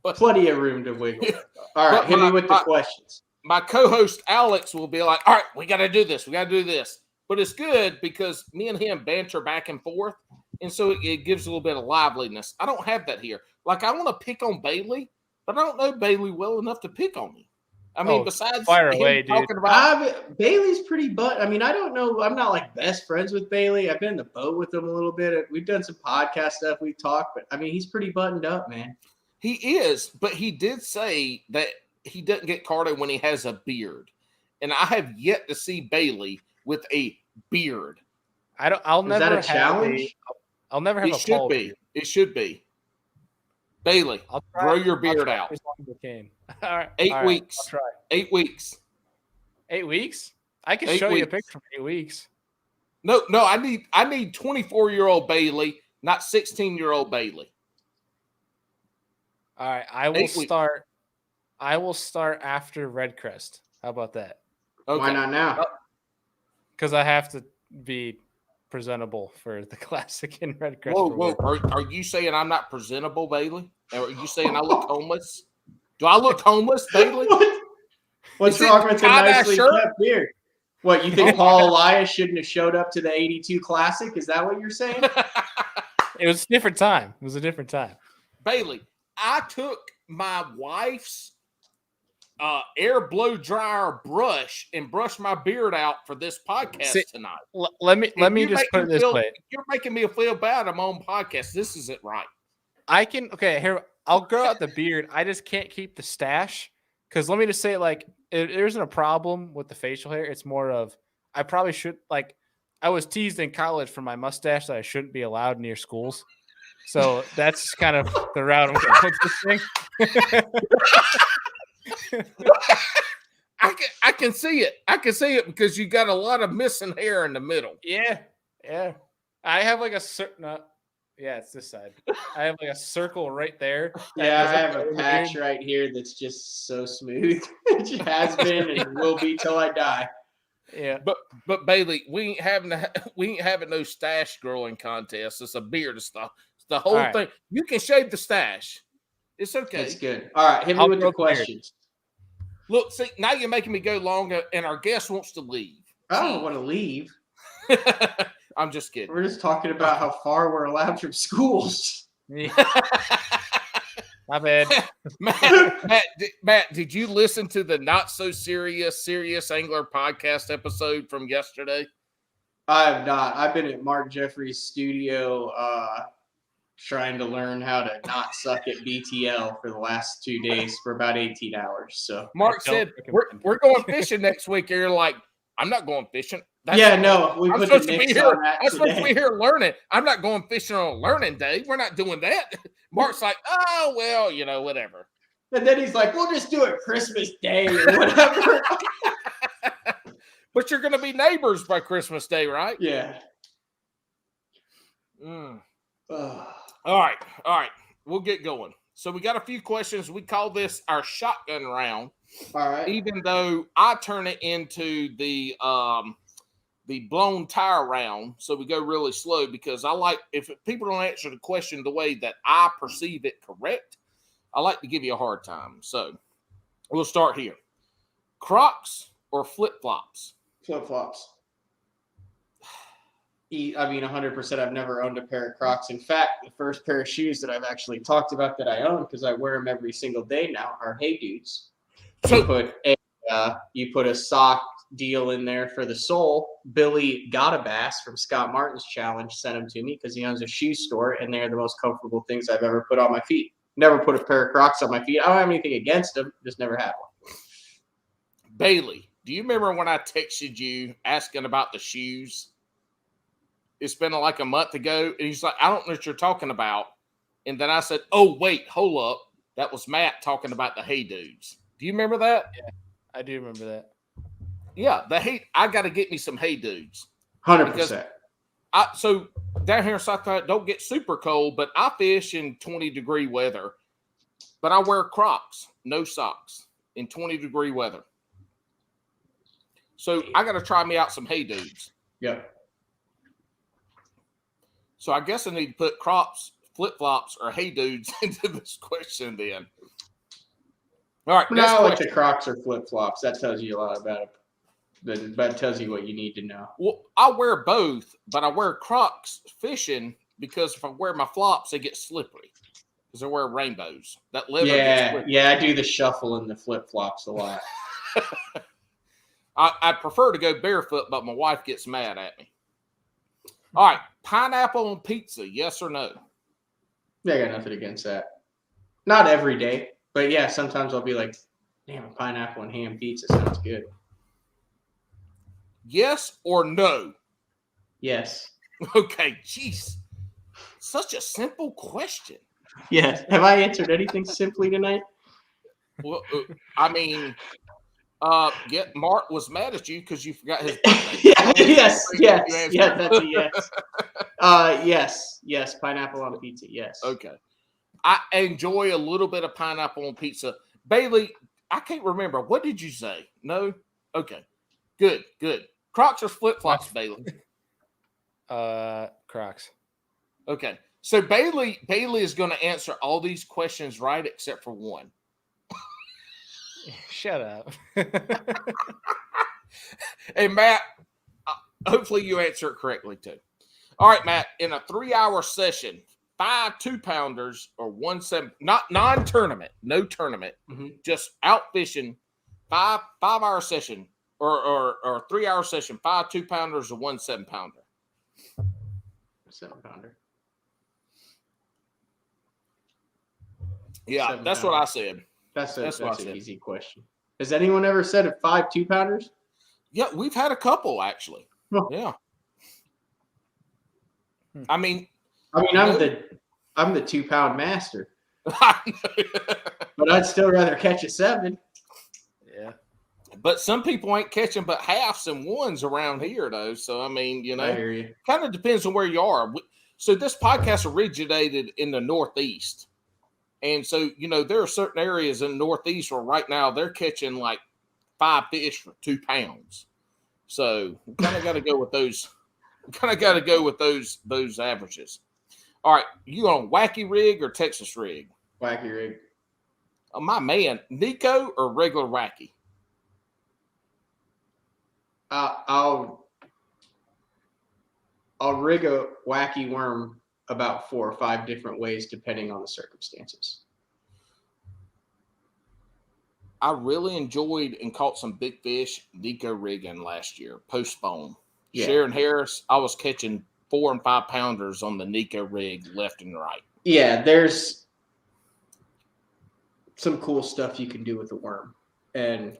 But plenty of room to wiggle. All right, hit me with the questions. My co-host Alex will be like, all right, we got to do this. We got to do this. But it's good because me and him banter back and forth. And so it gives a little bit of liveliness. I don't have that here. Like, I want to pick on Bailey, but I don't know Bailey well enough to pick on me. I mean, besides talking about Bailey's pretty I mean, I don't know. I'm not like best friends with Bailey. I've been in the boat with him a little bit. We've done some podcast stuff. We've talked, but I mean, he's pretty buttoned up, man. He is, but he did say that he doesn't get carded when he has a beard. And I have yet to see Bailey with a beard. I'll never have a challenge. I'll never have it should be. It should be. Bailey, grow your beard out. As long as I can. All right. 8 weeks. I'll try. 8 weeks. 8 weeks? I can show you a picture from 8 weeks. No, I need 24-year-old Bailey, not 16-year-old Bailey. All right, I will start after Redcrest. How about that? Okay. Why not now? Because I have to be presentable for the Classic in Redcrest. Whoa! Are you saying I'm not presentable, Bailey? Are you saying I look homeless? Do I look homeless, Bailey? What's wrong with the nicely kept beard? What, you think Paul Elias shouldn't have showed up to the '82 Classic? Is that what you're saying? It was a different time. It was a different time. Bailey, I took my wife's air blow dryer brush and brushed my beard out for this podcast tonight. Let me just put it this way. You're making me feel bad. I'm on podcast. This isn't right. Here, I'll grow out the beard. I just can't keep the stash. Because let me just say, like, there isn't a problem with the facial hair. It's more of, I probably should, like, I was teased in college for my mustache that I shouldn't be allowed near schools. So that's kind of the route I'm going with this thing. I can see it. I can see it because you got a lot of missing hair in the middle. Yeah. I have like a certain. Yeah, it's this side. I have like a circle right there. Yeah, I have a patch right here that's just so smooth. It has been and will be till I die. Yeah, but Bailey, we ain't having no stash growing contest. It's a beard stuff. It's the whole thing. You can shave the stash. It's okay. It's good. All right, hit me with the questions. Look, see, now you're making me go longer, and our guest wants to leave. I don't want to leave. I'm just kidding. We're just talking about how far we're allowed from schools. My bad. Matt, did you listen to the Not So Serious Angler podcast episode from yesterday? I have not. I've been at Mark Jeffrey's studio trying to learn how to not suck at BTL for the last 2 days for about 18 hours. So Mark said, we're going fishing next week. And you're like, I'm not going fishing. We I'm put supposed the to be nix here. on that I'm supposed to today. be here learning. I'm not going fishing on a learning day. We're not doing that. Mark's like, oh, well, whatever. And then he's like, we'll just do it Christmas Day or whatever. But you're going to be neighbors by Christmas Day, right? Yeah. All right. We'll get going. So we got a few questions. We call this our shotgun round. All right. Even though I turn it into the blown tire round, so we go really slow because I like, if people don't answer the question the way that I perceive it correct, I like to give you a hard time. So we'll start here. Crocs or flip-flops? Flip-flops. 100%. I've never owned a pair of Crocs. In fact, the first pair of shoes that I've actually talked about that I own, because I wear them every single day now, are Hey Dudes. So you put a sock deal in there for the sole. Billy got a bass from Scott Martin's challenge, sent them to me because he owns a shoe store, and they're the most comfortable things I've ever put on my feet. Never put a pair of Crocs on my feet. I don't have anything against them, just never had one. Bailey, do you remember when I texted you asking about the shoes? It's been like a month ago, and he's like, I don't know what you're talking about. And then I said, oh, wait, hold up. That was Matt talking about the Hey Dudes. Do you remember that? Yeah, I do remember that. Yeah, I got to get me some Hey Dudes. 100%. So down here in South Carolina, don't get super cold, but I fish in 20-degree weather. But I wear Crocs, no socks, in 20-degree weather. So I got to try me out some Hey Dudes. Yep. So I guess I need to put Crocs, flip-flops, or Hey Dudes into this question then. All right. Now I like the Crocs or flip-flops. That tells you a lot about it. That tells you what you need to know. Well, I wear both, but I wear Crocs fishing because if I wear my flops, they get slippery because I wear rainbows. That leather gets slippery. Yeah, I do the shuffle in the flip-flops a lot. I prefer to go barefoot, but my wife gets mad at me. All right, pineapple on pizza, yes or no? Yeah, I got nothing against that. Not every day, but yeah, sometimes I'll be like, damn, a pineapple and ham pizza sounds good. Yes or no? Yes. Okay, jeez. Such a simple question. Yes. Have I answered anything simply tonight? Well, Mark was mad at you because you forgot his birthday. Yes, that's a yes. Yes, pineapple on pizza, yes. Okay. I enjoy a little bit of pineapple on pizza. Bailey, I can't remember. What did you say? No? Okay. Good. Crocs or flip-flops, Bailey? Crocs. Okay. So Bailey is going to answer all these questions right except for one. Shut up. Hey, Matt, hopefully you answer it correctly, too. All right, Matt, in a 3-hour session, 5 2-pounders or 1 7, not non-tournament, no tournament, just out fishing, 5-hour session or 3-hour session, 5 2-pounders or 1 7-pounder. 7-pounder. Yeah, that's what I said. That's an easy question. Has anyone ever said a 5 2-pounders? Yeah, we've had a couple actually. Oh. Yeah. I mean, I'm the 2-pound master. But I'd still rather catch a 7. Yeah. But some people ain't catching but halves and ones around here, though. So I mean, I hear you. Kind of depends on where you are. So this podcast originated in the Northeast. And so, there are certain areas in the Northeast where right now they're catching like 5 fish for 2 pounds. So we kind of got to go with those. Those averages. All right, you on wacky rig or Texas rig? Wacky rig. Oh, my man, Nico or regular wacky? I'll rig a wacky worm about 4 or 5 different ways depending on the circumstances. I really enjoyed and caught some big fish Nico rigging last year, postpone. Yeah. Sharon Harris, I was catching 4 and 5 pounders on the Nico rig left and right. Yeah, there's some cool stuff you can do with a worm, and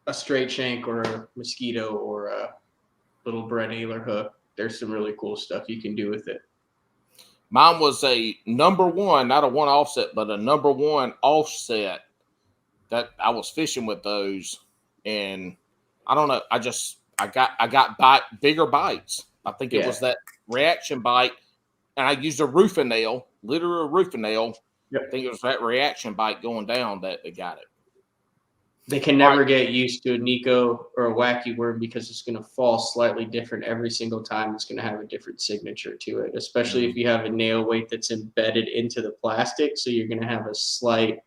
a straight shank or a mosquito or a little Brett Naylor hook. There's some really cool stuff you can do with it. Mine was a number one, not a one offset, but a number one offset that I was fishing with those. And I don't know. I got bigger bites. I think it was that reaction bite. And I used a roofing nail, literal roofing nail. Yep. I think it was that reaction bite going down that they got it. They can never get used to a Nico or a wacky worm because it's going to fall slightly different every single time. It's going to have a different signature to it, especially if you have a nail weight that's embedded into the plastic. So you're going to have a slight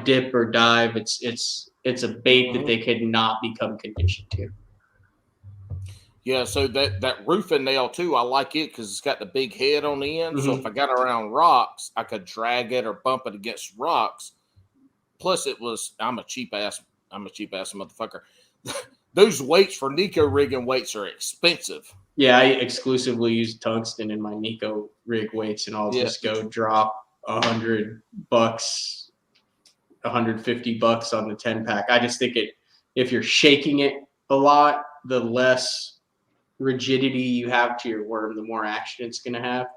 dip or dive. It's a bait that they could not become conditioned to. Yeah, so that roofing nail too, I like it because it's got the big head on the end. So if I got around rocks, I could drag it or bump it against rocks. Plus, I'm a cheap ass motherfucker. Those weights for Nico rigging weights are expensive. Yeah, I exclusively use tungsten in my Nico rig weights, and I'll just go drop $100, $150 on the 10-pack. I just think if you're shaking it a lot, the less rigidity you have to your worm, the more action it's going to have.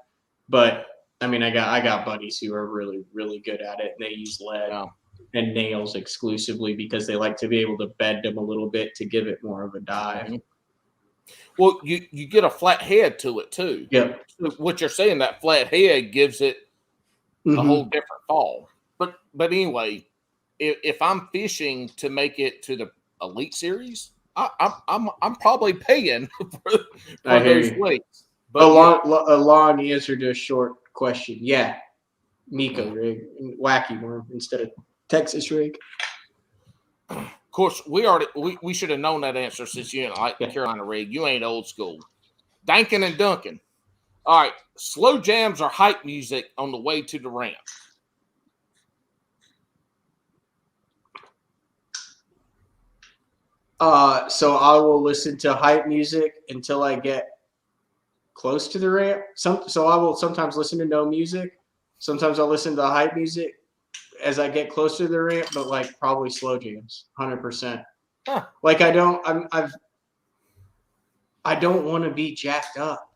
But I mean, I got buddies who are really, really good at it, and they use lead and nails exclusively because they like to be able to bend them a little bit to give it more of a dive. Well, you get a flat head to it too. Yeah. So what you're saying, that flat head gives it a whole different fall. But anyway, if I'm fishing to make it to the Elite Series, I'm probably paying for those weights. But a long answer to a short question. Yeah, Nico rig, wacky worm instead of Texas rig. Of course, we should have known that answer since you didn't like the Carolina rig. You ain't old school. Dankin and Duncan. All right, slow jams or hype music on the way to the ramp. So I will listen to hype music until I get close to the ramp. So I will sometimes listen to no music. Sometimes I'll listen to hype music as I get closer to the ramp, but like probably slow jams, 100%. Like I don't want to be jacked up.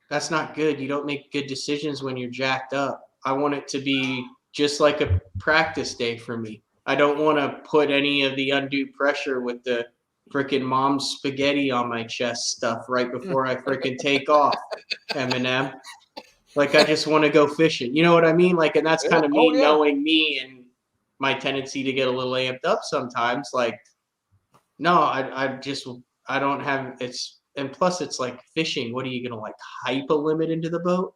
That's not good. You don't make good decisions when you're jacked up. I want it to be just like a practice day for me. I don't want to put any of the undue pressure with the freaking mom's spaghetti on my chest stuff right before I freaking take off, Eminem. Like, I just want to go fishing. You know what I mean? Like, and that's kind of me knowing me and my tendency to get a little amped up sometimes. Like, no, I don't have it's. And plus, it's like fishing. What are you gonna like hype a limit into the boat?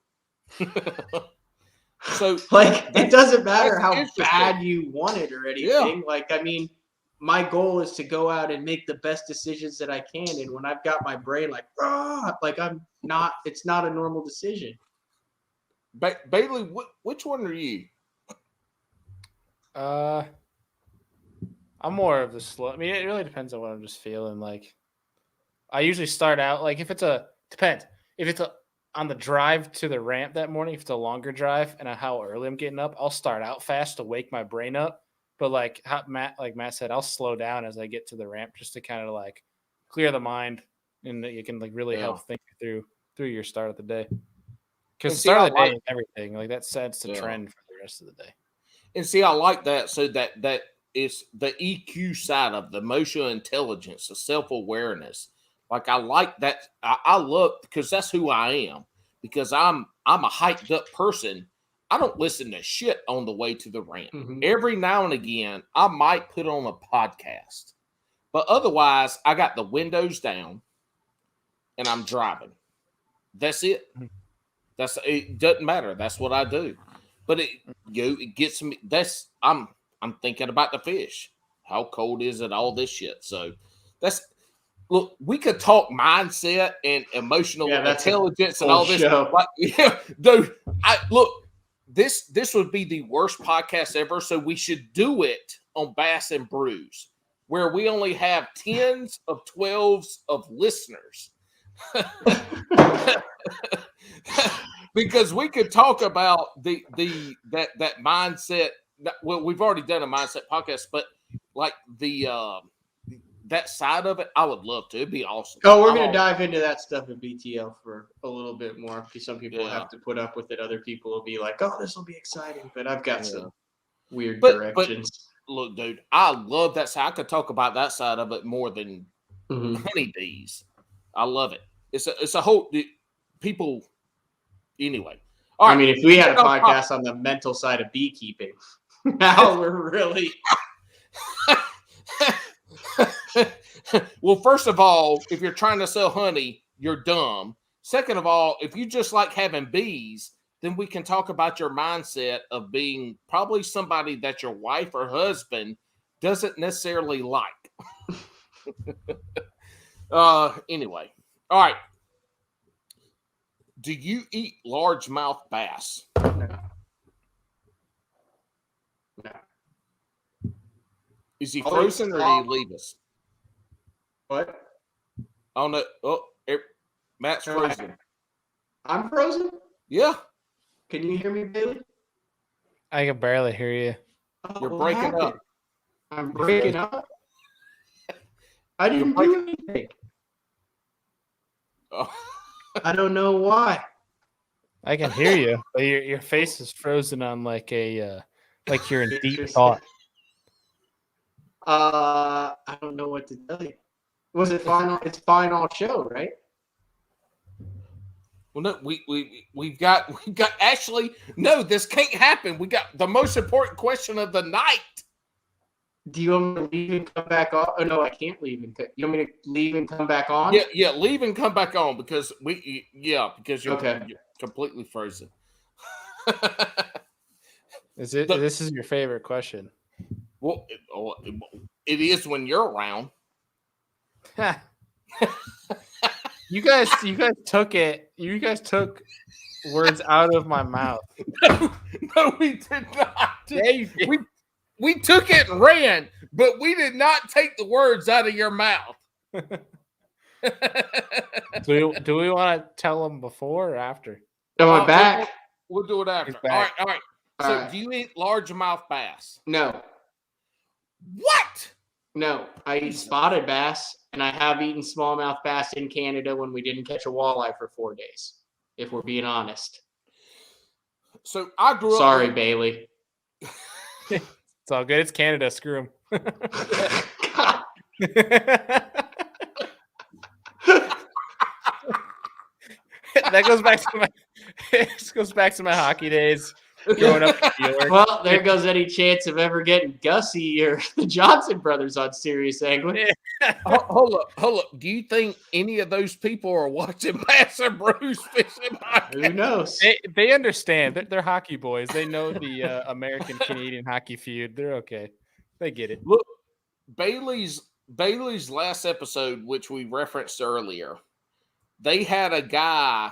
So like, it doesn't matter how bad you want it or anything. Yeah. Like, I mean, my goal is to go out and make the best decisions that I can. And when I've got my brain like it's not a normal decision. Bailey, which one are you? I'm more of the slow. I mean, it really depends on what I'm just feeling. Like, I usually start out like if it's on the drive to the ramp that morning, if it's a longer drive and how early I'm getting up, I'll start out fast to wake my brain up. But like Matt said, I'll slow down as I get to the ramp just to kind of like clear the mind, and that you can like really help think through your start of the day. Because the start of the day is everything. Like that sets the trend for the rest of the day. And see, I like that. So that is the EQ side of the emotional intelligence, the self-awareness. Like I like that. I love because that's who I am. Because I'm a hyped up person. I don't listen to shit on the way to the ramp. Every now and again, I might put on a podcast, but otherwise, I got the windows down and I'm driving. That's it. It doesn't matter. That's what I do. But it gets me. I'm thinking about the fish. How cold is it? All this shit. So that's. Look, we could talk mindset and emotional intelligence and all this. Dude, this would be the worst podcast ever. So we should do it on Bass and Brews, where we only have 10s of 12s of listeners. because we could talk about that mindset. Well, we've already done a mindset podcast, but like that side of it, I would love to. It'd be awesome. Oh, we're gonna dive into that stuff at BTL for a little bit more because some people have to put up with it. Other people will be like, "Oh, this will be exciting," but I've got some weird directions. But look, dude, I love that side. I could talk about that side of it more than honeybees. I love it. It's a whole people. Anyway, I mean, if we had a podcast on the mental side of beekeeping, now we're really. Well, first of all, if you're trying to sell honey, you're dumb. Second of all, if you just like having bees, then we can talk about your mindset of being probably somebody that your wife or husband doesn't necessarily like. Anyway, all right. Do you eat largemouth bass? No. Is he frozen or did he leave us? What? On the Matt's frozen. I'm frozen? Yeah. Can you hear me, Bailey? I can barely hear you. You're breaking up. I'm breaking up? I didn't do anything. Oh. I don't know why. I can hear you, but your face is frozen on like a like you're in deep thought. I don't know what to tell you. Was it final? It's final show, right? Well, no, we've got actually no. This can't happen. We got the most important question of the night. Do you want me to leave and come back on? Oh no, I can't leave and. You want me to leave and come back on? Yeah, leave and come back on because you're completely frozen. This is your favorite question? Well, it is when you're around. You guys took it. You guys took words out of my mouth. No, we did not. Yeah, we took it and ran, but we did not take the words out of your mouth. Do we want to tell them before or after? Am I back? We'll do it after. All right. So, do you eat largemouth bass? No. What? No, I eat spotted bass, and I have eaten smallmouth bass in Canada when we didn't catch a walleye for 4 days, if we're being honest. So I grew up. Sorry, Bailey. It's all good. It's Canada. Screw them. That goes back to my hockey days. Growing up in New York. Well, there goes any chance of ever getting Gussie or the Johnson brothers on Serious Angling. Hold up. Do you think any of those people are watching Bass and Brews Fishing Podcast? Who knows? They understand. They're hockey boys. They know the American-Canadian hockey feud. They're okay. They get it. Look, Bailey's last episode, which we referenced earlier, they had a guy.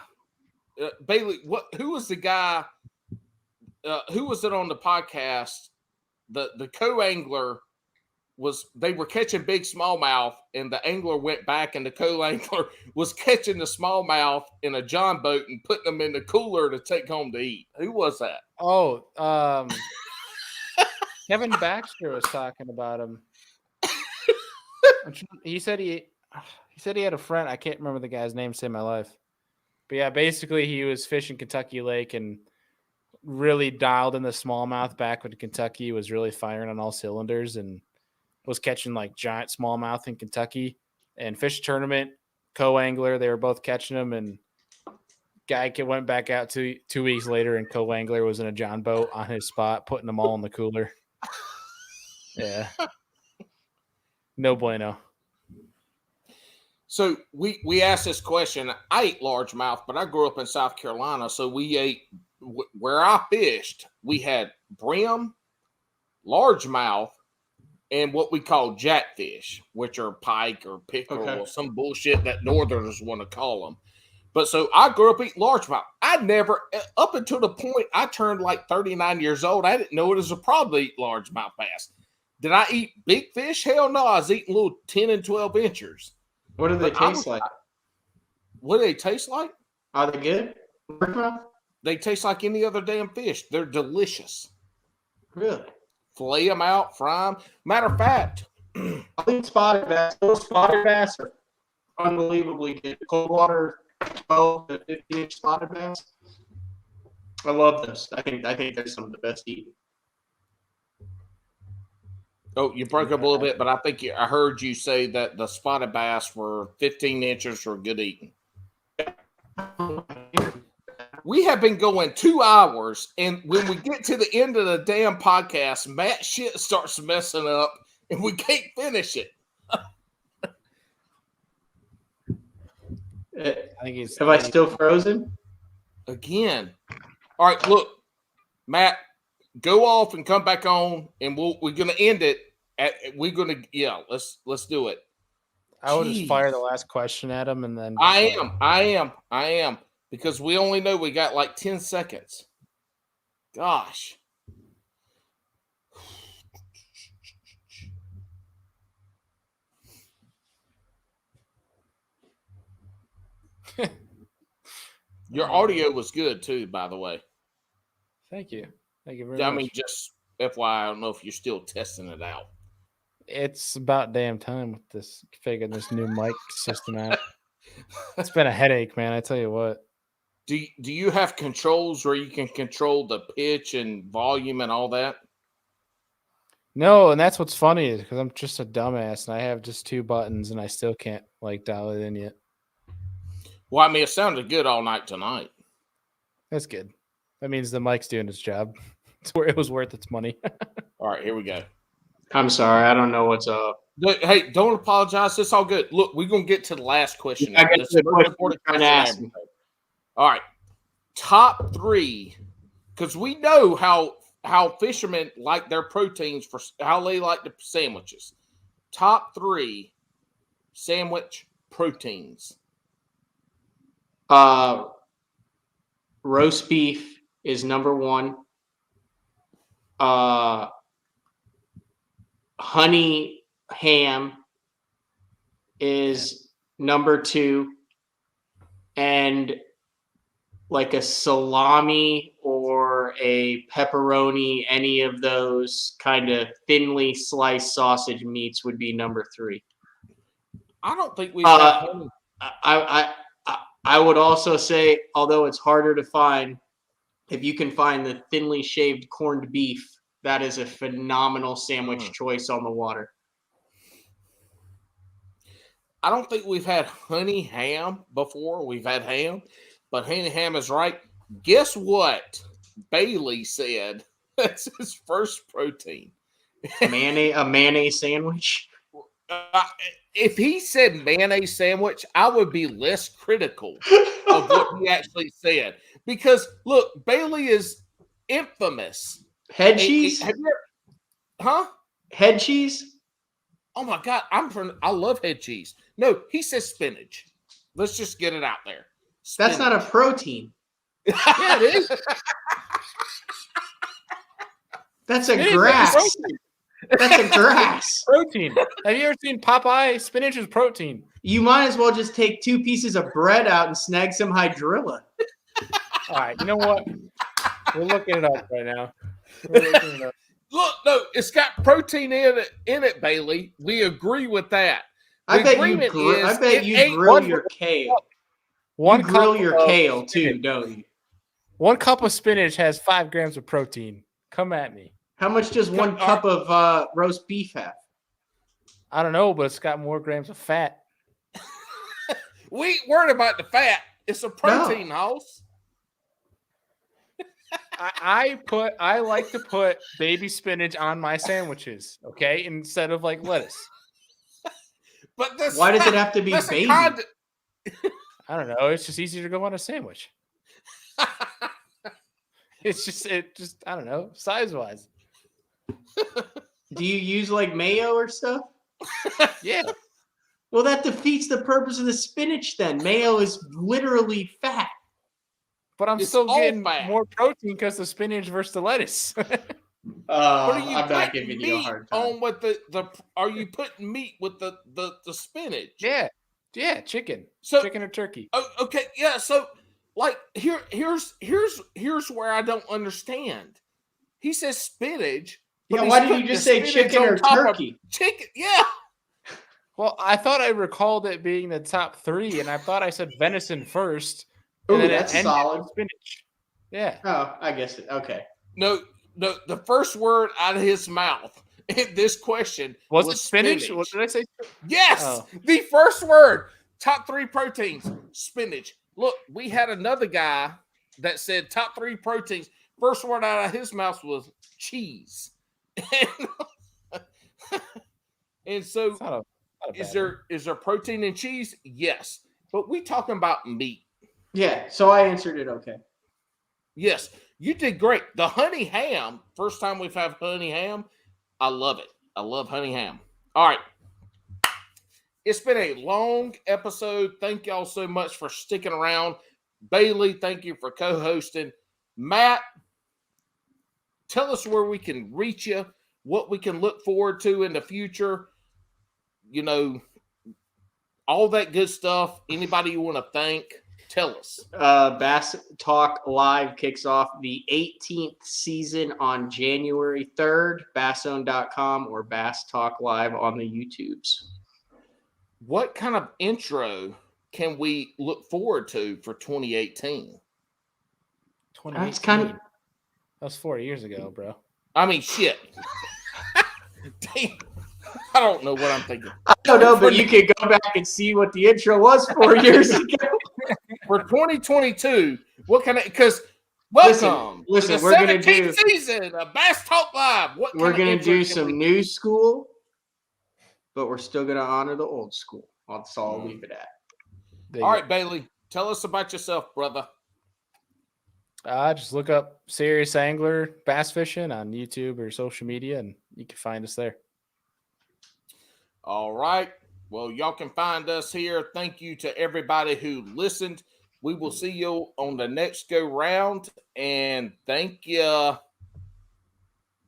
Bailey, who was the guy? Who was it on the podcast? The co-angler they were catching big smallmouth, and the angler went back, and the co-angler was catching the smallmouth in a john boat and putting them in the cooler to take home to eat. Who was that? Oh, Kevin Baxter was talking about him. He said he had a friend. I can't remember the guy's name. Saved my life. But yeah, basically he was fishing Kentucky Lake and really dialed in the smallmouth back when Kentucky was really firing on all cylinders and was catching like giant smallmouth in Kentucky. And fish tournament, co-angler, they were both catching them. And guy went back out 2 weeks later, and co-angler was in a john boat on his spot, putting them all in the cooler. Yeah. No bueno. So we asked this question. I ate largemouth, but I grew up in South Carolina, so we ate where I fished. We had brim, largemouth, and what we call jackfish, which are pike or pickerel or some bullshit that Northerners want to call them. But so I grew up eating largemouth. I never, up until the point I turned like 39 years old, I didn't know it was a problem to eat largemouth bass. Did I eat big fish? Hell no. I was eating little 10 and 12 inchers. What do they taste like? What do they taste like? Are they good? Largemouth? They taste like any other damn fish. They're delicious. Really? Fillet them out, fry them. Matter of fact, I think spotted bass. Those spotted bass are unbelievably good. Cold water 12 to 15-inch spotted bass. I love those. I think they're some of the best eating. oh, you broke up a little bit, but I think I heard you say that the spotted bass were 15 inches for good eating. We have been going 2 hours, and when we get to the end of the damn podcast, Matt shit starts messing up, and we can't finish it. I think he's. Have I still frozen? Again. All right, look, Matt, go off and come back on, and we're gonna end it. Let's do it. I will just fire the last question at him, and then I am. Because we only know we got like 10 seconds. Gosh. Your audio was good too, by the way. Thank you. Thank you very much. I mean, just FYI, I don't know if you're still testing it out. It's about damn time with this figuring this new mic system out. It's been a headache, man. I tell you what. Do you have controls where you can control the pitch and volume and all that? No, and that's what's funny is because I'm just a dumbass and I have just 2 buttons and I still can't like dial it in yet. Well, I mean, it sounded good all night tonight. That's good. That means the mic's doing its job. It was worth its money. All right, here we go. I'm sorry. I don't know what's up. Hey, don't apologize. It's all good. Look, we're going to get to the last question. I guess the question you're trying to ask me. All right. Top 3, because we know how fishermen like their proteins for how they like the sandwiches. Top 3 sandwich proteins. Roast beef is number 1. Honey ham is number 2. And like a salami or a pepperoni, any of those kind of thinly sliced sausage meats would be number 3. I don't think we. I would also say, although it's harder to find, if you can find the thinly shaved corned beef, that is a phenomenal sandwich choice on the water. I don't think we've had honey ham before. We've had ham, but honey ham is right. Guess what? Bailey said that's his first protein. A mayonnaise sandwich. If he said mayonnaise sandwich, I would be less critical of what he actually said. Because look, Bailey is infamous. Head cheese? Head cheese? Oh my God, I love head cheese. No, he says spinach. Let's just get it out there. Spinach. That's not a protein. Yeah, it is. That's a grass. That's a grass. Protein. Have you ever seen Popeye? Spinach is protein. You might as well just take 2 pieces of bread out and snag some hydrilla. All right, you know what? We're looking it up right now. Look, no, it's got protein in it, Bailey. We agree with that. I bet you grill your kale. You grill your kale too, don't you? 1 cup of spinach has 5 grams of protein. Come at me. How much does 1 cup of roast beef have? I don't know, but it's got more grams of fat. We ain't worried about the fat. It's a protein house. I like to put baby spinach on my sandwiches, okay, instead of like lettuce. But why does it have to be baby? I don't know. It's just easier to go on a sandwich. It just I don't know, size wise. Do you use like mayo or stuff? Yeah. Well, that defeats the purpose of the spinach then. Mayo is literally fat. But I'm still getting more protein because the spinach versus the lettuce. I'm not giving you a hard time. On what are you putting meat with the spinach? Yeah, chicken. So, chicken or turkey. Okay, yeah. So Like here's where I don't understand. He says spinach. Yeah, why did you just say chicken or turkey? Chicken, yeah. Well, I thought I recalled it being the top 3, and I thought I said venison first. And then that's solid. Spinach. Yeah. Oh, I guess it. Okay. No, the first word out of his mouth in this question was it spinach? What did I say? Yes, the first word. Top 3 proteins, spinach. Look, we had another guy that said top 3 proteins. First word out of his mouth was cheese. And so is there protein in cheese? Yes. But we talking about meat. Yeah, so I answered it okay. Yes, you did great. The honey ham, first time we've had honey ham, I love it. I love honey ham. All right. It's been a long episode. Thank y'all so much for sticking around. Bailey, thank you for co-hosting. Matt, tell us where we can reach you, what we can look forward to in the future. You know, all that good stuff. Anybody you want to thank, tell us. Bass Talk Live kicks off the 18th season on January 3rd. Basson.com or Bass Talk Live on the YouTubes. What kind of intro can we look forward to for 2018? 2018. That was 4 years ago, bro. I mean, shit. Damn. I don't know what I'm thinking. I don't know, but you can go back and see what the intro was 4 years ago. For 2022, what kind of, because welcome listen, to the we're going to 17th do season of Bass Talk Live. We're going to do some new school, but we're still going to honor the old school. That's all I'll leave it at. All right, Bailey, tell us about yourself, brother. Just look up Serious Angler Bass Fishing on YouTube or social media, and you can find us there. All right. Well, y'all can find us here. Thank you to everybody who listened. We will see you on the next go round, and thank you.